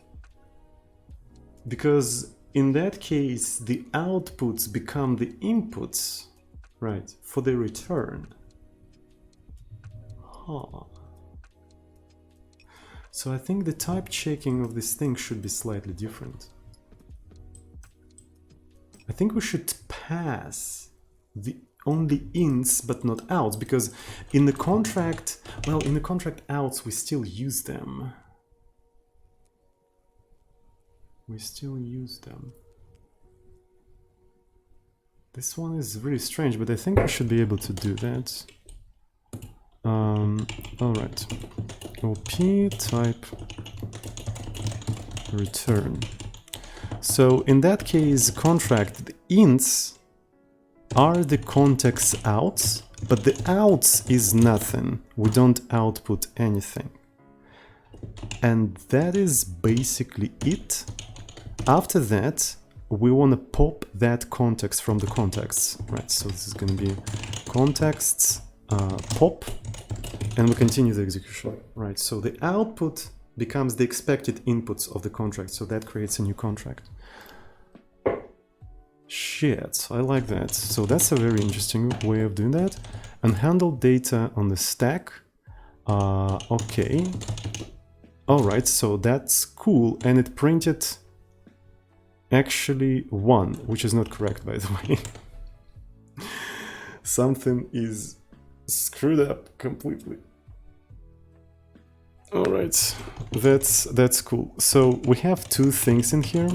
because in that case the outputs become the inputs, right, for the return. So I think the type checking of this thing should be slightly different. I think we should pass the only ints but not outs, because in the contract, well, in the contract outs we still use them. This one is really strange, but I think we should be able to do that. All right, OP type return. So in that case, contract, the ints are the context outs, but the outs is nothing. We don't output anything. And that is basically it. After that, we want to pop that context from the contexts, right? So this is going to be contexts, pop, and we continue the execution, right? So the output becomes the expected inputs of the contract, so that creates a new contract. Shit, I like that. So that's a very interesting way of doing that. Unhandled data on the stack. Okay. All right, so that's cool. And it printed actually 1, which is not correct, by the way. Something is screwed up completely. All right, that's cool. So we have 2 things in here.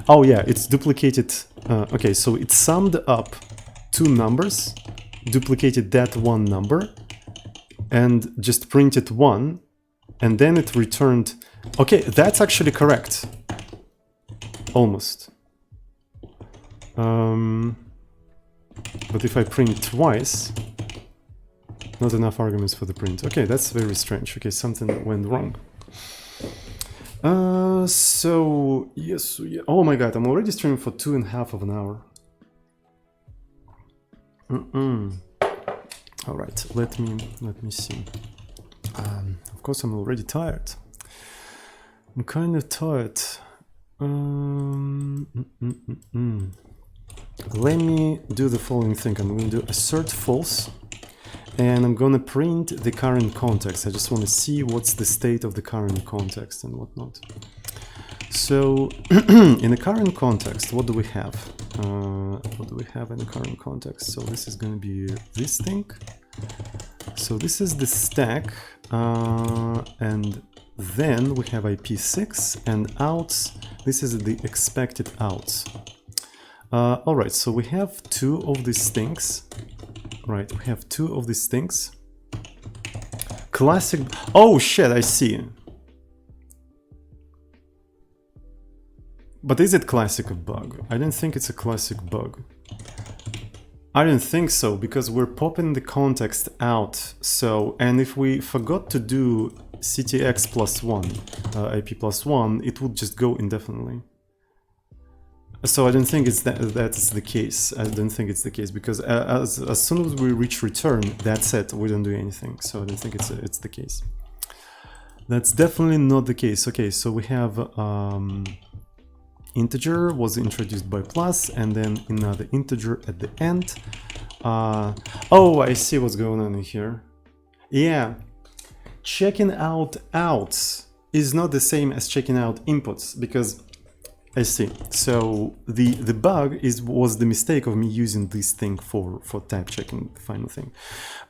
Oh yeah, it's duplicated. Okay, so it summed up 2 numbers, duplicated that 1 number, and just printed 1, and then it returned. Okay, that's actually correct. Almost. But if I print twice, not enough arguments for the print. Okay, that's very strange. Okay, something went wrong. So yes, yeah. Oh my god, I'm already streaming for 2.5 hours. All right, let me see. Of course, I'm already tired. I'm kind of tired. Let me do the following thing. I'm going to do assert false, and I'm going to print the current context. I just want to see what's the state of the current context and whatnot. So in the current context, what do we have? What do we have in the current context? So this is going to be this thing. So this is the stack, and then we have IP6 and outs. This is the expected outs. All right, so we have 2 of these things. Right, we have 2 of these things. Classic. Oh shit, I see. But is it classic bug? I don't think it's a classic bug. I don't think so, because we're popping the context out. So, and if we forgot to do CTX +1, IP +1, it would just go indefinitely. So I don't think it's that's the case. I don't think it's the case, because as soon as we reach return, that's it. We don't do anything. So I don't think it's the case. That's definitely not the case. Okay, so we have integer was introduced by plus, and then another integer at the end. Oh, I see what's going on here. Yeah, checking out outs is not the same as checking out inputs, because I see. So the bug was the mistake of me using this thing for type checking, the final thing.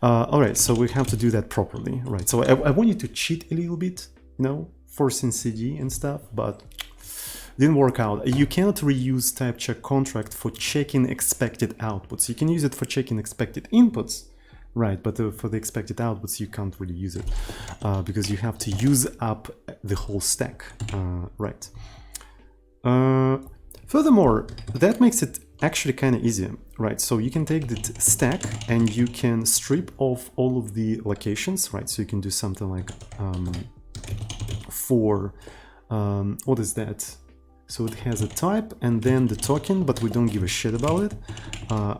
All right, so we have to do that properly, right? So I want you to cheat a little bit, you know, forcing CD and stuff, but didn't work out. You cannot reuse type check contract for checking expected outputs. You can use it for checking expected inputs, right? But for the expected outputs, you can't really use it because you have to use up the whole stack, right? Furthermore, that makes it actually kind of easier, right? So you can take the stack and you can strip off all of the locations, right? So you can do something like for what is that? So it has a type and then the token, but we don't give a shit about it,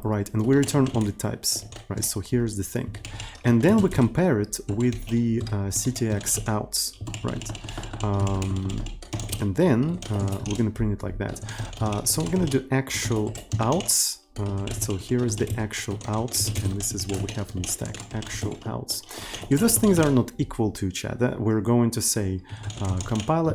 right? And we return only types, right? So here's the thing. And then we compare it with the CTX outs, right? And then we're going to print it like that. So we're going to do actual outs. So here is the actual outs, and this is what we have in the stack, actual outs. If those things are not equal to each other, we're going to say compiler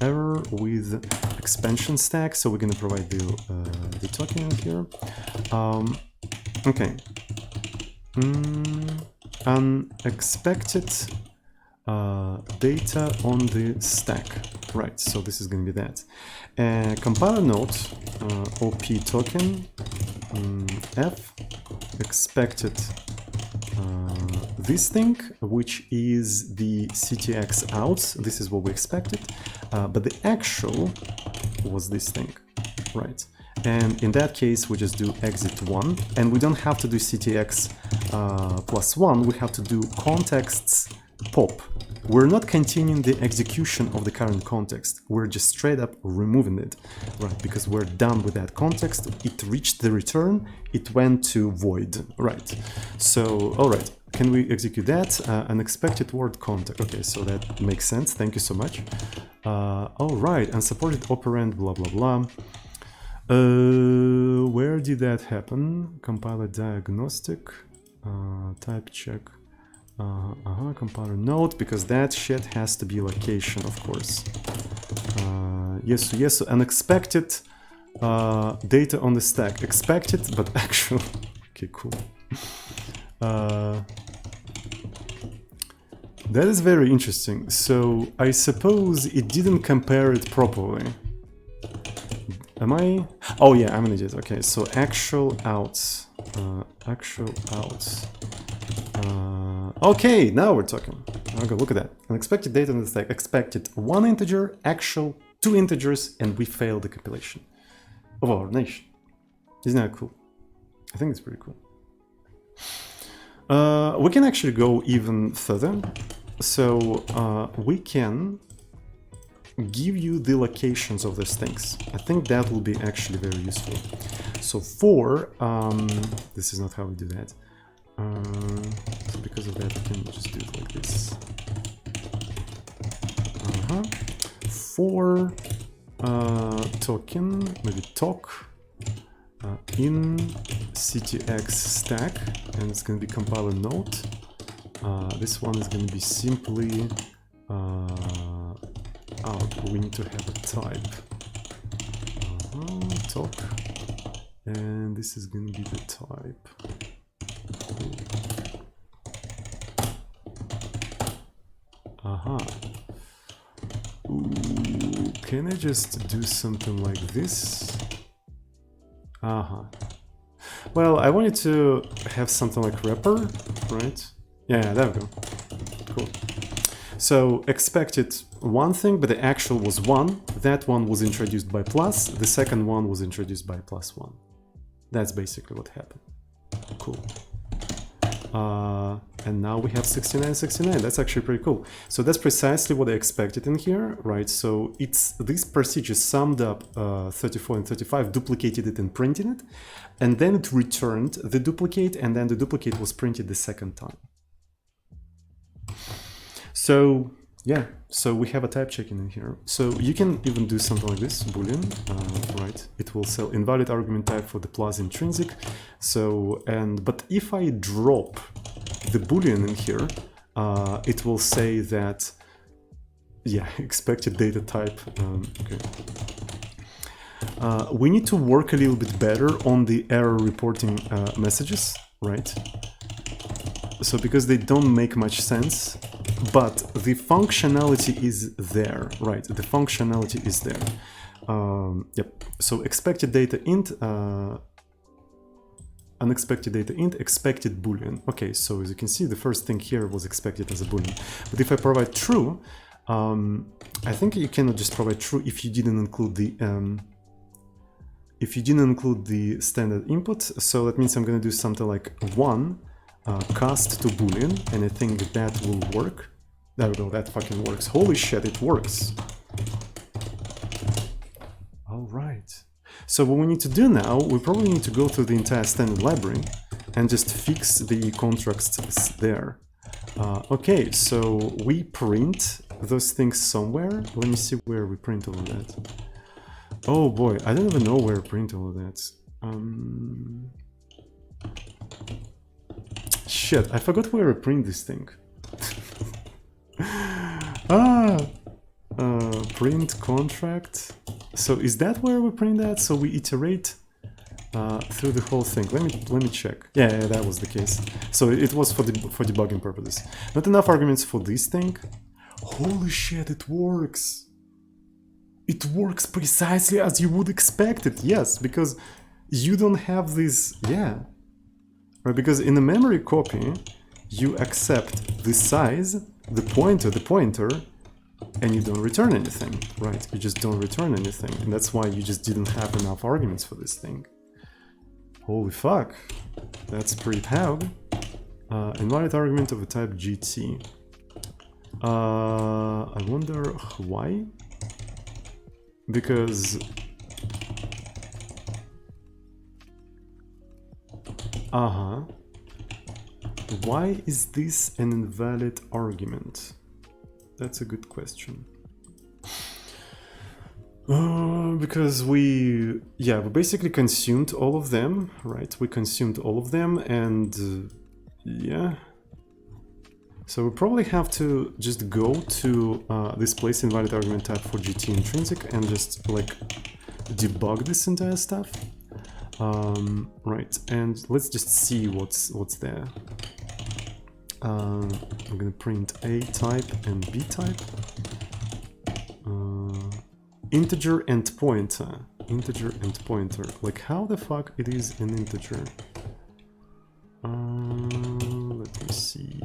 error with expansion stack. So we're going to provide the token in here. Okay. Unexpected data on the stack, right? So this is going to be that. Compiler note OP token F expected this thing, which is the CTX outs. This is what we expected, but the actual was this thing, right? And in that case, we just do exit 1, and we don't have to do CTX +1. We have to do contexts pop. We're not continuing the execution of the current context. We're just straight up removing it, right? Because we're done with that context. It reached the return. It went to void, right? So, all right. Can we execute that? Unexpected word context. Okay, so that makes sense. Thank you so much. All right. Unsupported operand, blah, blah, blah. Where did that happen? Compiler diagnostic, type check, compiler note, because that shit has to be location, of course. Yes, unexpected data on the stack. Expected, but actual. Okay, cool. That is very interesting. So I suppose it didn't compare it properly. Am I? Oh yeah, I'm an idiot. Okay, so actual outs. Actual outs. Okay, now we're talking. Okay, look at that. Unexpected data on the stack. Expected 1 integer, actual 2 integers, and we failed the compilation of our nation. Isn't that cool? I think it's pretty cool. We can actually go even further. So we can give you the locations of these things. I think that will be actually very useful. So for, this is not how we do that. So because of that, we can just do it like this. For token, maybe talk in ctx stack, and it's going to be compiler note. This one is going to be simply out. We need to have a type. Talk, and this is going to be the type. Ooh, can I just do something like this? Well, I wanted to have something like wrapper, right? Yeah, there we go. Cool. So expected one thing, but the actual was 1. That one was introduced by plus. The second one was introduced by +1. That's basically what happened. Cool. And now we have 69, 69. That's actually pretty cool. So that's precisely what I expected in here, right? So it's this procedure summed up 34 and 35, duplicated it and printed it, and then it returned the duplicate, and then the duplicate was printed the second time. So yeah, so we have a type checking in here. So you can even do something like this, boolean, right? It will sell invalid argument type for the plus intrinsic. So, but if I drop the boolean in here, it will say that, yeah, expected data type. Okay. We need to work a little bit better on the error reporting messages, right? So because they don't make much sense, but the functionality is there, right? The functionality is there. Yep. So expected data int, unexpected data int, expected boolean. Okay, so as you can see, the first thing here was expected as a boolean. But if I provide true, I think you cannot just provide true if you didn't include the standard input. So that means I'm going to do something like 1. Cast to boolean, and I think that will work. There we go, that fucking works. Holy shit, it works. All right. So what we need to do now, we probably need to go through the entire standard library and just fix the contracts there. Okay, so we print those things somewhere. Let me see where we print all of that. Oh boy, I don't even know where to print all of that. Shit, I forgot where I print this thing. Print contract. So is that where we print that? So we iterate through the whole thing. Let me check. Yeah, that was the case. So it was for debugging purposes. Not enough arguments for this thing. Holy shit, it works. It works precisely as you would expect it. Yes, because you don't have this. Yeah. Right, because in a memory copy, you accept the size, the pointer, and you don't return anything, right? You just don't return anything, and that's why you just didn't have enough arguments for this thing. Holy fuck, that's pretty proud. Invalid argument of a type GT. I wonder why? Because... Why is this an invalid argument? That's a good question. Because we basically consumed all of them, right? We consumed all of them, and yeah. So we probably have to just go to this place invalid argument type for GT intrinsic and just like debug this entire stuff. Right, and let's just see what's there. I'm gonna print A type and B type. Integer and pointer. Integer and pointer. Like, how the fuck it is an integer? Let me see.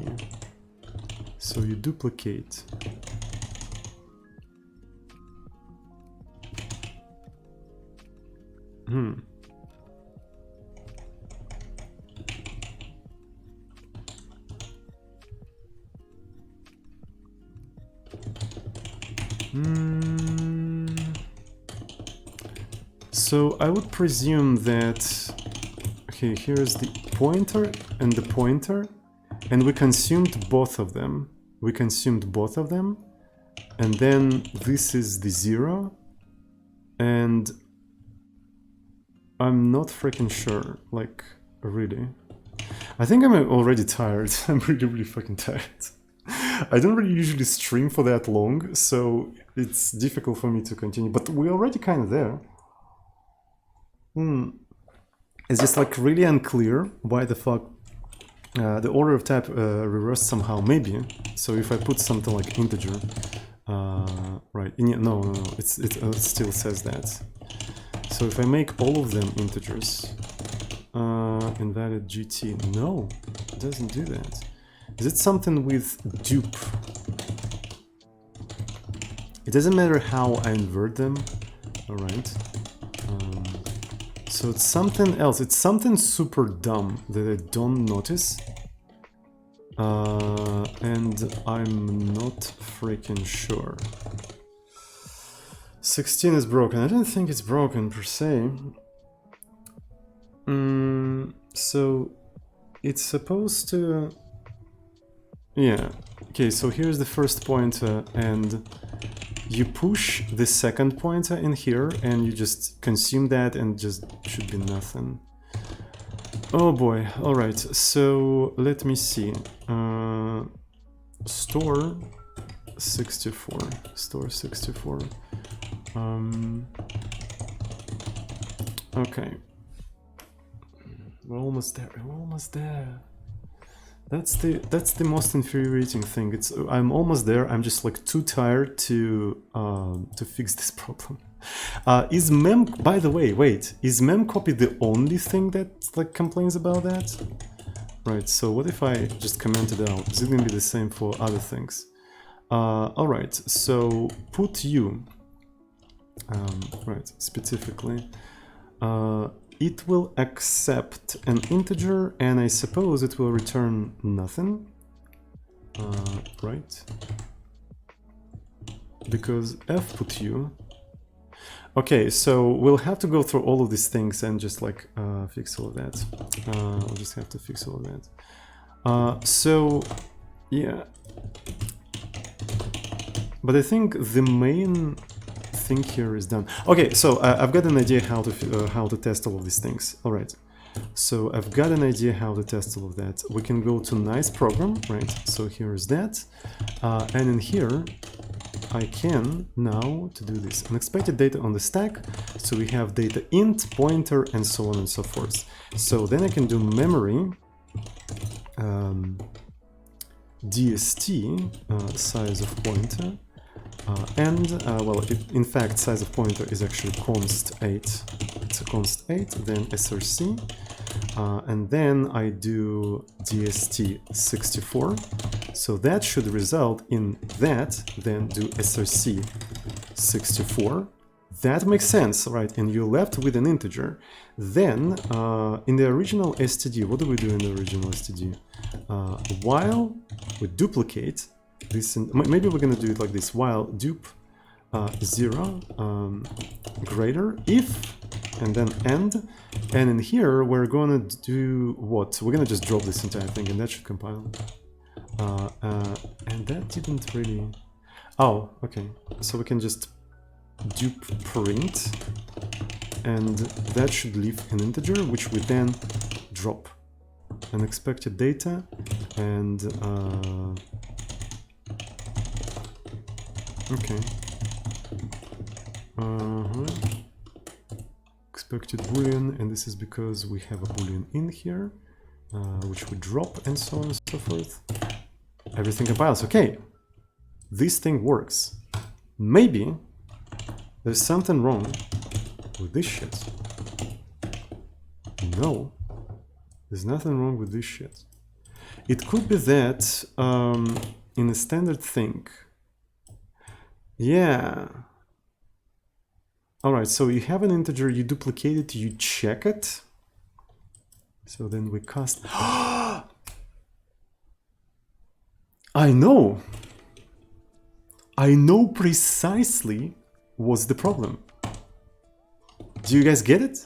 So you duplicate. So I would presume that, okay, here's the pointer and the pointer, and we consumed both of them. We consumed both of them, and then this is the 0, and I'm not freaking sure, like, really. I think I'm already tired. I'm really fucking tired. I don't really usually stream for that long, so it's difficult for me to continue, but we're already kind of there. It's just like really unclear why the fuck the order of type reversed somehow, maybe. So if I put something like integer, right, no, it still says that. So if I make all of them integers, invalid GT, no, it doesn't do that. Is it something with dupe? It doesn't matter how I invert them, alright. So it's something else, it's something super dumb that I don't notice. And I'm not freaking sure. 16 is broken. I don't think it's broken per se. So it's supposed to... Yeah, okay, so here's the first pointer, and you push the second pointer in here, and you just consume that, and just should be nothing. Oh boy, alright, so let me see. Store 64. Store 64. Okay. We're almost there, we're almost there. That's the most infuriating thing. I'm almost there. I'm just like too tired to fix this problem. Is mem, by the way, wait, is memcopy the only thing that like complains about that? Right. So what if I just comment it out? Is it gonna be the same for other things? All right. So put u. Right. Specifically. It will accept an integer, and I suppose it will return nothing, right? Because f put u. Okay, so we'll have to go through all of these things and just like fix all of that. We'll just have to fix all of that. So, yeah. But I think the main thing here is done. Okay, so I've got an idea how to test all of these things. All right, so I've got an idea how to test all of that. We can go to nice program, right? So here is that, and in here I can now to do this unexpected data on the stack. So we have data int, pointer, and so on and so forth. So then I can do memory dst size of pointer. Well, in fact, size of pointer is actually const 8. It's a const 8, then src, and then I do dst 64. So that should result in that, then do src 64. That makes sense, right? And you're left with an integer. Then, in the original std, what do we do in the original std? While we duplicate this, maybe we're gonna do it like this, while dupe 0 greater if, and then end, and in here we're gonna do what? We're gonna just drop this entire thing, and that should compile. And that didn't really... Oh, okay, so we can just dup print, and that should leave an integer, which we then drop unexpected data, and okay, expected boolean, and this is because we have a boolean in here, which we drop, and so on and so forth. Everything compiles. Okay, this thing works. Maybe there's something wrong with this shit. No, there's nothing wrong with this shit. It could be that in a standard thing, yeah. All right, so you have an integer, you duplicate it, you check it. So then we cast. I know precisely what's the problem. Do you guys get it?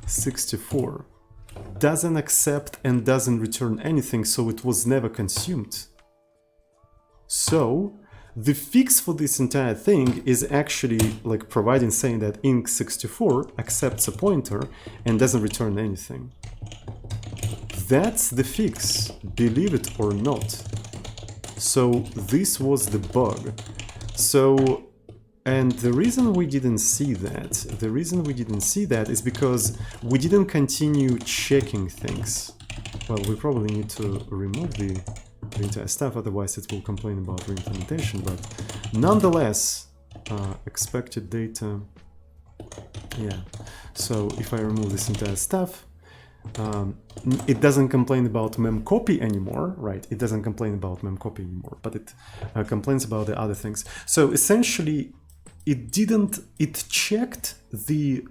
Inc64 doesn't accept and doesn't return anything, so it was never consumed. So the fix for this entire thing is actually like providing, saying that inc64 accepts a pointer and doesn't return anything. That's the fix, believe it or not. So this was the bug. So, and the reason we didn't see that, is because we didn't continue checking things. Well, we probably need to remove the entire stuff, otherwise it will complain about reimplementation, but nonetheless, expected data, yeah. So if I remove this entire stuff, it doesn't complain about memcopy anymore, right? It doesn't complain about memcopy anymore, but it complains about the other things. So essentially, it checked the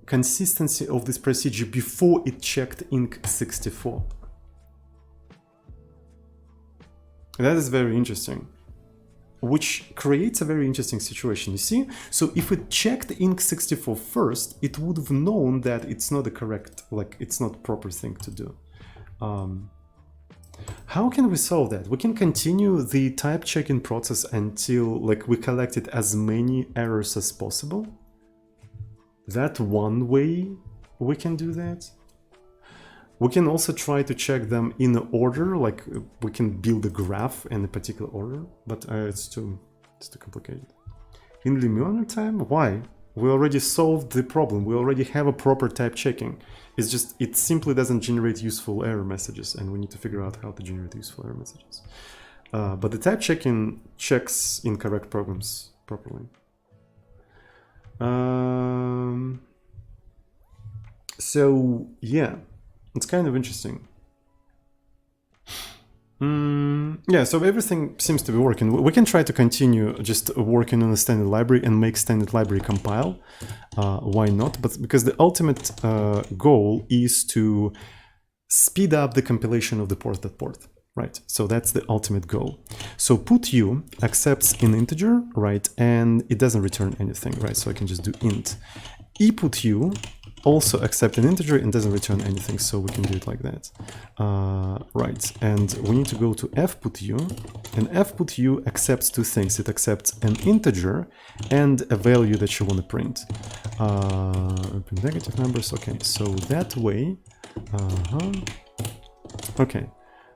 consistency of this procedure before it checked inc64. That is very interesting, which creates a very interesting situation, you see? So if it checked inc64 first, it would have known that it's not the correct, like it's not proper thing to do. How can we solve that? We can continue the type checking process until like we collected as many errors as possible. That one way we can do that. We can also try to check them in order, like we can build a graph in a particular order, but it's too complicated. In linear time? Why? We already solved the problem. We already have a proper type checking. It's just, it simply doesn't generate useful error messages, and we need to figure out how to generate useful error messages. But the type checking checks incorrect programs properly. So, yeah. It's kind of interesting. Yeah, so everything seems to be working. We can try to continue just working on a standard library and make standard library compile. Why not? But because the ultimate goal is to speed up the compilation of the porth.porth, right? So that's the ultimate goal. So put u accepts an integer, right? And it doesn't return anything, right? So I can just do int. Eput u also accept an integer and doesn't return anything, so we can do it like that. Right, and we need to go to fput_u, and fput_u accepts two things. It accepts an integer and a value that you want to print. Negative numbers, okay, so that way, okay,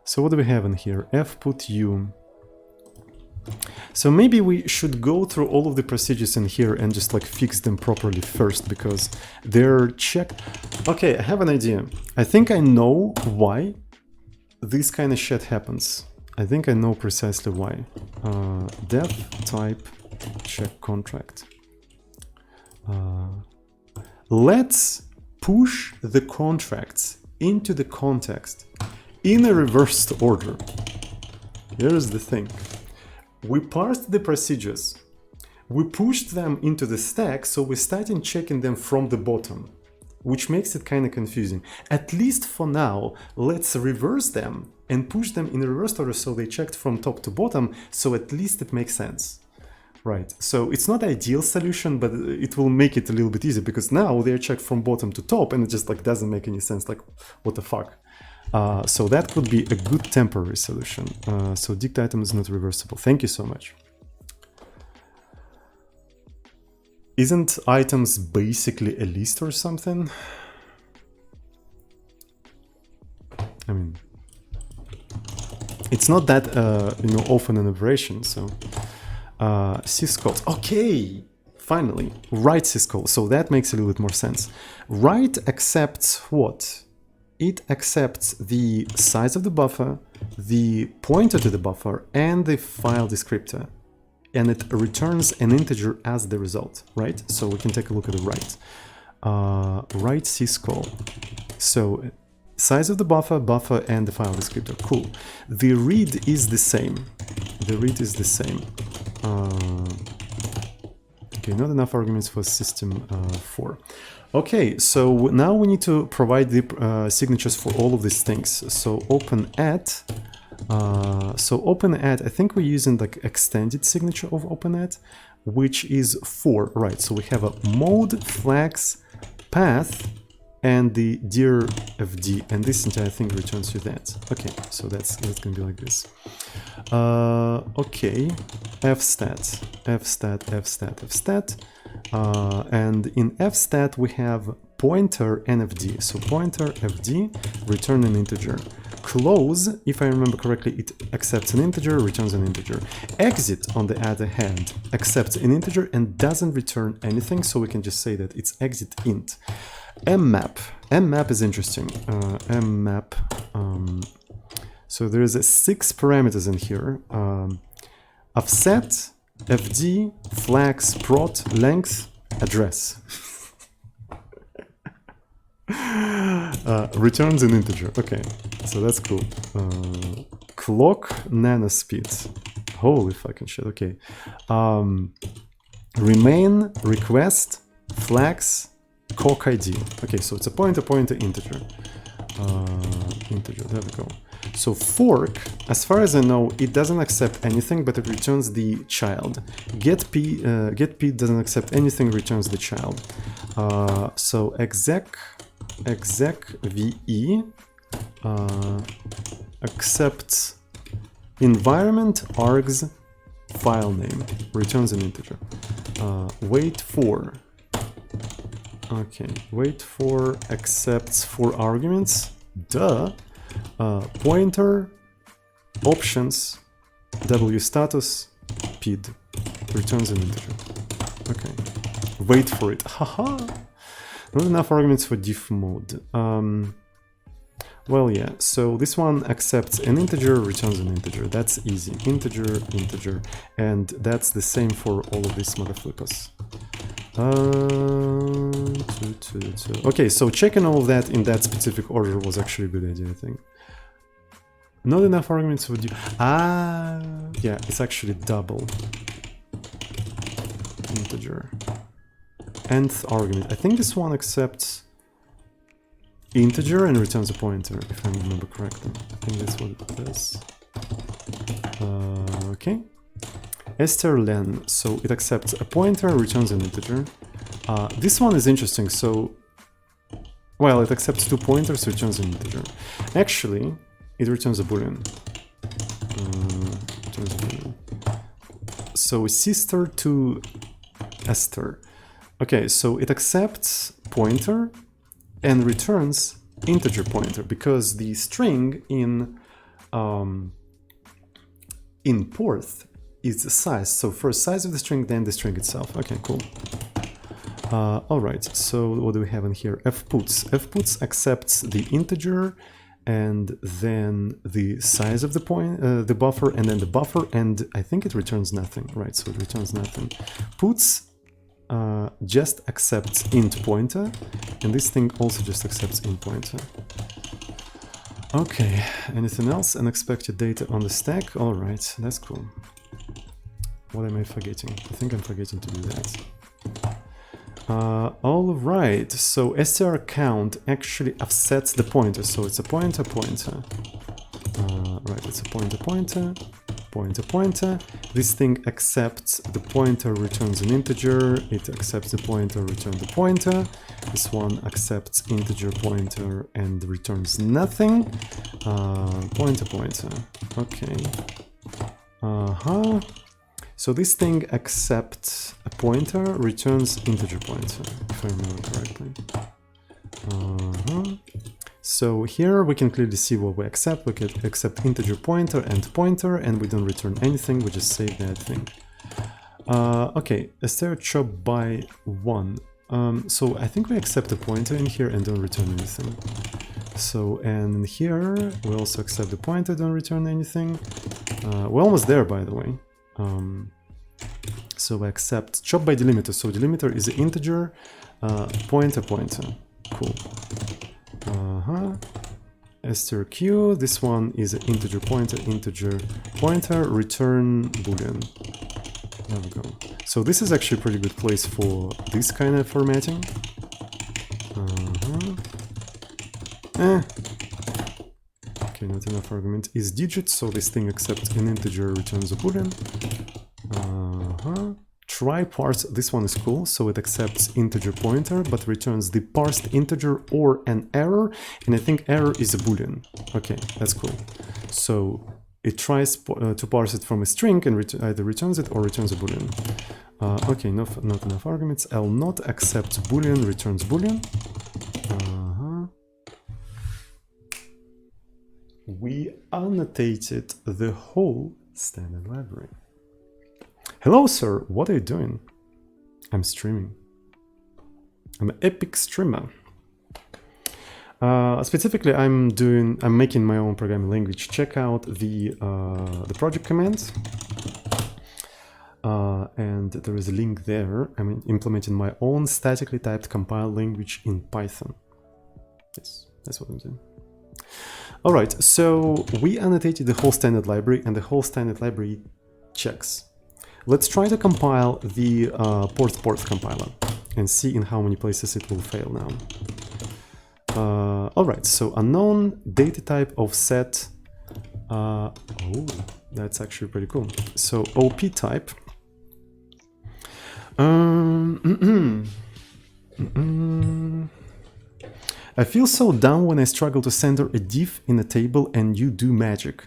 so what do we have in here? Fput_u. So maybe we should go through all of the procedures in here and just like fix them properly first, because they're checked. Okay, I have an idea. I think I know why this kind of shit happens. I think I know precisely why. Def type check contract. Let's push the contracts into the context in a reversed order. Here's the thing. We parsed the procedures, we pushed them into the stack, so we're starting checking them from the bottom, which makes it kind of confusing. At least for now, let's reverse them and push them in a reverse order so they checked from top to bottom, so at least it makes sense. Right, so it's not an ideal solution, but it will make it a little bit easier, because now they're checked from bottom to top and it just like doesn't make any sense, like what the fuck. So that could be a good temporary solution. So dict item is not reversible. Thank you so much. Isn't items basically a list or something? I mean, it's not that you know, often an operation, so syscalls. Okay, finally, write syscall. So that makes a little bit more sense. Write accepts what? It accepts the size of the buffer, the pointer to the buffer, and the file descriptor. And it returns an integer as the result, right? So we can take a look at the write. Write syscall. So size of the buffer, buffer, and the file descriptor. Cool. The read is the same. The read is the same. Okay, not enough arguments for system 4. Okay, so now we need to provide the signatures for all of these things. So open at. I think we're using like extended signature of open@, which is 4, right? So we have a mode, flags, path, and the dir fd, and this entire thing returns you that. Okay, so that's gonna be like this. Okay, fstat, and in fstat we have pointer and fd. So pointer fd, return an integer. Close, if I remember correctly, it accepts an integer, returns an integer. Exit, on the other hand, accepts an integer and doesn't return anything, so we can just say that it's exit int. mmap is interesting. mmap, so there's 6 parameters in here. Offset, fd, flags, prot, length, address. Returns an integer. Okay, so that's cool. Clock, nanospeed. Holy fucking shit. Okay. Remain, request, flags, cock ID. Okay, so it's a pointer, integer. Integer, there we go. So fork, as far as I know, it doesn't accept anything, but it returns the child. Get p doesn't accept anything, returns the child. So exec ve accepts environment args file name, returns an integer. Wait for, okay, wait for accepts 4 arguments, duh. Pointer, options, w status, pid, returns an integer. Okay, wait for it, haha. Not enough arguments for diff mode. Well, yeah, so this one accepts an integer, returns an integer. That's easy. Integer, and that's the same for all of these motherflippers. Okay, so checking all of that in that specific order was actually a good idea, I think. Not enough arguments for diff. Yeah, it's actually double. Integer. Nth argument. I think this one accepts integer and returns a pointer, if I remember correctly. I think that's what it does. Okay. strlen, so it accepts a pointer, returns an integer. This one is interesting, so... Well, it accepts 2 pointers, returns an integer. Actually, it returns a boolean. So sister to Esther. Okay, so it accepts pointer and returns integer pointer because the string in Porth is the size. So first size of the string, then the string itself. Okay, cool. All right. So what do we have in here? fputs. fputs accepts the integer and then the size of the buffer, and then the buffer, and I think it returns nothing. Right. So it returns nothing. Puts just accepts int pointer, and this thing also just accepts int pointer. Okay, anything else? Unexpected data on the stack. All right, that's cool. What am I forgetting? I think I'm forgetting to do that. All right, so str count actually offsets the pointer, so it's a pointer. Right, it's a pointer. This thing accepts the pointer, returns an integer. It accepts the pointer, returns the pointer. This one accepts integer pointer and returns nothing. Pointer. Okay. So this thing accepts a pointer, returns integer pointer, if I remember correctly. So here we can clearly see what we accept. We can accept integer pointer and pointer, and we don't return anything, we just save that thing. Okay, str chop by 1. So I think we accept a pointer in here and don't return anything. So, and here we also accept the pointer, don't return anything. We're almost there, by the way. So we accept chop by delimiter. So delimiter is an integer, pointer. Cool. strq, this one is an integer pointer, return boolean. There we go. So this is actually a pretty good place for this kind of formatting. Okay, not enough argument. Is digit, so this thing accepts an integer, returns a boolean. Try parse, this one is cool, so it accepts integer pointer, but returns the parsed integer or an error, and I think error is a boolean. Okay, that's cool. So it tries to parse it from a string and either returns it or returns a boolean. Okay, not enough arguments. L not accepts boolean, returns boolean. We annotated the whole standard library. Hello, sir. What are you doing? I'm streaming. I'm an epic streamer. Specifically, I'm making my own programming language. Check out the project commands. And there is a link there. I'm implementing my own statically typed compile language in Python. Yes, that's what I'm doing. All right, so we annotated the whole standard library, and the whole standard library checks. Let's try to compile the Porth compiler and see in how many places it will fail now. All right, so unknown, data type of set. Oh, that's actually pretty cool. So OP type. I feel so dumb when I struggle to center a div in a table and you do magic.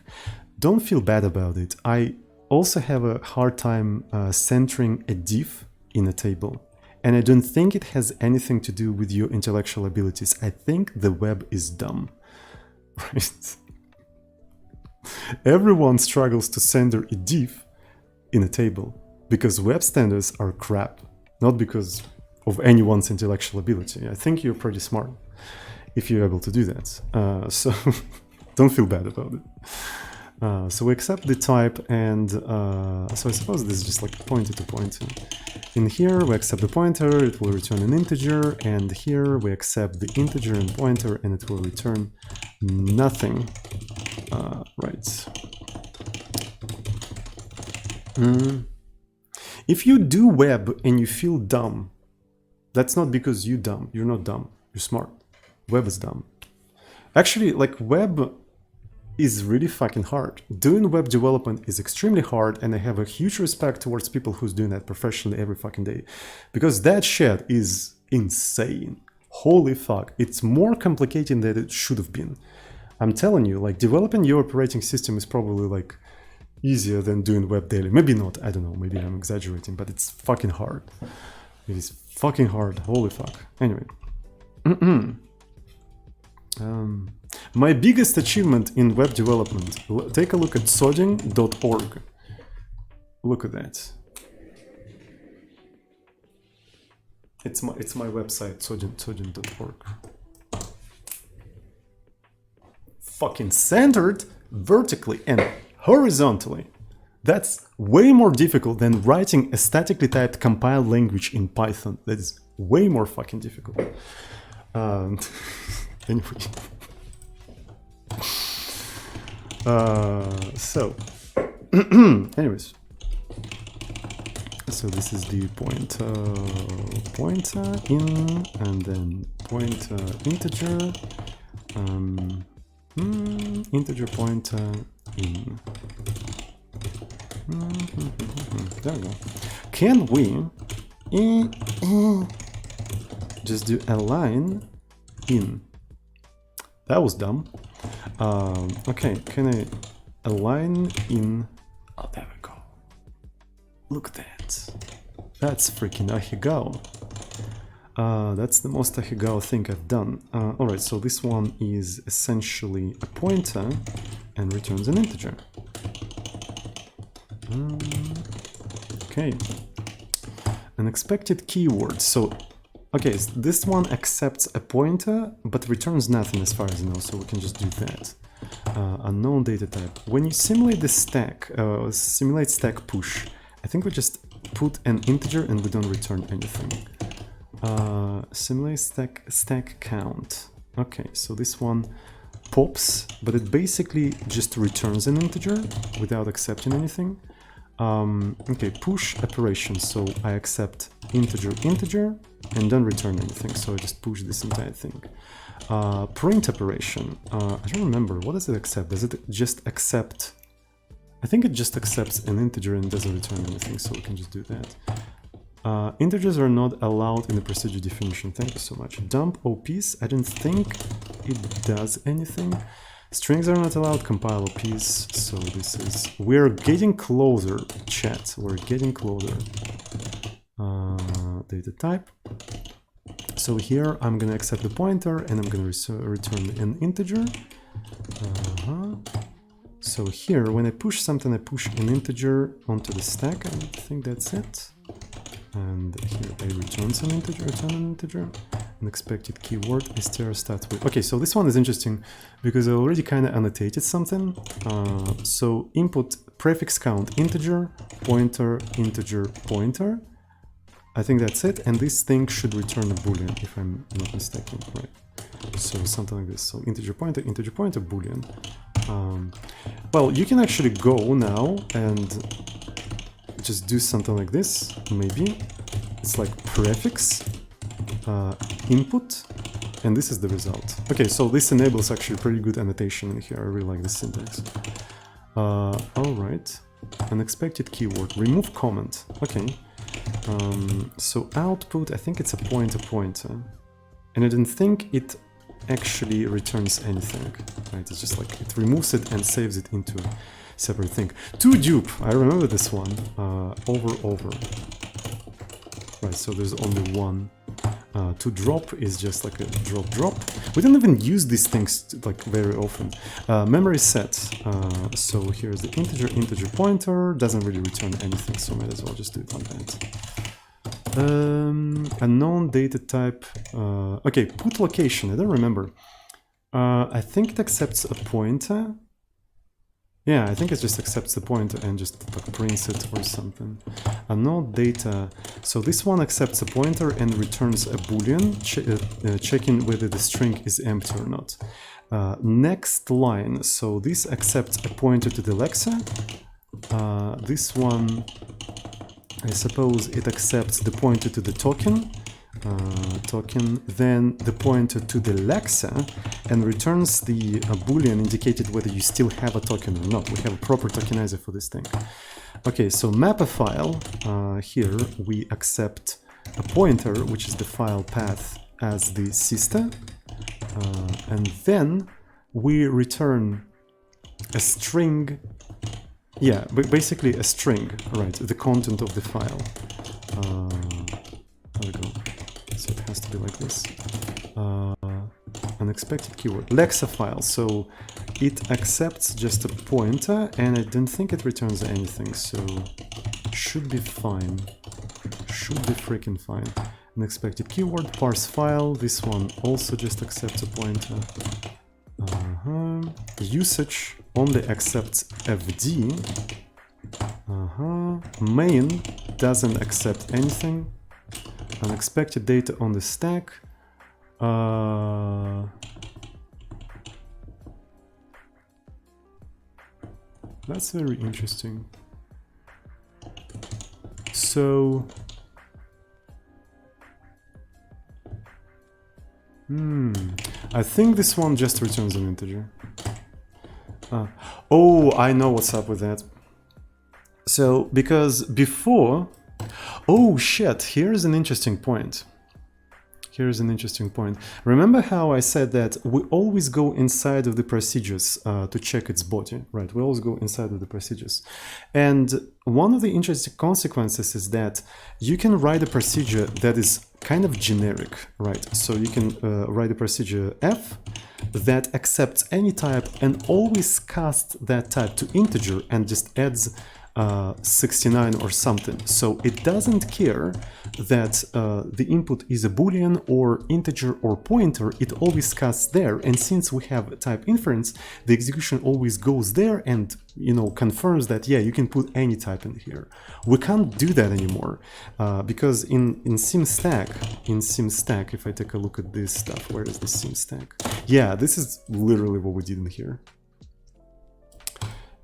Don't feel bad about it. I also have a hard time centering a div in a table. And I don't think it has anything to do with your intellectual abilities. I think the web is dumb. Right? Everyone struggles to center a div in a table because web standards are crap, not because of anyone's intellectual ability. I think you're pretty smart if you're able to do that. So don't feel bad about it. So we accept the type, and so I suppose this is just like pointer to pointer. In here we accept the pointer, it will return an integer, and here we accept the integer and pointer, and it will return nothing. Right. If you do web and you feel dumb, that's not because you're dumb. You're not dumb. You're smart. Web is dumb. Actually, like, web is really fucking hard. Doing web development is extremely hard, and I have a huge respect towards people who's doing that professionally every fucking day. Because that shit is insane. Holy fuck. It's more complicated than it should have been. I'm telling you, like, developing your operating system is probably, like, easier than doing web daily. Maybe not, I don't know, maybe I'm exaggerating, but it's fucking hard. It is fucking hard, holy fuck. Anyway. My biggest achievement in web development, take a look at sodding.org. Look at that. It's my website, sodding.org. Fucking centered vertically and horizontally. That's way more difficult than writing a statically typed compiled language in Python. That is way more fucking difficult. Anyway. Anyways. So this is the pointer in, and then pointer integer. Integer pointer in. There we go. Can we just do a line in? That was dumb. Okay, can I align in? Oh, there we go. Look at that. That's freaking ahegao. That's the most ahegao thing I've done. Alright, so this one is essentially a pointer and returns an integer. Okay. An expected keyword. So, okay, so this one accepts a pointer, but returns nothing as far as I know, so we can just do that. Unknown data type. When you simulate the stack, simulate stack push, I think we just put an integer and we don't return anything. Simulate stack count. Okay, so this one pops, but it basically just returns an integer without accepting anything. Okay, push operation. So I accept integer and don't return anything. So I just push this entire thing. Print operation. I don't remember. What does it accept? Does it just accept? I think it just accepts an integer and doesn't return anything. So we can just do that. Integers are not allowed in the procedure definition. Thank you so much. Dump OPs. I don't think it does anything. Strings are not allowed. Compile OPs. So this is... We're getting closer, chat. We're getting closer. Data type. So here I'm going to accept the pointer and I'm going to return an integer. So here, when I push something, I push an integer onto the stack. I think that's it. And here I return an integer, an expected keyword str start with. Okay, so this one is interesting because I already kind of annotated something. So input prefix count integer, pointer, integer, pointer. I think that's it, and this thing should return a boolean if I'm not mistaken, right? So something like this. So integer, pointer, boolean. Well, you can actually go now and just do something like this, maybe. It's like prefix, input, and this is the result. Okay, so this enables actually pretty good annotation in here. I really like the syntax. Alright, unexpected keyword, remove comment. Okay, so output, I think it's a pointer. And I don't think it actually returns anything, right? It's just like it removes it and saves it into a separate thing. To dupe, I remember this one. Over. Right, so there's only one. To drop is just like a drop. We don't even use these things like very often. Memory set. So here's the integer pointer. Doesn't really return anything, so might as well just do it like that. Unknown data type. Okay, put location. I don't remember. I think it accepts a pointer. Yeah, I think it just accepts the pointer and just like prints it or something. Unknown data. So this one accepts a pointer and returns a boolean, checking whether the string is empty or not. Next line. So this accepts a pointer to the lexer. This one, I suppose it accepts the pointer to the token. Then the pointer to the lexer and returns the boolean indicated whether you still have a token or not. We have a proper tokenizer for this thing. Okay, so map a file. Here we accept a pointer, which is the file path, as the sister, and then we return a string. Yeah, basically a string, right? The content of the file. There we go. So it has to be like this. Unexpected keyword. Lexa file. So it accepts just a pointer and I don't think it returns anything. So should be fine. Should be freaking fine. Unexpected keyword. Parse file. This one also just accepts a pointer. Usage only accepts FD. Main doesn't accept anything. Unexpected data on the stack. That's very interesting. So I think this one just returns an integer. Oh, I know what's up with that. So because before... Oh shit, here's an interesting point. Here's an interesting point. Remember how I said that we always go inside of the procedures to check its body, right? We always go inside of the procedures. And one of the interesting consequences is that you can write a procedure that is kind of generic, right? So you can write a procedure F that accepts any type and always casts that type to integer and just adds 69 or something. So it doesn't care that the input is a boolean or integer or pointer, it always casts there. And since we have type inference, the execution always goes there and, you know, confirms that, yeah, you can put any type in here. We can't do that anymore because in SimStack, if I take a look at this stuff, where is the SimStack? Yeah, this is literally what we did in here.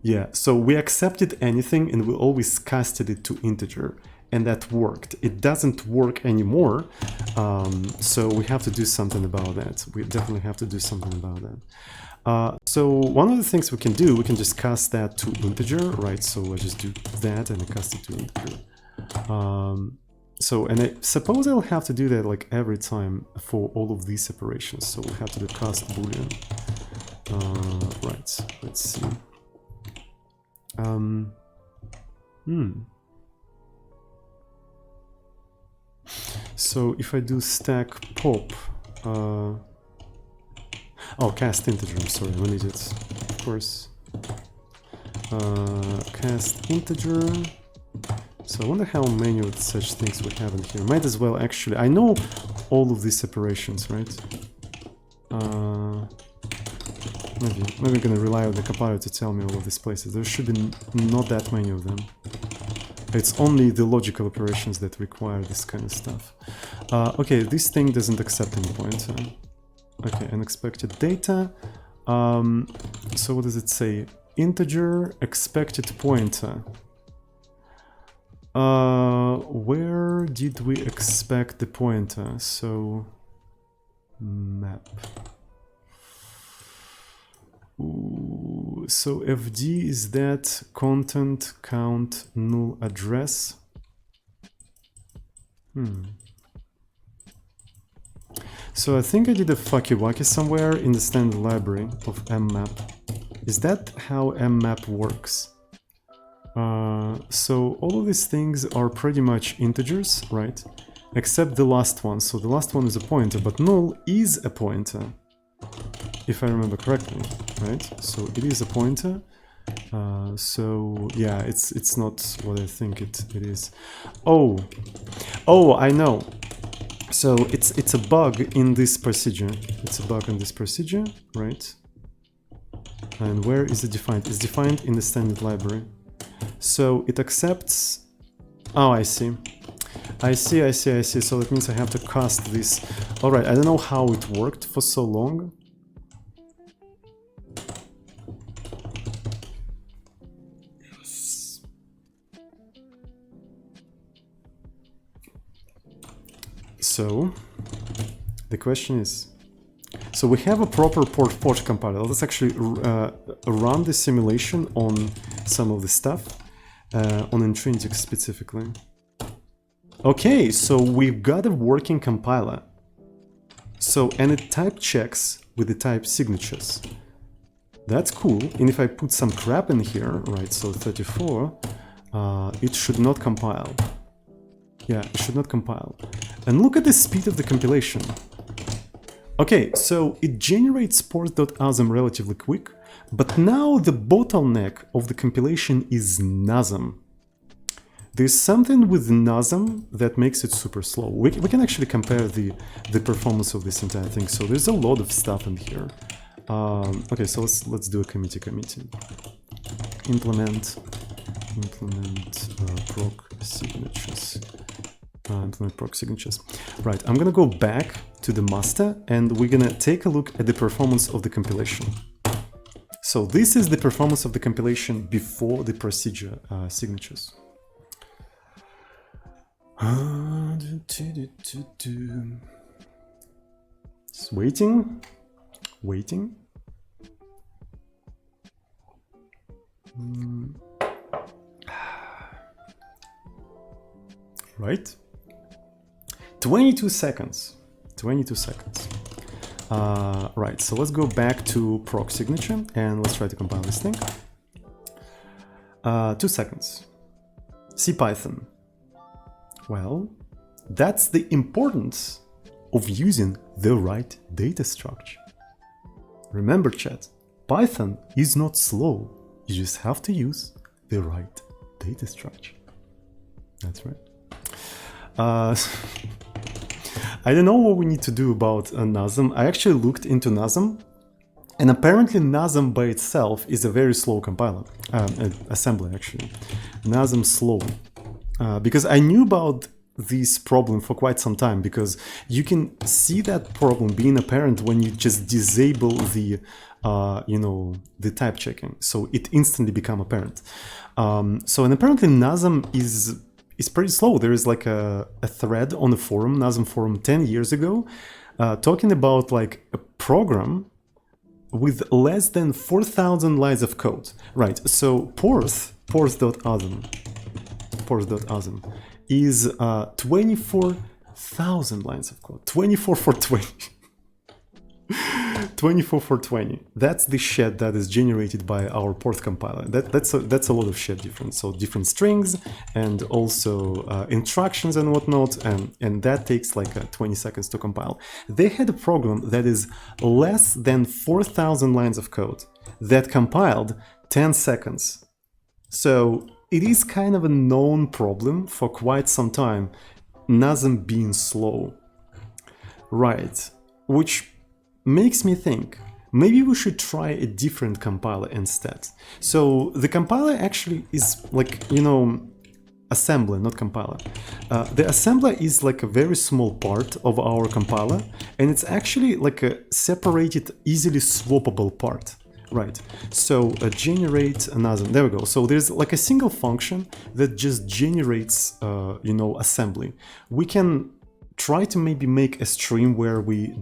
Yeah, so we accepted anything and we always casted it to integer, and that worked. It doesn't work anymore, so we have to do something about that. We definitely have to do something about that. So one of the things we can do, we can just cast that to integer, right? So I just do that and I cast it to integer. And I suppose I'll have to do that like every time for all of these operations. So we'll have to do cast boolean. Right, let's see. So if I do stack pop, cast integer, I'm sorry, I need it, of course. Cast integer. So I wonder how many of such things we have in here. Might as well actually, I know all of these operations, right? Maybe I'm gonna rely on the compiler to tell me all of these places. There should be not that many of them. It's only the logical operations that require this kind of stuff. Okay, this thing doesn't accept any pointer. Okay, unexpected data. So what does it say? Integer expected pointer. Where did we expect the pointer? So map. Ooh, so fd is that content count null address. So I think I did a fucky-wacky somewhere in the standard library of mmap. Is that how mmap works? So all of these things are pretty much integers, right? Except the last one. So the last one is a pointer, but null is a pointer, if I remember correctly, right? So it is a pointer. So yeah, it's not what I think it is. Oh, I know. So it's a bug in this procedure. It's a bug in this procedure, right? And where is it defined? It's defined in the standard library. So it accepts. Oh, I see. I see. So that means I have to cast this. All right. I don't know how it worked for so long. So the question is, so we have a proper Porth compiler. Let's actually run the simulation on some of the stuff, on intrinsic specifically. Okay, so we've got a working compiler. So, and it type checks with the type signatures. That's cool. And if I put some crap in here, right, so 34, it should not compile. Yeah, it should not compile. And look at the speed of the compilation. Okay, so it generates Porth.asm relatively quick, but now the bottleneck of the compilation is NASM. There's something with NASM that makes it super slow. We can actually compare the performance of this entire thing. So there's a lot of stuff in here. Okay, so let's do a committee. Implement proc signatures. Implement proc signatures. Right, I'm gonna go back to the master and we're gonna take a look at the performance of the compilation. So this is the performance of the compilation before the procedure signatures. Just waiting. Right? 22 seconds. 22 seconds. Right, so let's go back to proc signature and let's try to compile this thing. 2 seconds. CPython. Well, that's the importance of using the right data structure. Remember, chat, Python is not slow. You just have to use the right data structure. That's right. I don't know what we need to do about NASM. I actually looked into NASM, and apparently NASM by itself is a very slow compiler, assembler actually. NASM slow. Because I knew about this problem for quite some time, because you can see that problem being apparent when you just disable the, the type checking. So it instantly become apparent. And apparently NASM is pretty slow. There is like a thread on the forum, NASM forum 10 years ago, talking about like a program with less than 4,000 lines of code. Right, so Porth.asm is 24,000 lines of code. 24 for 20. 24 for 20. That's the shed that is generated by our Porth compiler. That's a lot of shed difference. So different strings and also instructions and whatnot, and that takes like 20 seconds to compile. They had a program that is less than 4,000 lines of code that compiled 10 seconds. So it is kind of a known problem for quite some time, NASM being slow. Right, which makes me think maybe we should try a different compiler instead. So the compiler actually is like, assembler, not compiler. The assembler is like a very small part of our compiler, and it's actually like a separated, easily swappable part. Right, so generate NASM, there we go. So there's like a single function that just generates, assembly. We can try to maybe make a stream where we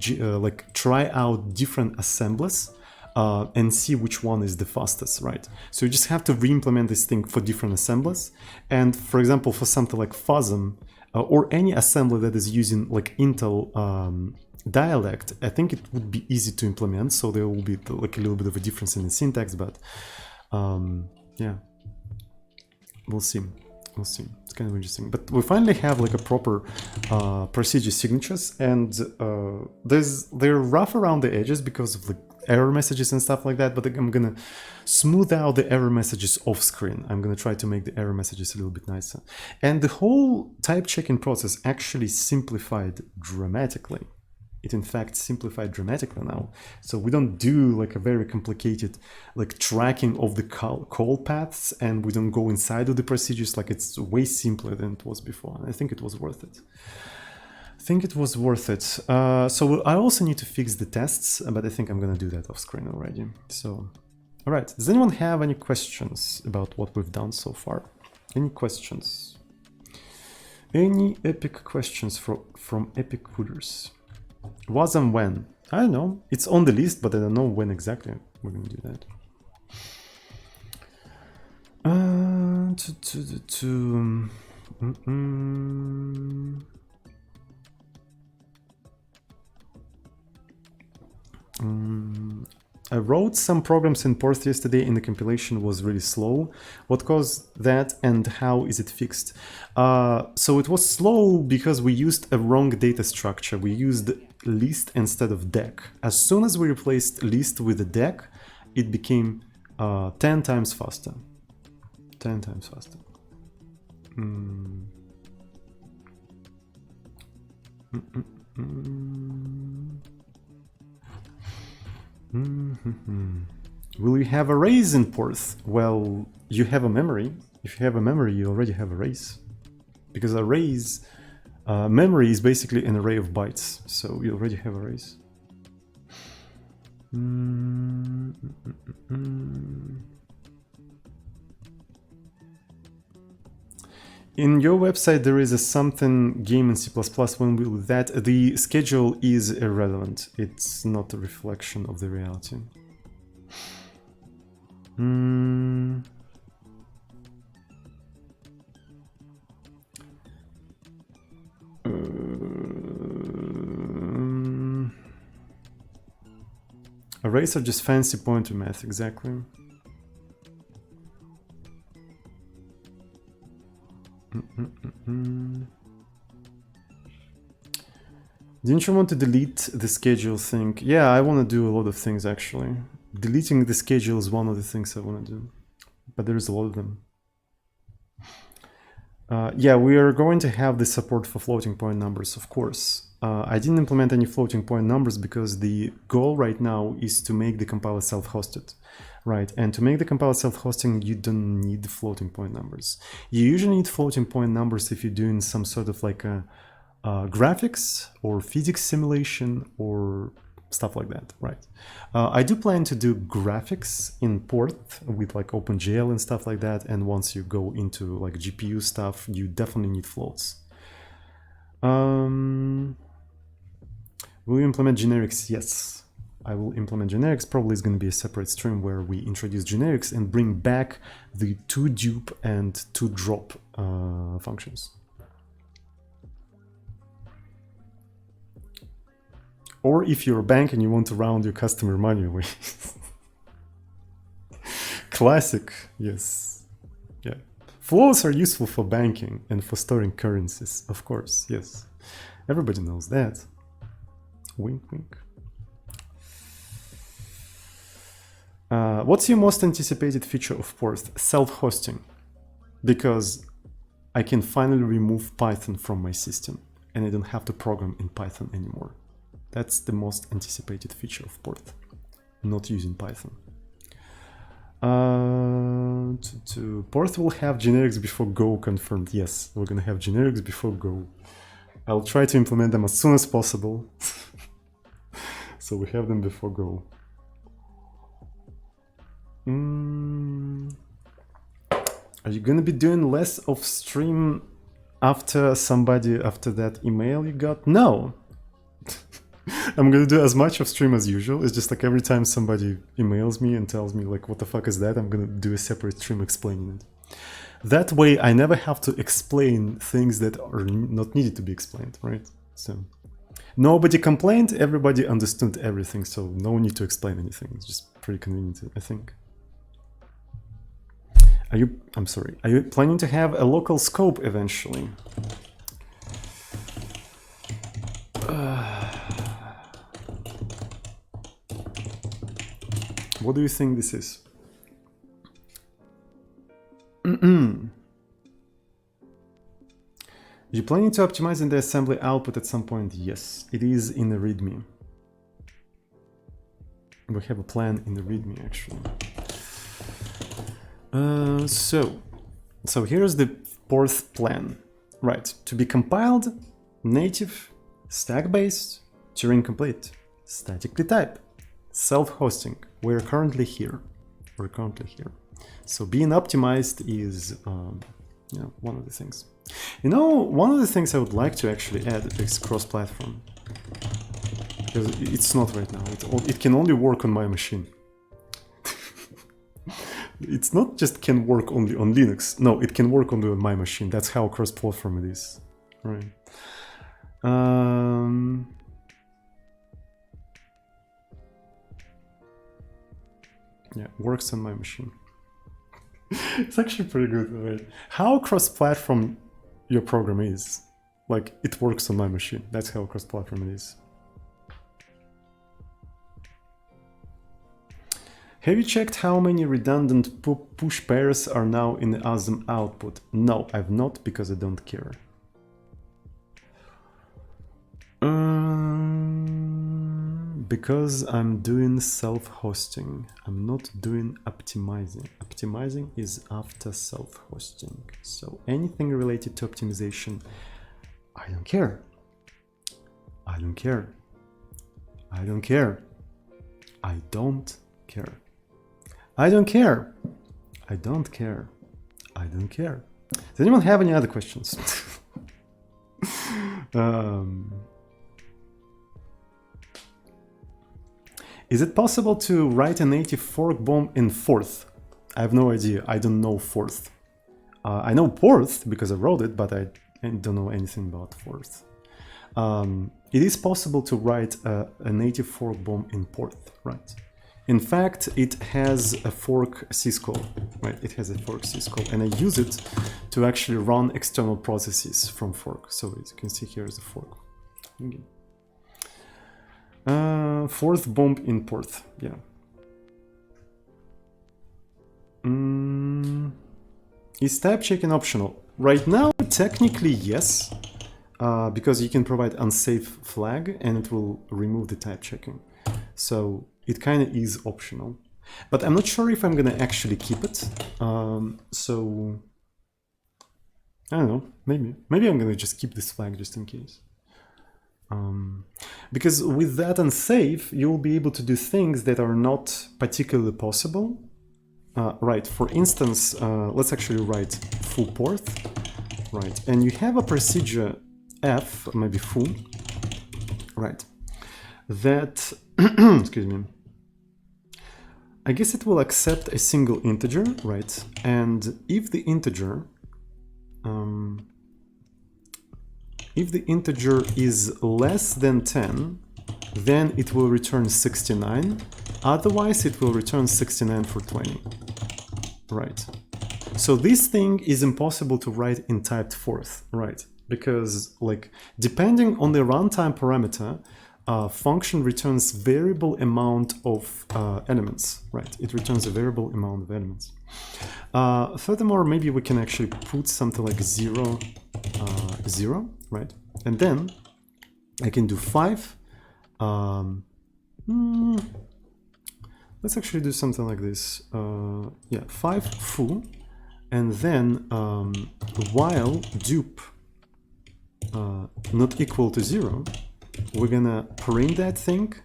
try out different assemblers and see which one is the fastest, right? So you just have to re-implement this thing for different assemblers. And for example, for something like FASM or any assembler that is using like Intel dialect, I think it would be easy to implement. So there will be like a little bit of a difference in the syntax, but yeah, we'll see. We'll see. It's kind of interesting. But we finally have like a proper procedure signatures, and they're rough around the edges because of the error messages and stuff like that. But I'm gonna smooth out the error messages off screen. I'm gonna try to make the error messages a little bit nicer. And the whole type checking process actually simplified dramatically. It in fact simplified dramatically now. So we don't do like a very complicated like tracking of the call paths, and we don't go inside of the procedures. Like it's way simpler than it was before. And I think it was worth it. So I also need to fix the tests, but I think I'm gonna do that off screen already. So, all right. Does anyone have any questions about what we've done so far? Any questions? Any epic questions from epic coders? Was and when? I don't know. It's on the list, but I don't know when exactly we're gonna do that. I wrote some programs in Porth yesterday and the compilation was really slow. What caused that and how is it fixed? So it was slow because we used a wrong data structure. We used list instead of deck. As soon as we replaced list with a deck, it became 10 times faster. 10 times faster. Will you have arrays in Porth? Well, you have a memory. If you have a memory, you already have arrays. Because arrays, memory is basically an array of bytes, so you already have arrays. In your website, there is a something game in C++. When will that? The schedule is irrelevant. It's not a reflection of the reality. Arrays are just fancy pointer math, exactly. Didn't you want to delete the schedule thing? Yeah, I want to do a lot of things actually. Deleting the schedule is one of the things I want to do, but there's a lot of them. Yeah, we are going to have the support for floating point numbers, of course. I didn't implement any floating point numbers because the goal right now is to make the compiler self-hosted, right? And to make the compiler self-hosting, you don't need floating point numbers. You usually need floating point numbers if you're doing some sort of like a graphics or physics simulation or stuff like that, right? I do plan to do graphics in Porth with like OpenGL and stuff like that. And once you go into like GPU stuff, you definitely need floats. Will you implement generics? Yes, I will implement generics. Probably is going to be a separate stream where we introduce generics and bring back the toDupe and toDrop functions. Or if you're a bank and you want to round your customer manually. Classic, yes. Yeah. Flows are useful for banking and for storing currencies, of course, yes. Everybody knows that. Wink, wink. What's your most anticipated feature of Porth? Self-hosting. Because I can finally remove Python from my system and I don't have to program in Python anymore. That's the most anticipated feature of Porth, not using Python. Porth will have generics before Go confirmed. Yes, we're going to have generics before Go. I'll try to implement them as soon as possible. So we have them before Go. Are you going to be doing less of stream after that email you got? No. I'm gonna do as much of stream as usual. It's just like every time somebody emails me and tells me like, what the fuck is that? I'm gonna do a separate stream explaining it. That way I never have to explain things that are not needed to be explained, right? So nobody complained, everybody understood everything, so no need to explain anything. It's just pretty convenient, I think. Are you planning to have a local scope eventually? What do you think this is? You planning to optimize in the assembly output at some point? Yes, it is in the README. We have a plan in the README actually. So here's the Porth plan. Right, to be compiled, native, stack-based, Turing complete, statically type, self-hosting. We're currently here. So being optimized is one of the things. One of the things I would like to actually add is cross-platform. Because it's not right now. It can only work on my machine. It's not just can work only on Linux. No, it can work only on my machine. That's how cross-platform it is. Right. Yeah, works on my machine. It's actually pretty good, right? How cross-platform your program is. Like, it works on my machine. That's how cross-platform it is. Have you checked how many redundant push pairs are now in the ASM output? No, I've not, because I don't care. Because I'm doing self-hosting. I'm not doing optimizing. Optimizing is after self-hosting. So anything related to optimization, I don't care. I don't care. I don't care. I don't care. I don't care. I don't care. I don't care. Does anyone have any other questions? Is it possible to write a native fork bomb in Porth? I have no idea. I don't know Porth. I know Porth because I wrote it, but I don't know anything about Porth. It is possible to write a native fork bomb in Porth, right? In fact, it has a fork syscall, right? It has a fork syscall, and I use it to actually run external processes from fork. So as you can see, here is a fork. Okay. Fourth bomb in Porth, yeah. Is type checking optional? Right now, technically yes, because you can provide unsafe flag and it will remove the type checking. So it kind of is optional, but I'm not sure if I'm gonna actually keep it. So I don't know, maybe I'm gonna just keep this flag just in case. Because with that unsafe, you'll be able to do things that are not particularly possible. Right, for instance, let's actually write foo Porth, right, and you have a procedure f, maybe foo, right, that, excuse me, I guess it will accept a single integer, right, and if the integer is less than 10, then it will return 69, otherwise it will return 69 for 20. Right. So this thing is impossible to write in typed forth, right? Because like depending on the runtime parameter, function returns variable amount of elements, right? It returns a variable amount of elements. Furthermore, maybe we can actually put something like 0, 0, right? And then I can do 5. Let's actually do something like this. Yeah, 5 foo, and then while dupe not equal to 0, we're gonna print that thing,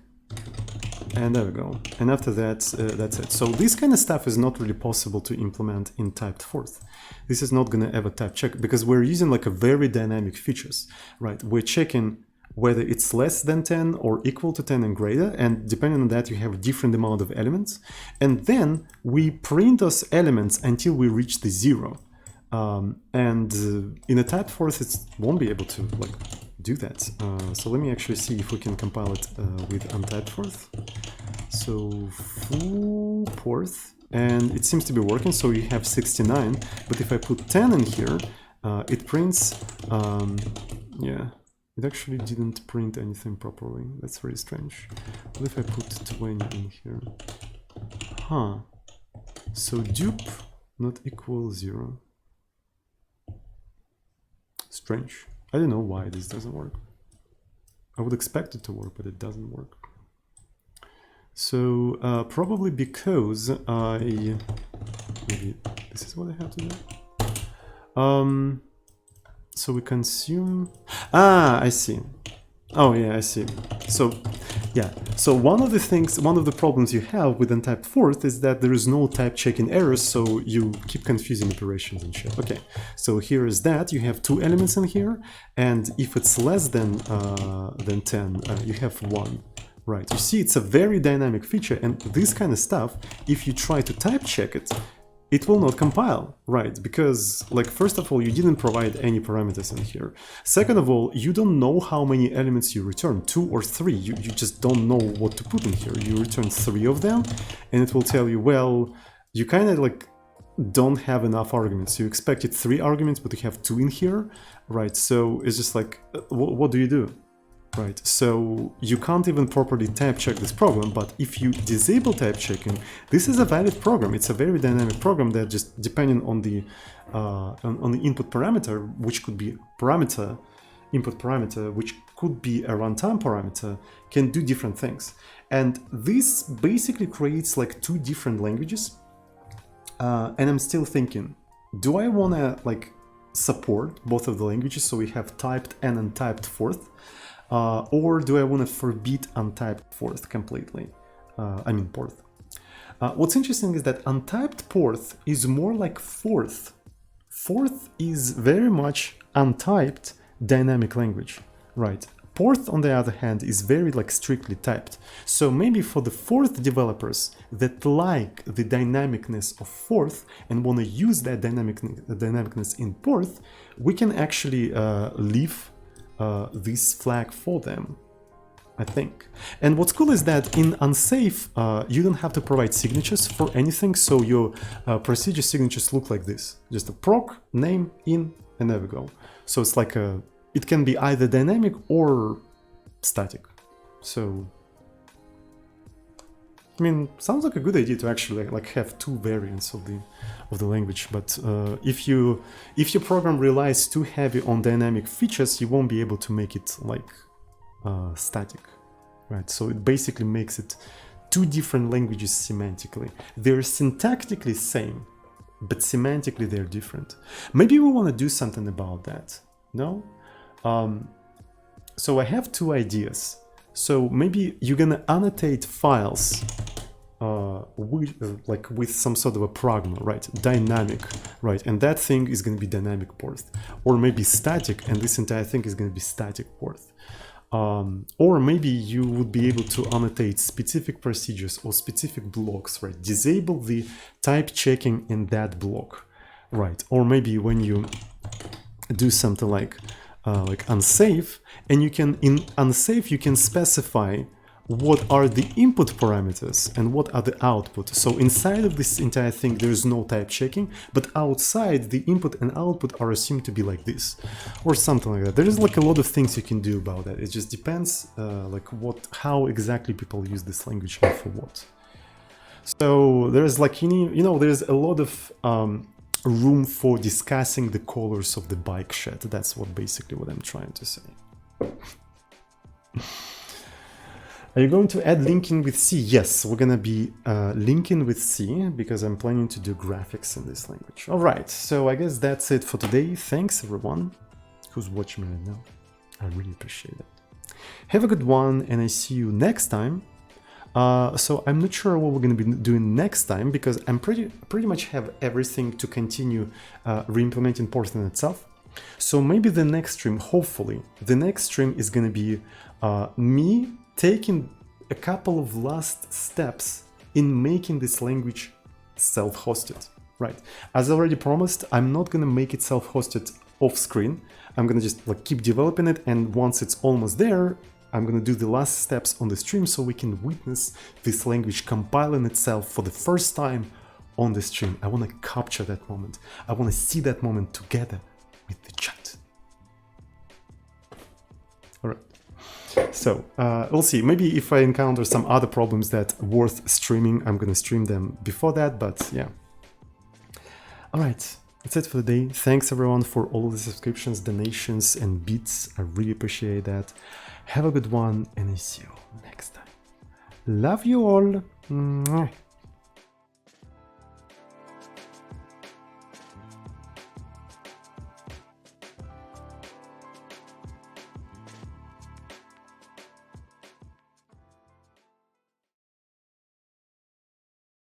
and there we go. And after that, that's it. So this kind of stuff is not really possible to implement in typed forth. This is not gonna ever type check because we're using like a very dynamic features, right? We're checking whether it's less than 10 or equal to 10 and greater, and depending on that you have a different amount of elements, and then we print those elements until we reach the 0, and in a typed forth it won't be able to like do that. So let me actually see if we can compile it with untyped forth. So foo Porth, and it seems to be working, so you have 69, but if I put 10 in here, it prints, yeah, it actually didn't print anything properly. That's very strange. What if I put 20 in here? Huh. So dupe not equal 0. Strange. I don't know why this doesn't work. I would expect it to work, but it doesn't work. So probably because maybe this is what I have to do. So we consume, I see. Oh yeah, I see. So yeah, so one of the problems you have with untyped forth is that there is no type checking errors, so you keep confusing operations and shit. Okay, so here is that, you have 2 elements in here, and if it's less than 10, you have 1. Right, you see it's a very dynamic feature, and this kind of stuff, if you try to type check it, it will not compile, right? Because, like, first of all, you didn't provide any parameters in here. Second of all, you don't know how many elements you return, 2 or 3. You just don't know what to put in here. You return 3 of them, and it will tell you, well, you kind of like don't have enough arguments. You expected 3 arguments, but you have 2 in here, right? So it's just like, what do you do? Right, so you can't even properly type check this program, but if you disable type checking, this is a valid program. It's a very dynamic program that just depending on the input parameter, which could be input parameter, which could be a runtime parameter, can do different things. And this basically creates like 2 different languages. And I'm still thinking, do I want to like support both of the languages so we have typed and untyped forth? Or do I want to forbid untyped forth completely? Porth. What's interesting is that untyped Porth is more like forth. Forth is very much untyped dynamic language, right? Porth, on the other hand, is very like strictly typed. So maybe for the Forth developers that like the dynamicness of Forth and want to use that dynamicness in Porth, we can actually leave this flag for them. I think. And what's cool is that in unsafe, you don't have to provide signatures for anything, so your procedure signatures look like this. Just a proc, name, in, and there we go. So it's like it can be either dynamic or static. So, I mean, sounds like a good idea to actually like have two variants of the language. But if your program relies too heavy on dynamic features, you won't be able to make it like static, right? So it basically makes it two different languages semantically. They're syntactically same, but semantically they're different. Maybe we want to do something about that. No? So I have two ideas. So maybe you're gonna annotate files with some sort of a pragma, right? Dynamic, right? And that thing is gonna be dynamic Porth. Or maybe static, and this entire thing is gonna be static Porth. Or maybe you would be able to annotate specific procedures or specific blocks, right? Disable the type checking in that block, right? Or maybe when you do something like unsafe, and you can, in unsafe, you can specify what are the input parameters and what are the output. So inside of this entire thing, there is no type checking, but outside the input and output are assumed to be like this or something like that. There is like a lot of things you can do about that. It just depends how exactly people use this language and for what. So there's like, there's a lot of room for discussing the colors of the bike shed. That's basically what I'm trying to say. Are you going to add linking with C? Yes, we're gonna be linking with C because I'm planning to do graphics in this language. All right, so I guess that's it for today. Thanks everyone who's watching me right now. I really appreciate it. Have a good one, and I see you next time. So I'm not sure what we're going to be doing next time because I'm pretty much have everything to continue re-implementing Porth in itself. So maybe the next stream, hopefully, the next stream is going to be me taking a couple of last steps in making this language self-hosted, right? As I already promised, I'm not going to make it self-hosted off screen. I'm going to just keep developing it, and once it's almost there, I'm going to do the last steps on the stream so we can witness this language compiling itself for the first time on the stream. I want to capture that moment. I want to see that moment together with the chat. All right. So we'll see. Maybe if I encounter some other problems that worth streaming, I'm going to stream them before that. But yeah. All right. That's it for the day. Thanks everyone for all the subscriptions, donations, and bits. I really appreciate that. Have a good one, and I see you next time. Love you all. Mwah.